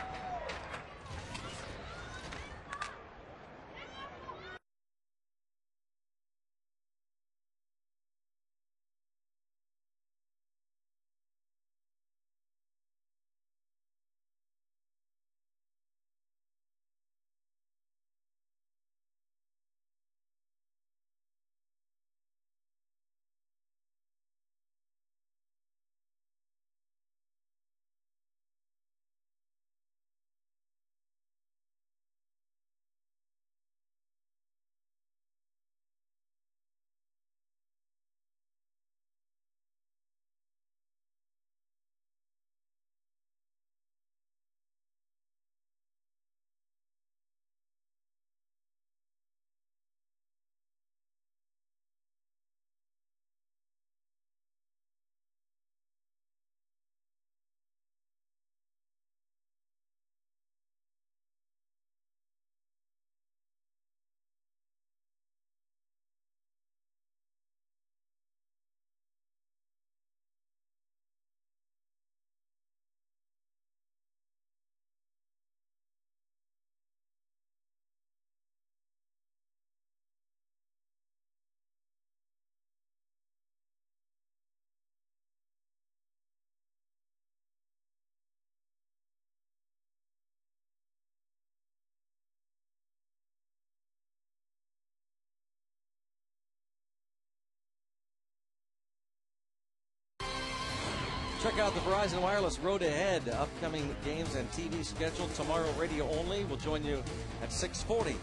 Check out the Verizon Wireless Road Ahead upcoming games and TV schedule. Tomorrow, radio only. We'll join you at 6:40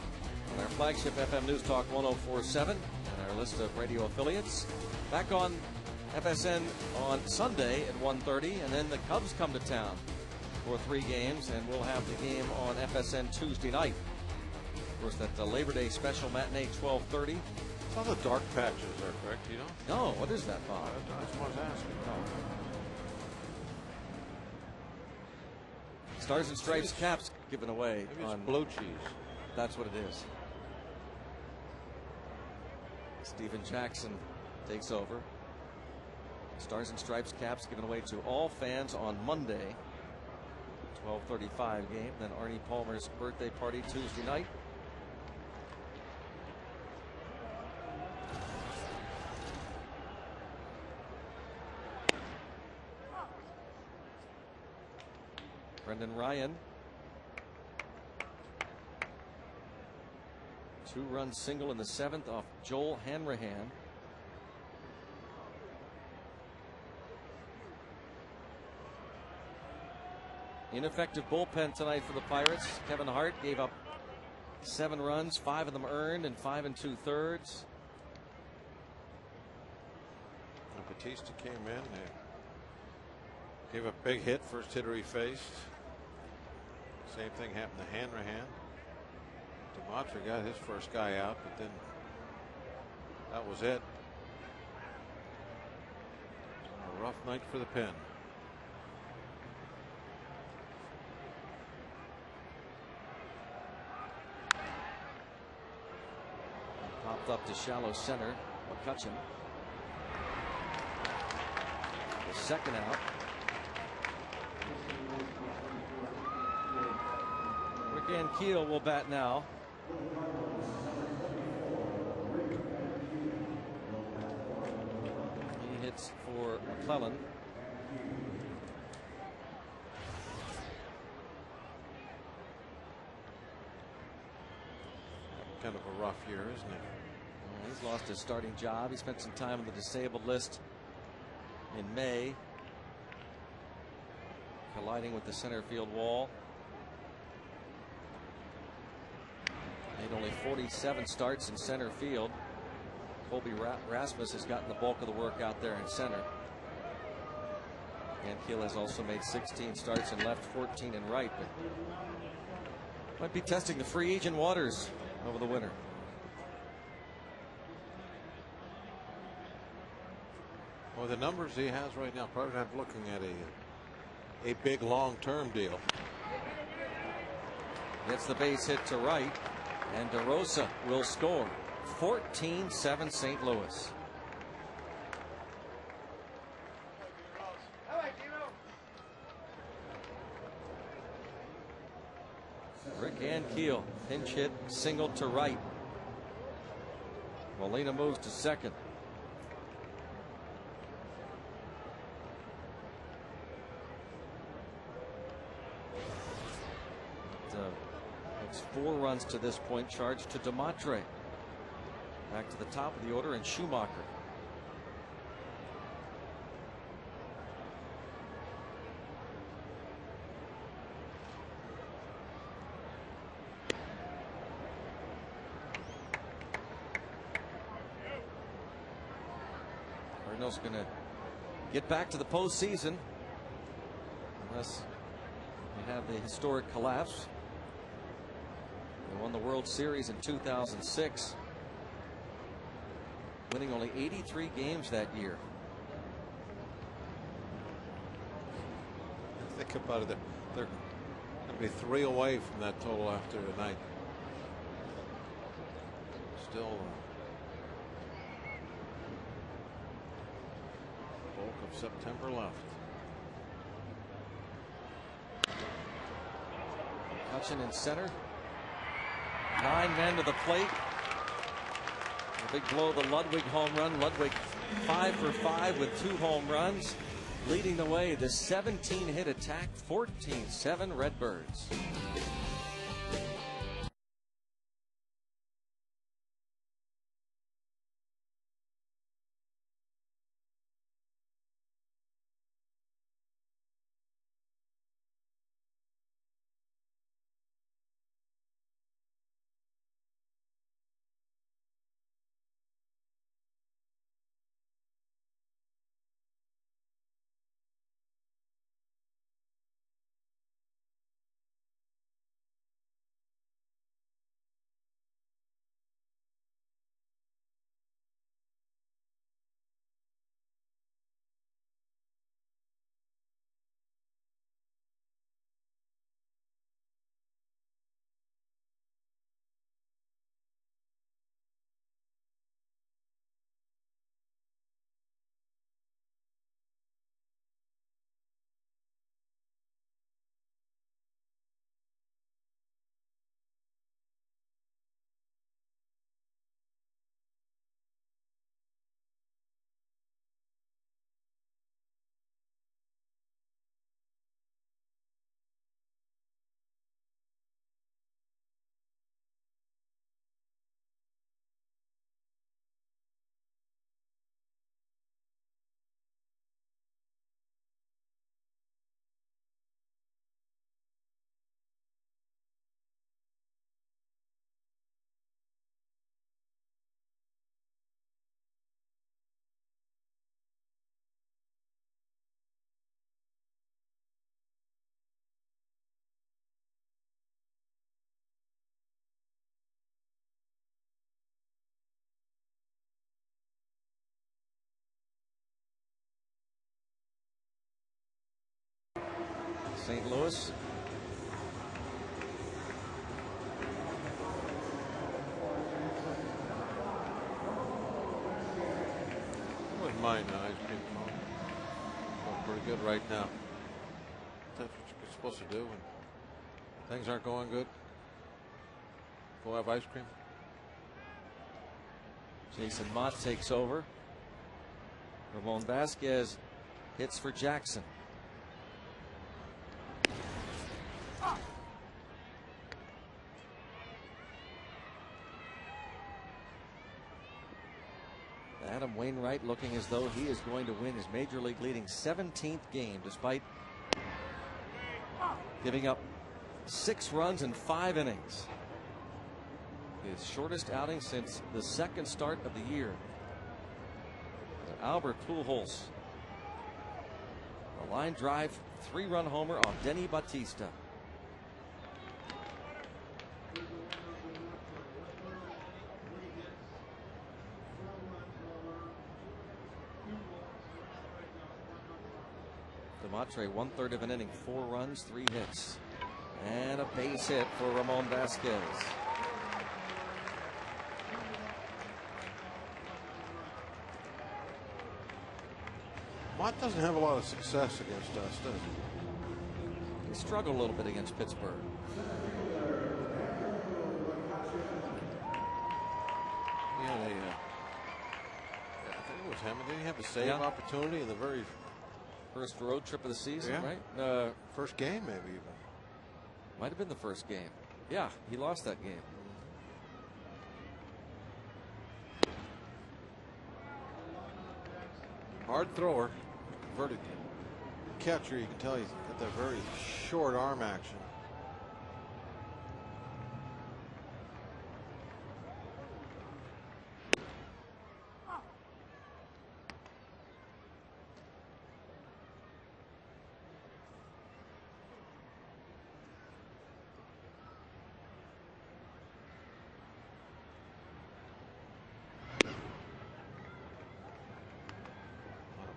on our flagship FM News Talk 104.7 and our list of radio affiliates. Back on FSN on Sunday at 1:30, and then the Cubs come to town for 3 games, and we'll have the game on FSN Tuesday night. Of course, that's the Labor Day special matinee 12:30. All the dark patches are correct, you know? No, what is that, Bob? I just was asking. Stars and Stripes caps given away. Maybe it's on blue cheese. That's what it is. Steven Jackson takes over. Stars and Stripes caps given away to all fans on Monday. 12:35 game. Then Arnie Palmer's birthday party Tuesday night. Brendan Ryan. 2-run single in the 7th off Joel Hanrahan. Ineffective bullpen tonight for the Pirates. Kevin Hart gave up 7 runs, 5 of them earned, and 5 2/3. Batista came in, gave a big hit, first hitter he faced. Same thing happened to Hanrahan. DeMontre got his first guy out, but then that was it. A rough night for the pen. Popped up to shallow center. McCutcheon. The second out. Rick Ankiel will bat now. He hits for McClellan. Kind of a rough year, isn't it? Well, he's lost his starting job. He spent some time on the disabled list in May, colliding with the center field wall. Made only 47 starts in center field. Colby Rasmus has gotten the bulk of the work out there in center. Ankiel has also made 16 starts in left, 14 in right, but might be testing the free agent waters over the winter. Well, the numbers he has right now, probably not looking at a big long-term deal. Gets the base hit to right, and DeRosa will score. 14-7 St. Louis. Rick Ankiel, pinch hit, single to right. Molina moves to second. It's 4 runs to this point, charged to DeMatre. Back to the top of the order, and Schumacher. Cardinals going to get back to the postseason unless they have the historic collapse. They won the World Series in 2006, winning only 83 games that year. Think about it. They're going to be 3 away from that total after tonight. Still bulk of September left. Hutchin in center. 9 men to the plate. A big blow, the Ludwig home run. Ludwig 5 for 5 with 2 home runs. Leading the way, the 17-hit attack, 14-7 Redbirds. St. Louis. I wouldn't mind an ice cream cone. Going pretty good right now. That's what you're supposed to do when things aren't going good. Go have ice cream. Jason Mott takes over. Ramon Vasquez hits for Jackson. Adam Wainwright looking as though he is going to win his major league leading 17th game, despite giving up 6 runs in 5 innings. His shortest outing since the second start of the year. Albert Pujols, a line drive 3-run homer on Denny Bautista. Matre, 1/3 of an inning, 4 runs, 3 hits. And a base hit for Ramon Vasquez. Mott doesn't have a lot of success against us, does he? He struggled a little bit against Pittsburgh. Yeah, I think it was him. Did he have a save opportunity in the very first road trip of the season, yeah. right? First game, maybe even. Might have been the first game. Yeah, he lost that game. Hard thrower. Verted catcher, you can tell he's got that very short arm action.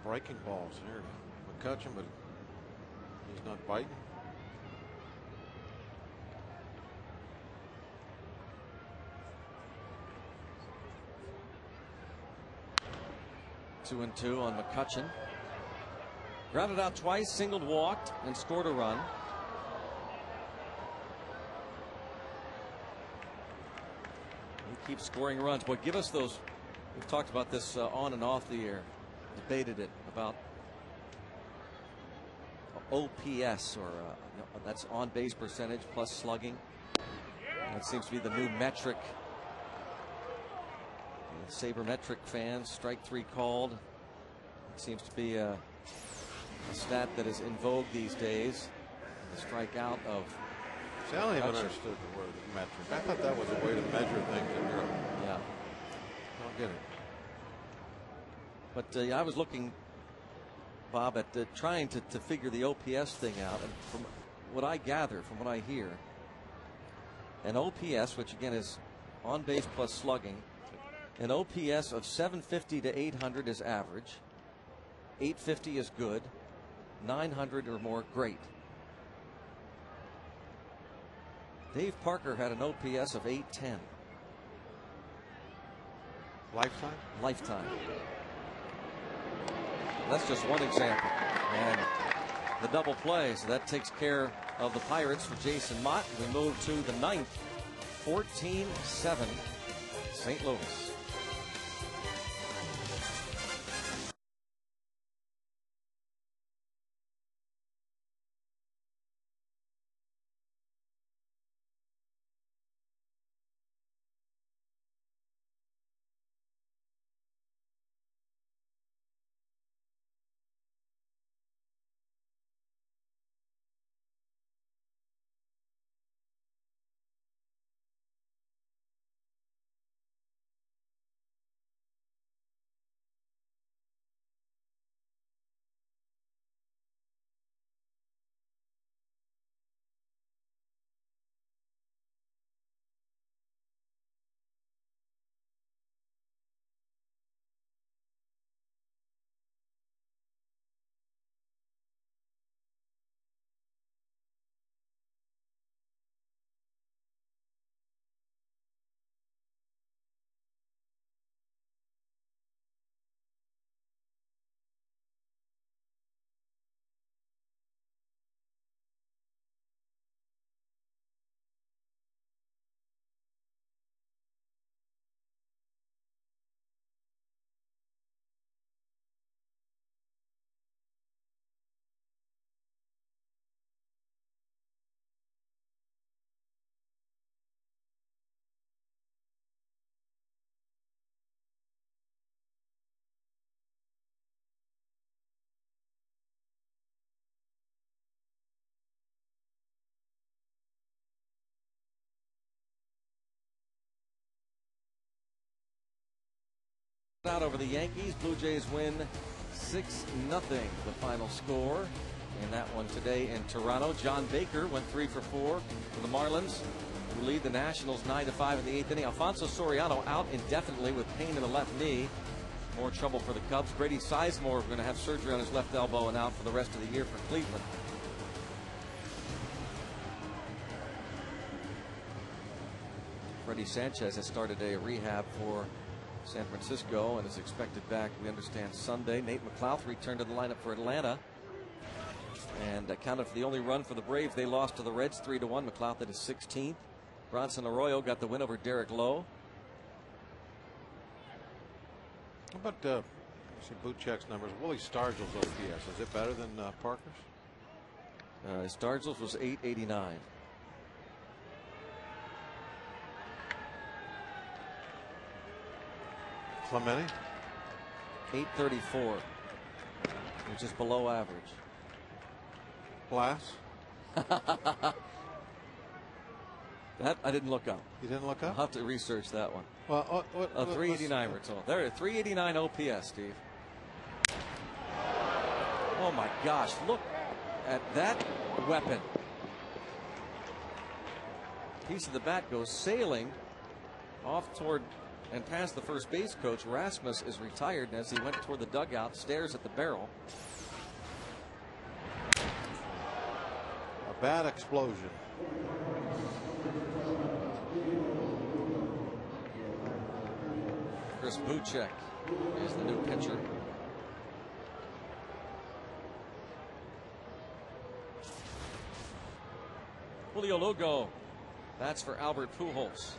Breaking balls here to McCutcheon, but he's not biting. Two and two on McCutcheon. Grounded out twice, singled, walked, and scored a run. He keeps scoring runs. Boy, give us those. We've talked about this on and off the air. Debated it about OPS, or that's on base percentage plus slugging. That seems to be the new metric. Sabermetric fans, strike 3 called. It seems to be a stat that is in vogue these days. The strikeout of. See, I don't even understood the word metric. I thought that was a way to measure things in Europe. Yeah. Don't get it. But I was looking, Bob, at trying to figure the OPS thing out. And from what I gather, from what I hear, an OPS, which again is on base plus slugging, an OPS of 750 to 800 is average, 850 is good, 900 or more great. Dave Parker had an OPS of 810. Lifetime? Lifetime. That's just one example. And the double play, so that takes care of the Pirates for Jason Mott. We move to the 9th, 14-7, St. Louis. Out over the Yankees. Blue Jays win 6-0, the final score in that one today in Toronto. John Baker went 3 for 4 for the Marlins, who lead the Nationals 9-5 in the 8th inning. Alfonso Soriano out indefinitely with pain in the left knee. More trouble for the Cubs. Brady Sizemore going to have surgery on his left elbow and out for the rest of the year for Cleveland. Freddie Sanchez has started a rehab for San Francisco and is expected back, we understand, Sunday. Nate McLouth returned to the lineup for Atlanta and accounted for the only run for the Braves. They lost to the Reds 3-1. McLouth at his 16th. Bronson Arroyo got the win over Derek Lowe. How about see Buchek's numbers? Willie Stargell's OPS, is it better than Parker's? Stargell's was 889. Clemente? 834, which is below average. Glass? That I didn't look up. You didn't look up? I'll have to research that one. Well, 389 we're told. There, 389 OPS, Steve. Oh my gosh, look at that weapon. Piece of the bat goes sailing off toward and past the first base coach. Rasmus is retired, and as he went toward the dugout, stares at the barrel. A bad explosion. Chris Buchek is the new pitcher. Julio Lugo. That's for Albert Pujols.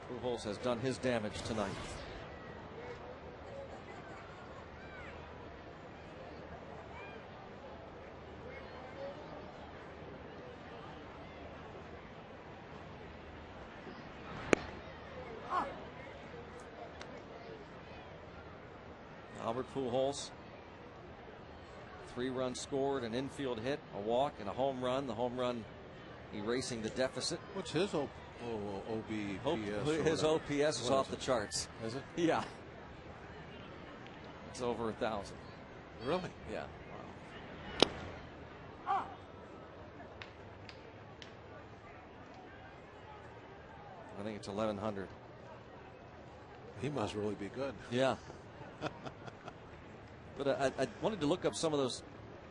Pujols has done his damage tonight. Albert Pujols, 3 runs scored, an infield hit, a walk, and a home run. The home run erasing the deficit. What's his OBPS? His OPS is off the charts. Is it? Yeah. It's over 1,000. Really? Yeah. Wow. I think it's 1,100. He must really be good. Yeah. But I wanted to look up some of those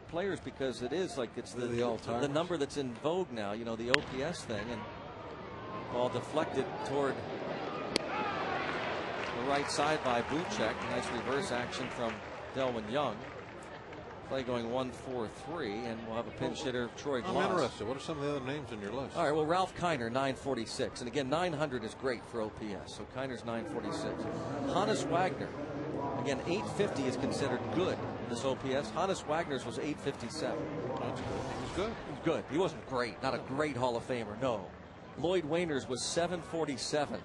players because it is like it's the number that's in vogue now, you know, the OPS thing, and ball deflected toward the right side by Buchek. Nice reverse action from Delwyn Young. Play going 1-4-3, and we'll have a pinch hitter, Troy Glaus. I'm interested. What are some of the other names on your list? All right, well, Ralph Kiner, 946. And again, 900 is great for OPS. So Kiner's 946. Hannes Wagner, again, 850 is considered good, this OPS. Hannes Wagner's was 857. That's good. He was good. He was good. He wasn't great. Not a great Hall of Famer, no. Lloyd Wayner's was 747.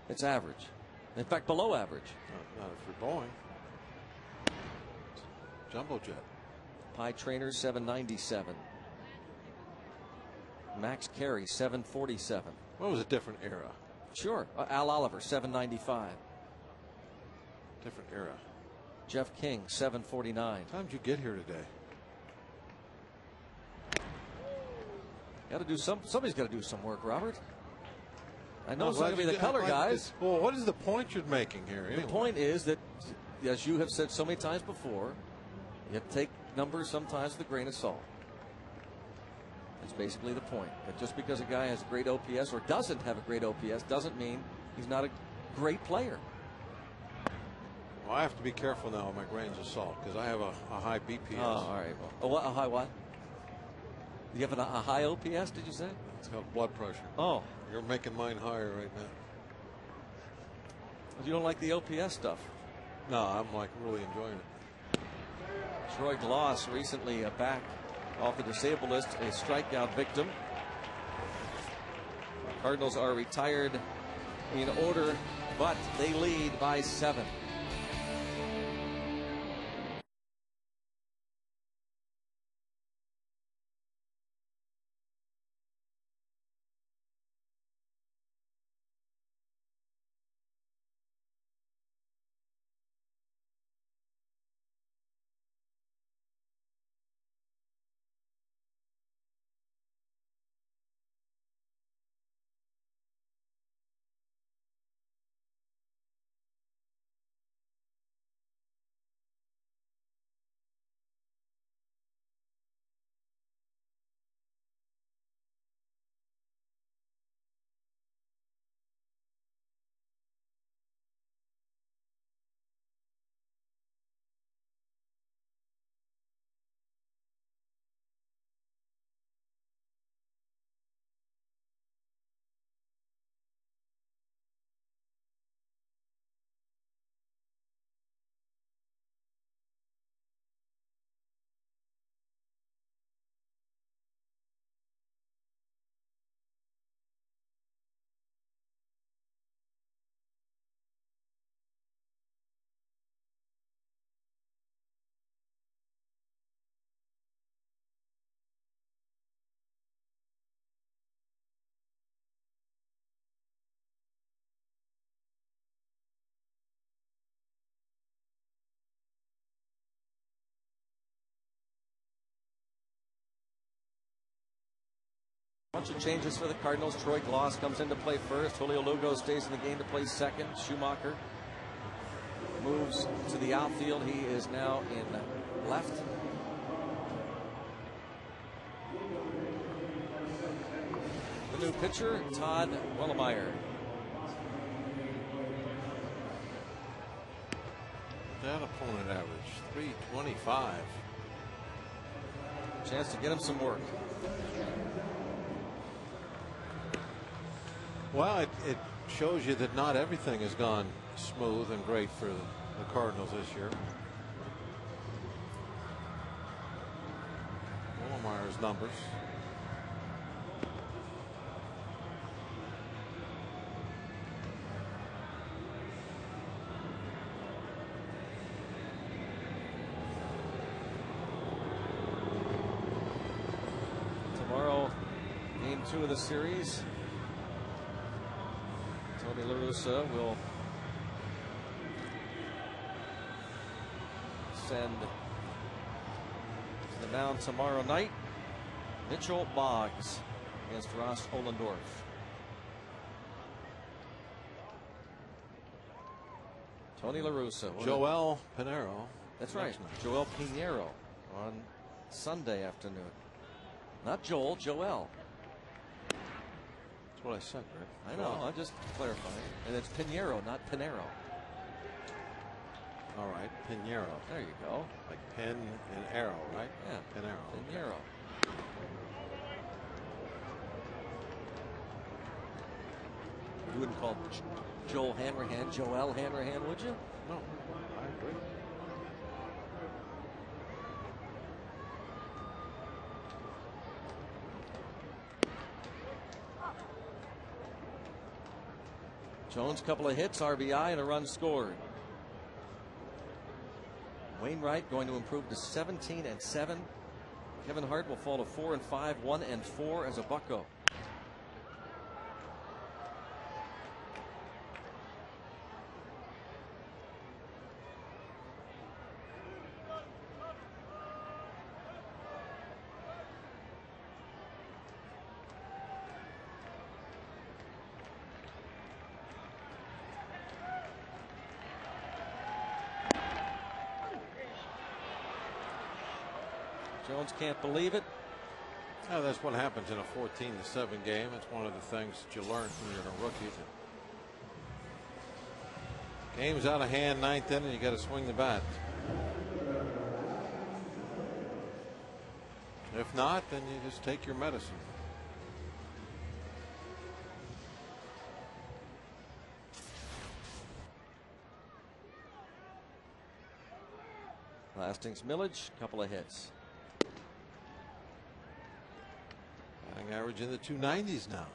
It's average. In fact, below average. Not if you're Boeing. Jumbo jet. Pie Trainer 797. Max Carey 747. What was a different era? Sure. Al Oliver 795. Different era. Jeff King 749. What time did you get here today? Got to do somebody's got to do some work, Robert. I know it's not going to be the color guys. Well, what is the point you're making here? Anyway? The point is that, as you have said so many times before, you have to take numbers sometimes with a grain of salt. That's basically the point. That just because a guy has a great OPS or doesn't have a great OPS doesn't mean he's not a great player. Well, I have to be careful now with my grains of salt because I have a high BPS. Oh, all right. Well, a high what? You have a high OPS, did you say? It's called blood pressure. Oh. You're making mine higher right now. You don't like the OPS stuff? No, I'm like really enjoying it. Troy Glaus recently back off the disabled list, a strikeout victim. Cardinals are retired in order, but they lead by 7. bunch of changes for the Cardinals. Troy Gloss comes into play first. Julio Lugo stays in the game to play second. Schumacher moves to the outfield. He is now in left. The new pitcher, Todd Wellemeyer. That opponent average, 325. Chance to get him some work. Well, it shows you that not everything has gone smooth and great for the Cardinals this year. Wellemeyer's numbers. Tomorrow, game 2 of the series. Tony La Russa will send to the mound tomorrow night Mitchell Boggs against Ross Ohlendorf. Tony La Russa. Joel Pinheiro. That's right. Joel Pinheiro on Sunday afternoon. Not Joel, Joel. That's what I said, right? I know, I'm just clarifying. And it's Pinheiro, not Pinheiro. All right, Pinheiro. There you go. Like pen and arrow, right? Yeah, Pinheiro. Pinheiro. You wouldn't call Joel Hanrahan Joel Hanrahan, would you? No, I agree. Jones, couple of hits, RBI, and a run scored. Wainwright going to improve to 17-7. Kevin Hart will fall to 4-5, 1-4 as a Bucko. Jones can't believe it. Yeah, that's what happens in a 14-7 game. It's one of the things that you learn when you're a rookie. Game's out of hand, ninth inning, you got to swing the bat. If not, then you just take your medicine. Lastings Millage, couple of hits. Batting average in the 290s now.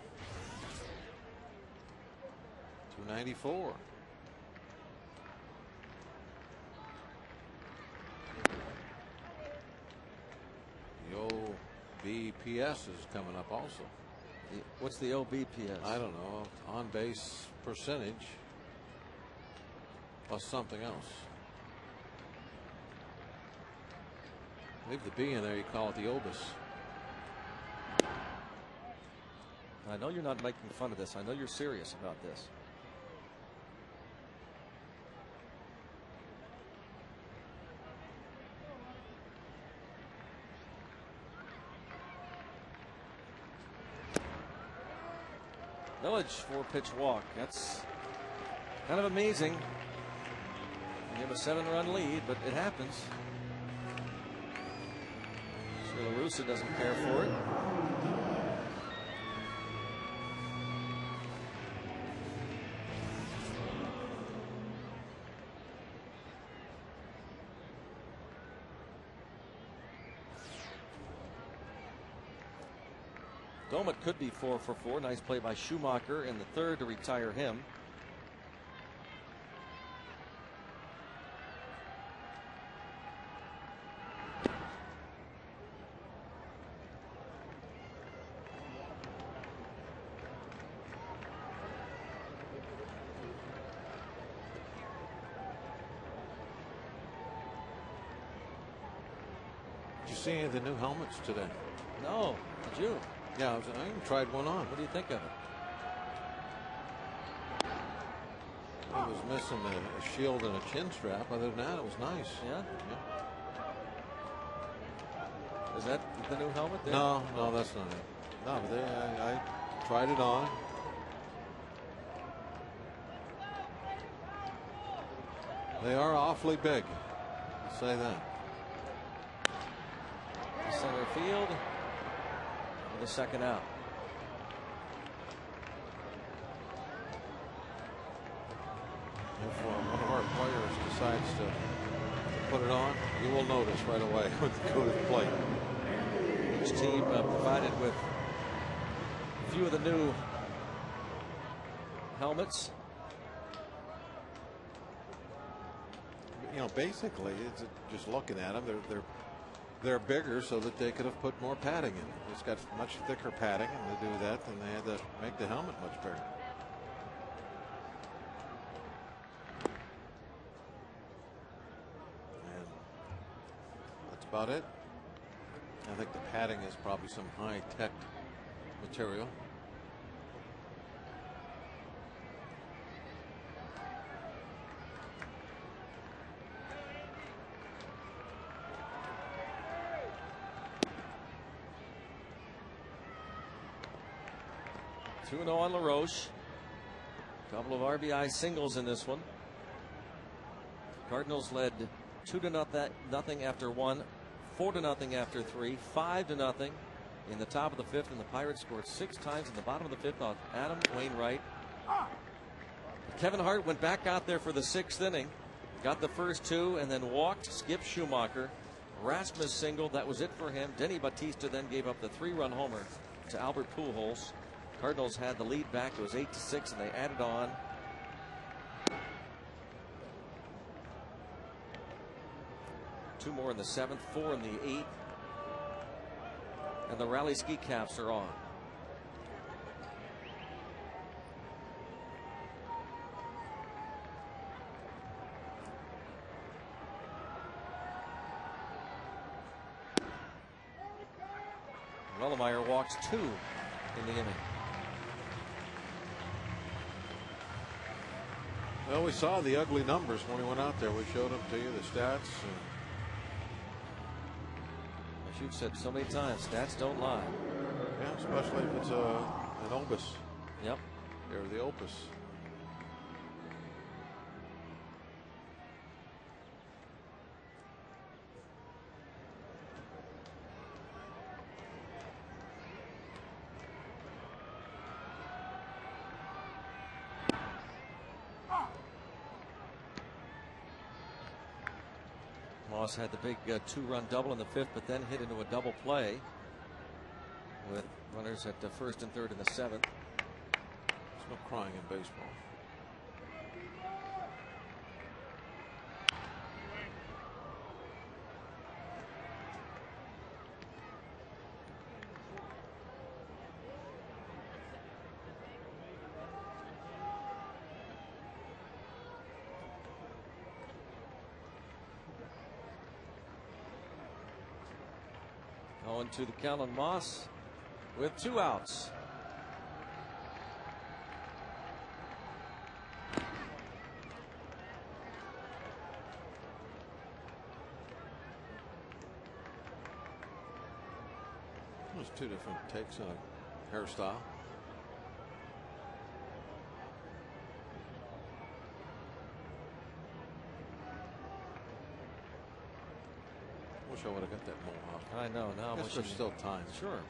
294. The OBPS is coming up also. What's the OBPS? I don't know. On base percentage plus something else. Leave the B in there, you call it the obus. I know you're not making fun of this. I know you're serious about this. Millage, 4-pitch walk. That's kind of amazing. You have a 7-run lead, but it happens. Sure, La Russa doesn't care for it. Domet could be 4 for 4. Nice play by Schumacher in the third to retire him. Did you see any of the new helmets today? No, did you? Yeah, I even tried one on. What do you think of it? He was missing a shield and a chin strap. Other than that, it was nice. Yeah. Yeah. Is that the new helmet there? No, that's not it. No, but I tried it on. They are awfully big. I'll say that. Center field with a second out. If one of our players decides to put it on, you will notice right away when they go to the plate. Each team provided with a few of the new helmets. You know, basically, it's just looking at them. They're bigger so that they could have put more padding in. It's got much thicker padding, and to do that, then they had to make the helmet much bigger. And that's about it. I think the padding is probably some high-tech material. Two 2-0 on LaRoche. A couple of RBI singles in this one. Cardinals led 2-0 after 1, 4-0 after 3, 5-0 in the top of the 5th, and the Pirates scored 6 times in the bottom of the 5th off Adam Wainwright. Kevin Hart went back out there for the 6th inning, got the first 2, and then walked Skip Schumacher. Rasmus singled, that was it for him. Denny Bautista then gave up the 3-run homer to Albert Pujols. Cardinals had the lead back. It was 8-6, and they added on. Two more in the 7th, 4 in the 8th. And the rally ski caps are on. Wellemeyer walks 2 in the inning. Well, we saw the ugly numbers when we went out there. We showed them to you, the stats. As you've said so many times, stats don't lie. Yeah, especially if it's an opus. Yep. They're the opus. Moss had the big 2-run double in the 5th, but then hit into a double play with runners at first and third in the 7th. There's no crying in baseball. Going to the count on Moss with 2 outs. There's 2 different takes on hairstyle. Wish I would have got that mohawk. I know now. Guess there's still time. Sure.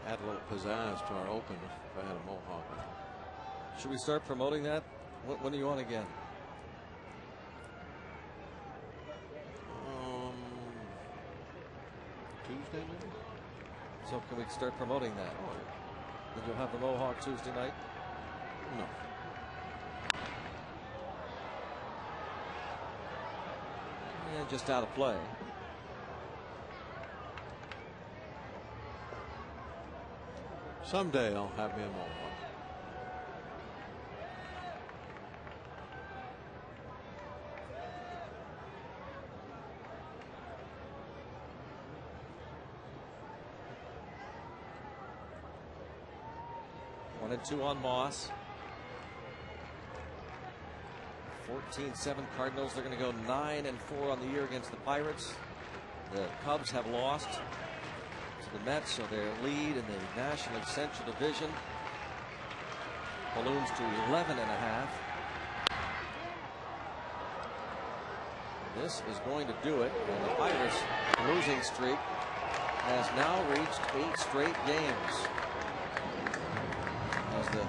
Add a little pizzazz to our open if I had a mohawk. Should we start promoting that? When are you on again? Tuesday maybe? So can we start promoting that? Then you'll have the mohawk Tuesday night? No. Yeah, just out of play. Someday I'll have me a Mohawk. One and two on Moss. 14-7 Cardinals. They're going to go 9-4 on the year against the Pirates. The Cubs have lost to the Mets, so their lead in the National Central Division balloons to 11.5. This is going to do it, and the Pirates' losing streak has now reached 8 straight games, as the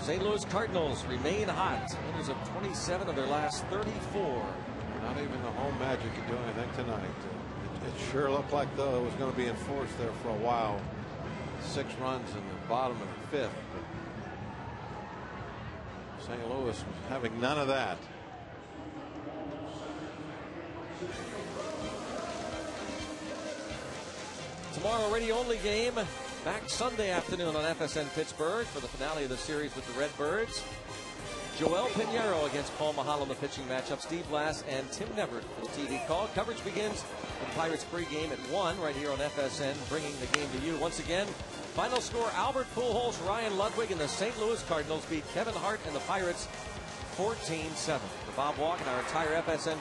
St. Louis Cardinals remain hot. Winners of 27 of their last 34. Not even the home magic could do anything tonight. It sure looked like, though, it was going to be enforced there for a while. 6 runs in the bottom of the 5th. St. Louis was having none of that. Tomorrow, radio-only game. Back Sunday afternoon on FSN Pittsburgh for the finale of the series with the Redbirds. Joel Pinheiro against Paul Mahala in the pitching matchup. Steve Blass and Tim Neverett for the TV call. Coverage begins with the Pirates pregame at 1 right here on FSN, bringing the game to you. Once again, final score, Albert Pujols, Ryan Ludwig, and the St. Louis Cardinals beat Kevin Hart and the Pirates 14-7. For Bob Walk and our entire FSN